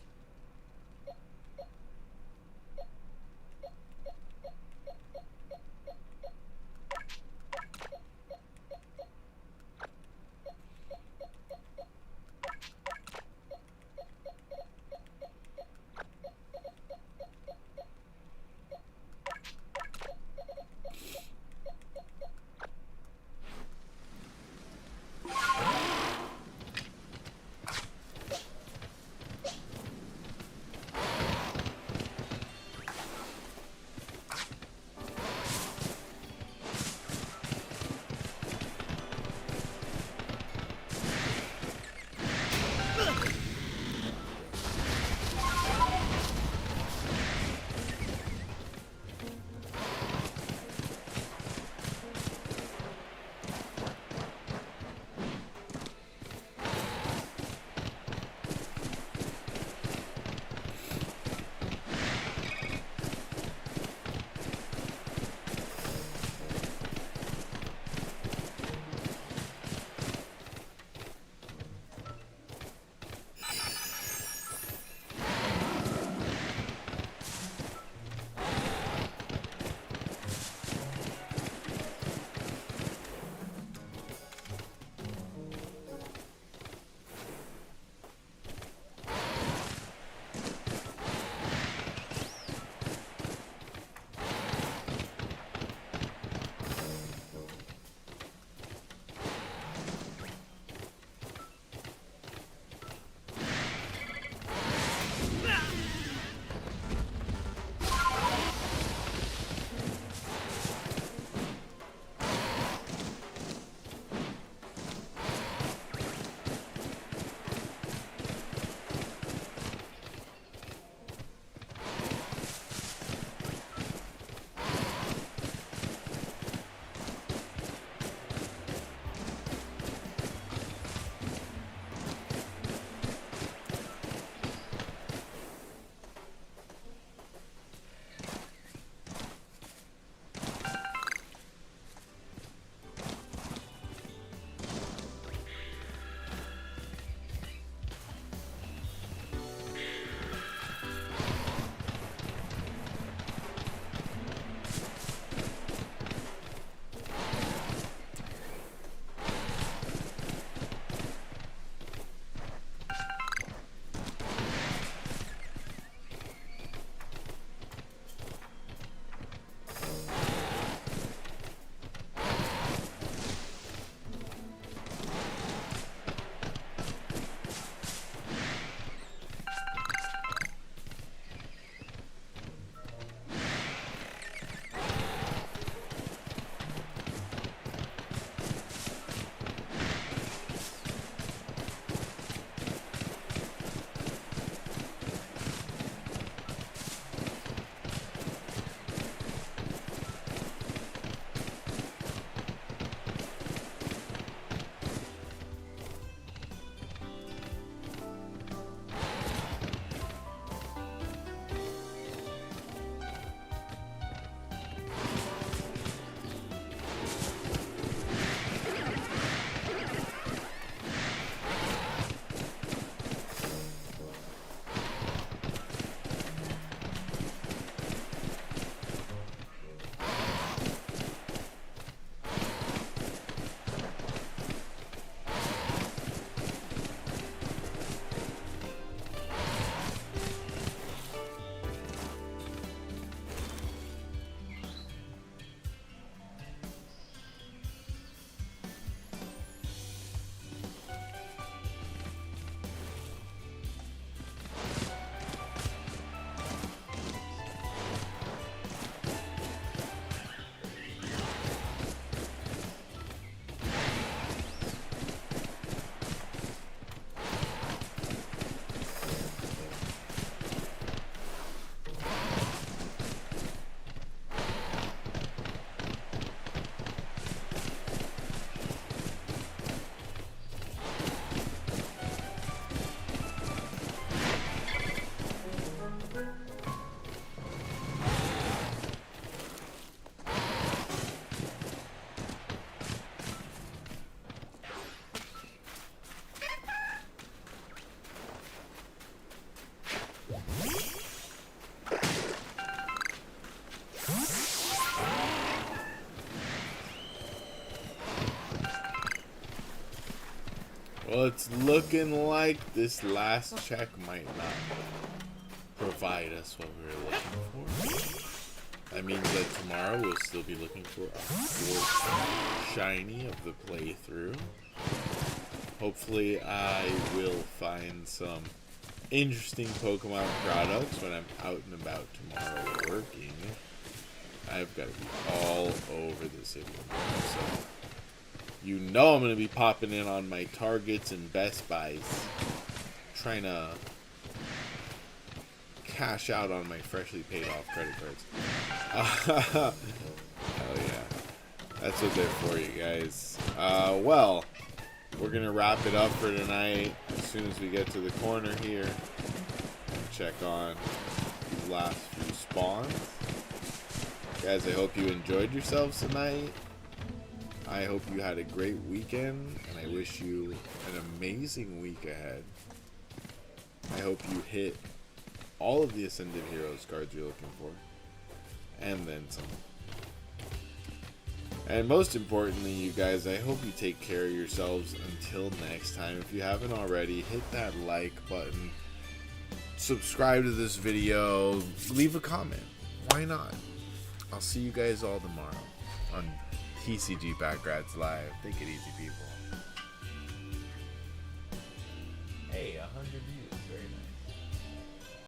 Well, it's looking like this last check might not provide us what we were looking for. That means that tomorrow we'll still be looking for a fourth shiny of the playthrough. Hopefully I will find some interesting Pokemon products when I'm out and about tomorrow working. I've got to be all over the city tomorrow, so you know I'm going to be popping in on my Targets and Best Buys, trying to cash out on my freshly paid off credit cards. Hell yeah. That's what they're for, you guys. Well, we're going to wrap it up for tonight as soon as we get to the corner here and check on these last few spawns. Guys, I hope you enjoyed yourselves tonight. I hope you had a great weekend, and I wish you an amazing week ahead. I hope you hit all of the Ascended Heroes cards you're looking for, and then some. And most importantly, you guys, I hope you take care of yourselves until next time. If you haven't already, hit that like button, subscribe to this video, leave a comment. Why not? I'll see you guys all tomorrow on tcgpackrats Live. Take it easy, people. Hey, 100 views.